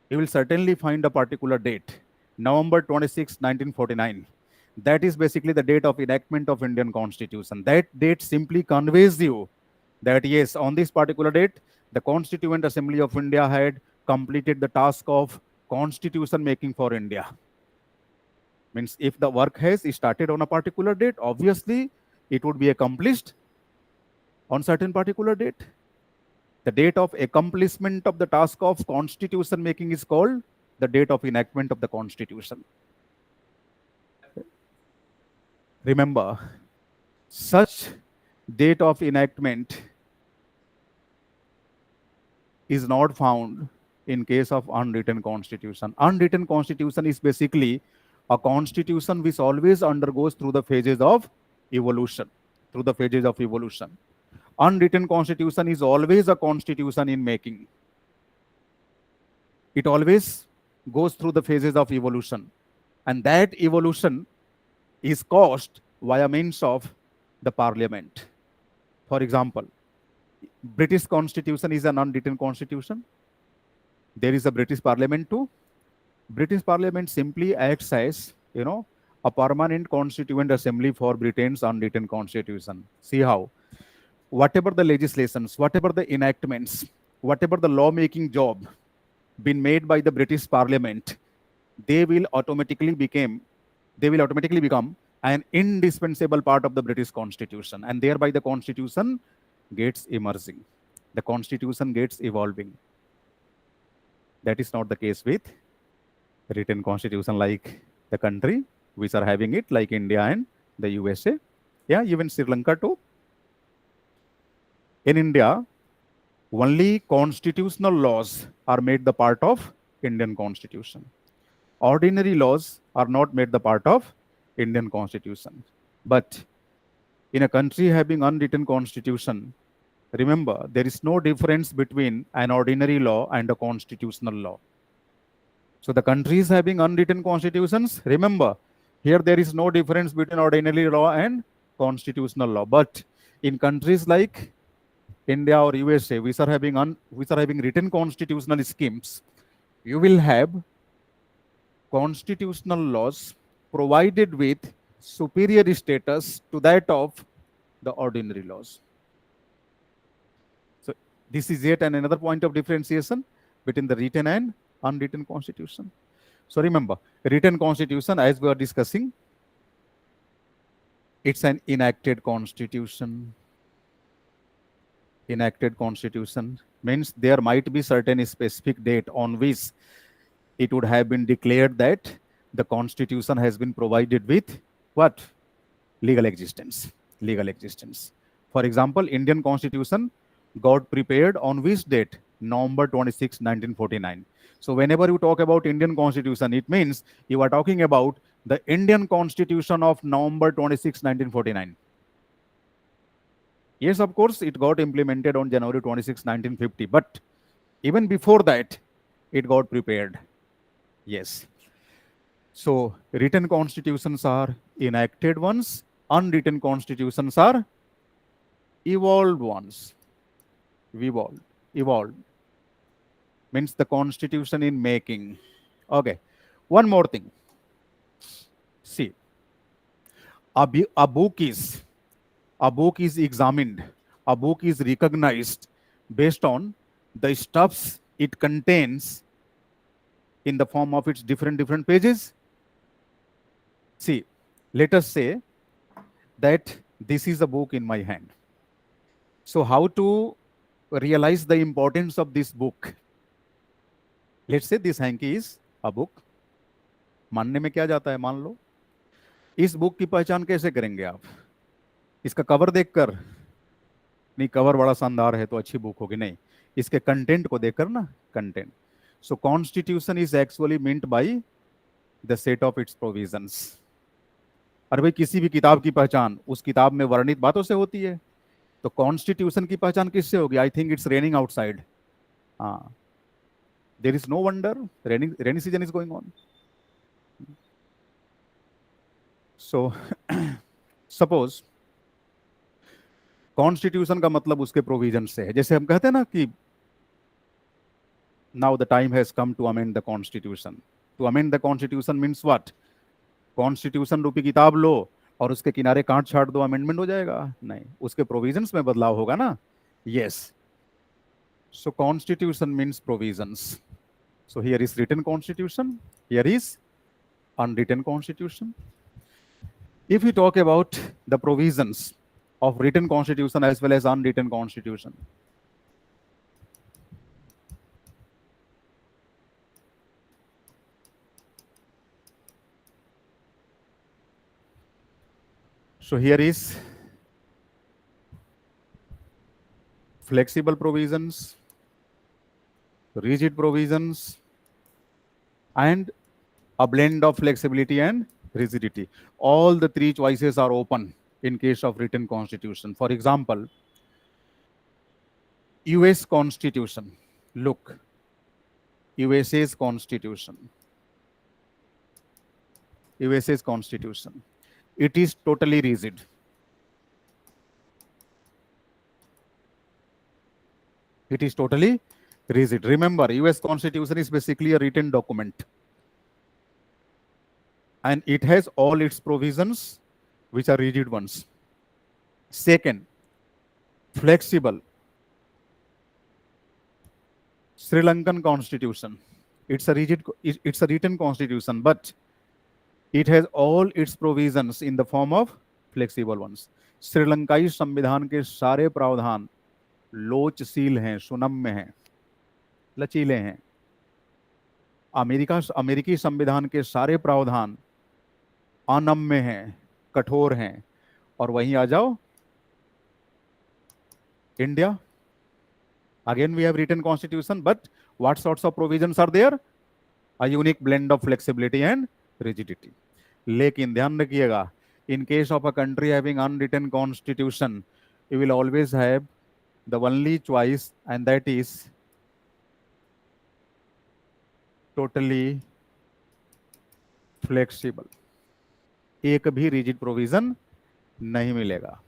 You will certainly find a particular date, November 26, 1949. That is basically the date of enactment of Indian Constitution. That date simply conveys you that yes, on this particular date, the Constituent Assembly of India had completed the task of constitution making for India. Means if the work has started on a particular date, obviously it would be accomplished on certain particular date. The date of accomplishment of the task of constitution making is called the date of enactment of the constitution. Remember, such date of enactment is not found in case of unwritten constitution. Unwritten constitution is basically a constitution which always undergoes through the phases of evolution. Unwritten constitution is always a constitution in making. It always goes through the phases of evolution. And that evolution is caused via means of the parliament. For example, British constitution is an unwritten constitution. There is a British parliament too. British parliament simply acts as, a permanent constituent assembly for Britain's unwritten constitution. See how? Whatever the legislations, whatever the enactments, whatever the lawmaking job been made by the British Parliament, they will automatically become an indispensable part of the British Constitution, and thereby the Constitution gets emerging. The Constitution gets evolving. That is not the case with written constitution like the country which are having it, like India and the USA. Yeah, even Sri Lanka too. In India, only constitutional laws are made the part of Indian Constitution. Ordinary laws are not made the part of Indian Constitution. But in a country having unwritten constitution, remember, there is no difference between an ordinary law and a constitutional law. So the countries having unwritten constitutions, remember, here there is no difference between ordinary law and constitutional law. But in countries like India or USA, which are having written constitutional schemes, you will have constitutional laws provided with superior status to that of the ordinary laws. So this is yet another point of differentiation between the written and unwritten constitution. So remember, written constitution, as we are discussing, it's an enacted constitution. Enacted constitution means there might be certain specific date on which it would have been declared that the constitution has been provided with what? Legal existence. Legal existence. For example, Indian constitution got prepared on which date? November 26, 1949. So whenever you talk about Indian constitution, it means you are talking about the Indian constitution of November 26, 1949. Yes, of course, it got implemented on January 26, 1950. But even before that, it got prepared. Yes. So written constitutions are enacted ones. Unwritten constitutions are evolved ones. Evolved. Means the constitution in making. Okay. One more thing. See, a book is examined, a book is recognized based on the stuffs it contains in the form of its different pages. See, let us say that this is a book in my hand. So how to realize the importance of this book? Let's say this hanky is a book. मानने में क्या जाता है, मान लो इस book की पहचान कैसे करेंगे आप? इसका कवर देखकर नहीं, कवर बड़ा शानदार है तो अच्छी बुक होगी, नहीं, इसके कंटेंट को देखकर ना, content. So constitution is actually meant by the set of its provisions. अरे भाई, किसी भी किताब की पहचान उस किताब में वर्णित बातों से होती है, तो कॉन्स्टिट्यूशन की पहचान किससे होगी? I think it's raining outside. हाँ, there is no wonder, rainy season is going on. So suppose constitution का मतलब उसके प्रोविजन से है. जैसे हम कहते हैं ना कि now the time has come to amend the constitution. To amend the constitution means what? Constitution रूपी किताब लो और उसके किनारे काट छाट दो, अमेंडमेंट हो जाएगा? नहीं, उसके प्रोविजंस में बदलाव होगा ना. Yes. So constitution means provisions. So here is written constitution, here is unwritten constitution. If we talk about the provisions of written constitution as well as unwritten constitution, so here is flexible provisions, rigid provisions, and a blend of flexibility and rigidity. All the three choices are open in case of written constitution. For example, US Constitution. Look, USA's Constitution. USA's Constitution. It is totally rigid. It is totally rigid. Remember, US Constitution is basically a written document. And it has all its provisions which are rigid ones. Second, flexible. Sri Lankan Constitution. It's a written constitution, but it has all its provisions in the form of flexible ones. श्रीलंकाई संविधान के सारे प्रावधान लोचशील हैं, सुनम्य हैं, लचीले हैं. अमेरिकी संविधान के सारे प्रावधान अनम्य हैं, कठोर हैं, और वहीं आ जाओ India, again we have written constitution, but what sorts of provisions are there? A unique blend of flexibility and rigidity. लेकिन ध्यान रखिएगा, in case of a country having unwritten constitution, you will always have the only choice, and that is totally flexible. एक भी rigid provision नहीं मिलेगा.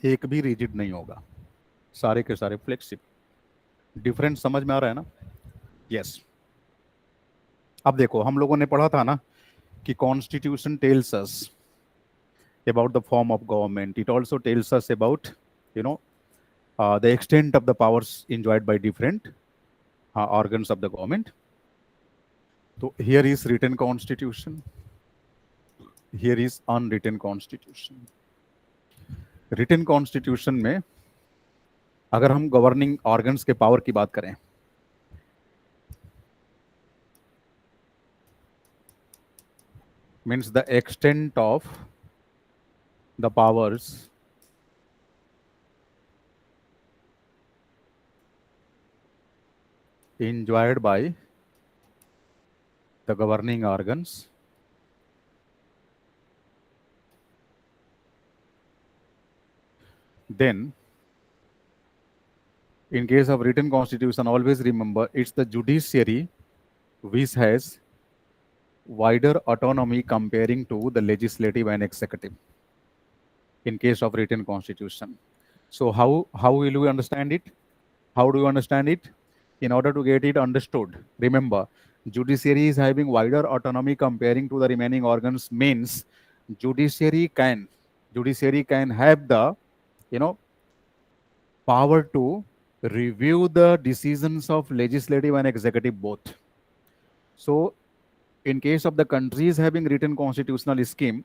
एक भी rigid नहीं होगा, सारे के सारे फ्लेक्सिबल. डिफरेंस समझ में आ रहा है ना? यस. अब देखो, हम लोगों ने पढ़ा था ना कि constitution tells us about the form of government. It also tells us about the extent of the powers enjoyed by different organs of the government. So here is written constitution, here is unwritten constitution. Written constitution में अगर हम governing organs के power की बात करें, means the extent of the powers enjoyed by the governing organs, then in case of written constitution, always remember it's the judiciary which has wider autonomy comparing to the legislative and executive in case of written constitution. So how will we understand it? How do you understand it? In order to get it understood, remember, judiciary is having wider autonomy comparing to the remaining organs, means judiciary can have the power to review the decisions of legislative and executive both. So in case of the countries having written constitutional scheme,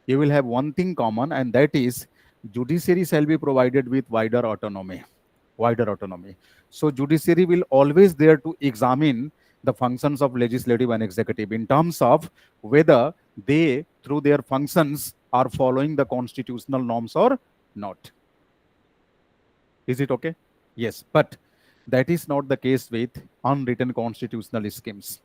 you will have one thing common, and that is judiciary shall be provided with wider autonomy. So judiciary will always there to examine the functions of legislative and executive in terms of whether they, through their functions, are following the constitutional norms or not. Is it okay? Yes, but that is not the case with unwritten constitutional schemes.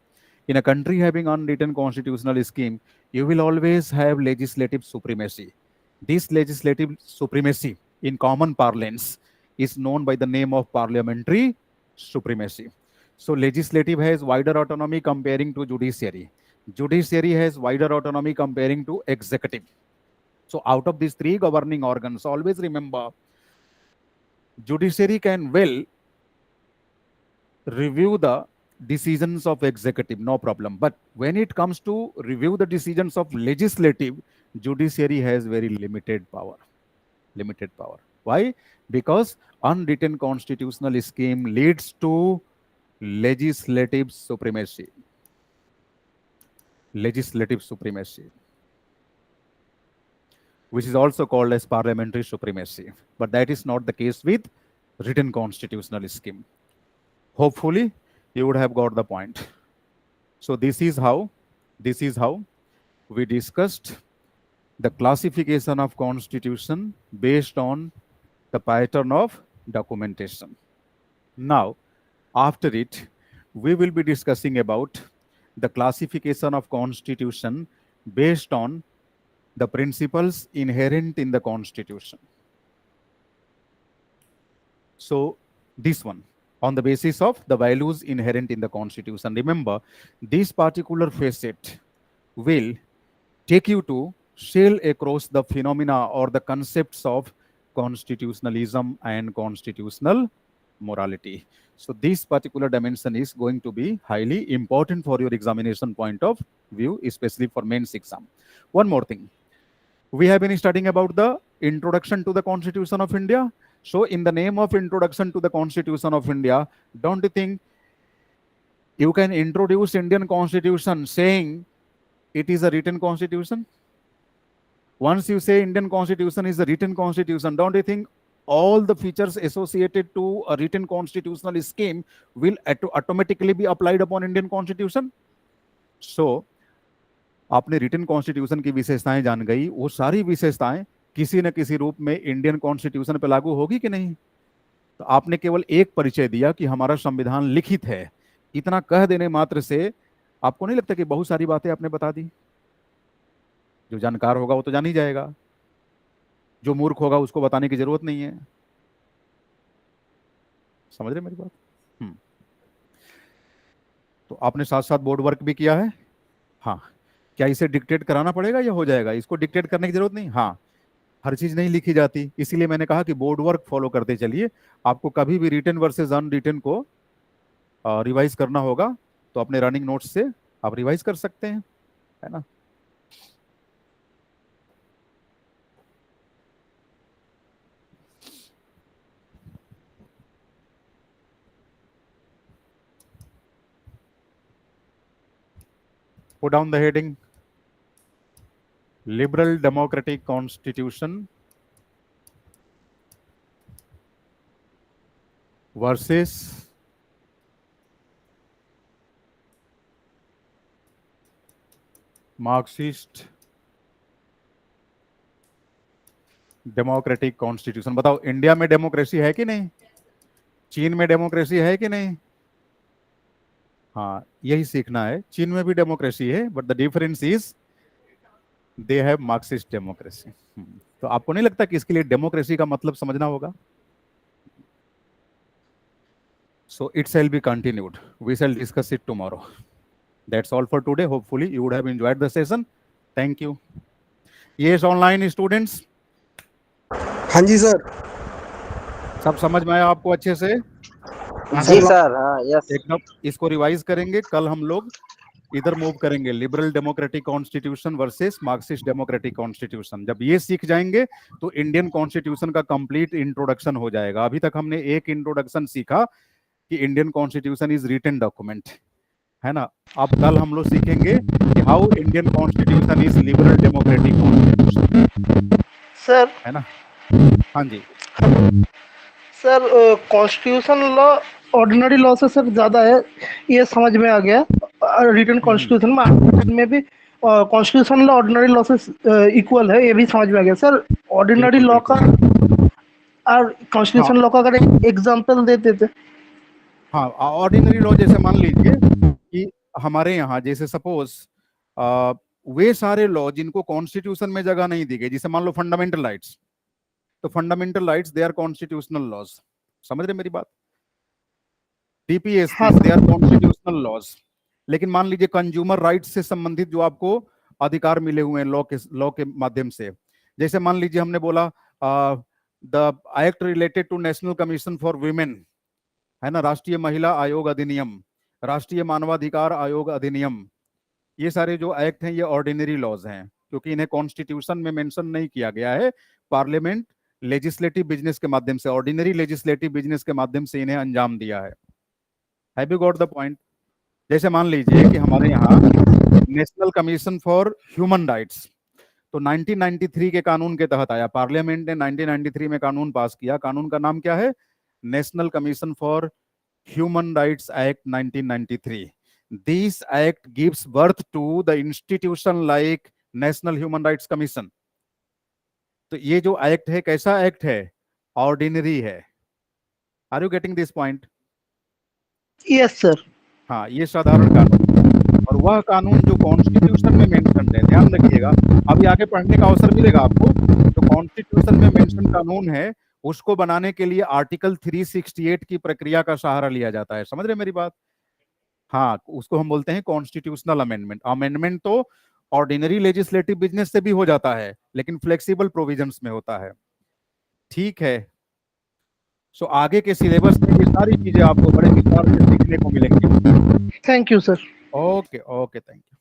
In a country having unwritten constitutional scheme, you will always have legislative supremacy. This legislative supremacy, in common parlance, is known by the name of parliamentary supremacy. So legislative has wider autonomy comparing to judiciary. Judiciary has wider autonomy comparing to executive. So out of these three governing organs, always remember, judiciary can well review the decisions of executive, no problem. But when it comes to review the decisions of legislative, judiciary has very limited power. Why? Because unwritten constitutional scheme leads to legislative supremacy. Which is also called as parliamentary supremacy. But that is not the case with written constitutional scheme. Hopefully, you would have got the point. So this is how we discussed the classification of constitution based on the pattern of documentation. Now, after it, we will be discussing about the classification of constitution based on the principles inherent in the constitution. So this one, on the basis of the values inherent in the constitution. Remember, this particular facet will take you to sail across the phenomena or the concepts of constitutionalism and constitutional morality. So this particular dimension is going to be highly important for your examination point of view, especially for mains exam. One more thing. We have been studying about the introduction to the Constitution of India. So in the name of introduction to the Constitution of India, don't you think you can introduce Indian Constitution saying it is a written constitution? Once you say Indian Constitution is a written constitution, don't you think all the features associated to a written constitutional scheme will automatically be applied upon Indian Constitution? So, आपने written constitution की विशेषताएं जान गई, वो सारी विशेषताएं किसी न किसी रूप में इंडियन कॉन्स्टिट्यूशन पे लागू होगी कि नहीं? तो आपने केवल एक परिचय दिया कि हमारा संविधान लिखित है, इतना कह देने मात्र से आपको नहीं लगता कि बहुत सारी बातें आपने बता दी? जो जानकार होगा वो तो जान ही जाएगा, जो मूर्ख होगा उसको बताने की जरूरत नहीं है। समझ रहे मेरी बात? तो आपने साथ साथ बोर्ड वर्क भी किया है। हाँ, क्या इसे डिक्टेट कराना पड़ेगा या हो जाएगा? इसको डिक्टेट करने की जरूरत नहीं। हाँ, हर चीज नहीं लिखी जाती, इसीलिए मैंने कहा कि बोर्ड वर्क फॉलो करते चलिए। आपको कभी भी रिटन वर्सेस अनरिटन को रिवाइज करना होगा तो अपने रनिंग नोट्स से आप रिवाइज कर सकते हैं, है ना? Put down the heading Liberal Democratic Constitution versus Marxist democratic constitution. बताओ, इंडिया में डेमोक्रेसी है कि नहीं? चीन में डेमोक्रेसी है कि नहीं? हाँ, यही सीखना है। चीन में भी डेमोक्रेसी है, but the difference is they have Marxist democracy. तो आपको नहीं लगता कि इसके लिए डेमोक्रेसी का मतलब समझना होगा? So it shall be continued. We shall discuss it tomorrow. That's all for today. Hopefully you would have enjoyed the session. Thank you. Yes, online students. हाँ जी सर। सब समझ में आया आपको अच्छे से? जी सर। हाँ, यस। एकदम। इसको रिवाइज करेंगे। कल हम लोग इधर मूव करेंगे, liberal democratic constitution versus Marxist democratic constitution. जब ये सीख जाएंगे तो इंडियन कॉन्स्टिट्यूशन का कंप्लीट इंट्रोडक्शन हो जाएगा। अभी तक हमने एक इंट्रोडक्शन सीखा कि Indian constitution is written document, है ना? अब कल हम लोग सीखेंगे कि how Indian constitution is liberal democratic constitution, sir. है ना? हाँ जी sir, constitution law ordinary law से सर ज्यादा है, ये समझ में आ गया। रिटन कॉन्स्टिट्यूशन में भी कॉन्स्टिट्यूशन लॉ ऑर्डिनरी लॉ से इक्वल है, ये भी समझ में आ गया। सर, ऑर्डिनरी लॉ का और कॉन्स्टिट्यूशन लॉ का अगर एग्जांपल देते थे। हाँ, ऑर्डिनरी लॉ जैसे मान लीजिए कि हमारे यहाँ जैसे सपोज वे सारे लॉ जिनको कॉन्स्टिट्यूशन में जगह नहीं दी गई, जैसे मान लो फंडामेंटल राइट्स, तो fundamental rights they are constitutional laws. समझ रहे मेरी बात? TPS they are constitutional laws. लेकिन मान लीजिए कंज्यूमर राइट्स से संबंधित जो आपको अधिकार मिले हुए हैं लॉ के माध्यम से, जैसे मान लीजिए हमने बोला the act related to national commission for women, है ना, राष्ट्रीय महिला आयोग अधिनियम, राष्ट्रीय मानवाधिकार आयोग अधिनियम, ये सारे जो एक्ट हैं ये ऑर्डिनरी लॉज हैं, क्योंकि इन्हें कॉन्स्टिट्यूशन में मेंशन नहीं किया गया है। पार्लियामेंट लेजिस्लेटिव बिजनेस के माध्यम से, ऑर्डिनरी लेजिस्लेटिव बिजनेस के माध्यम से इन्हें अंजाम दिया है। Have you got the point? जैसे मान लीजिए कि हमारे यहाँ national commission for human rights, तो 1993 के कानून के तहत आया। पार्लियामेंट ने 1993 में कानून पास किया। कानून का नाम क्या है? National commission for human rights act 1993। This act gives birth to the institution like national human rights commission. तो ये जो एक्ट है कैसा एक्ट है? ऑर्डिनरी है। Are you getting this point? Yes sir. हाँ, ये साधारण कानून, और वह कानून जो कॉन्स्टिट्यूशन में मेंशन है, ध्यान रखिएगा, अभी आगे पढ़ने का अवसर मिलेगा आपको। जो कॉन्स्टिट्यूशन में मेंशन कानून है उसको बनाने के लिए आर्टिकल 368 की प्रक्रिया का सहारा लिया जाता है। समझ रहे मेरी बात? हाँ, उसको हम बोलते हैं कॉन्स्टिट्यूशनल अमेंडमेंट। अमेंडमेंट तो ऑर्डिनरी लेजिस्लेटिव बिजनेस से भी हो जाता है, लेकिन फ्लेक्सिबल प्रोविजंस में होता है। ठीक है। सो आगे के सिलेबस में ये सारी चीजें आपको बड़े विस्तार से सीखने को मिलेंगी। Thank you sir. Okay okay, thank you.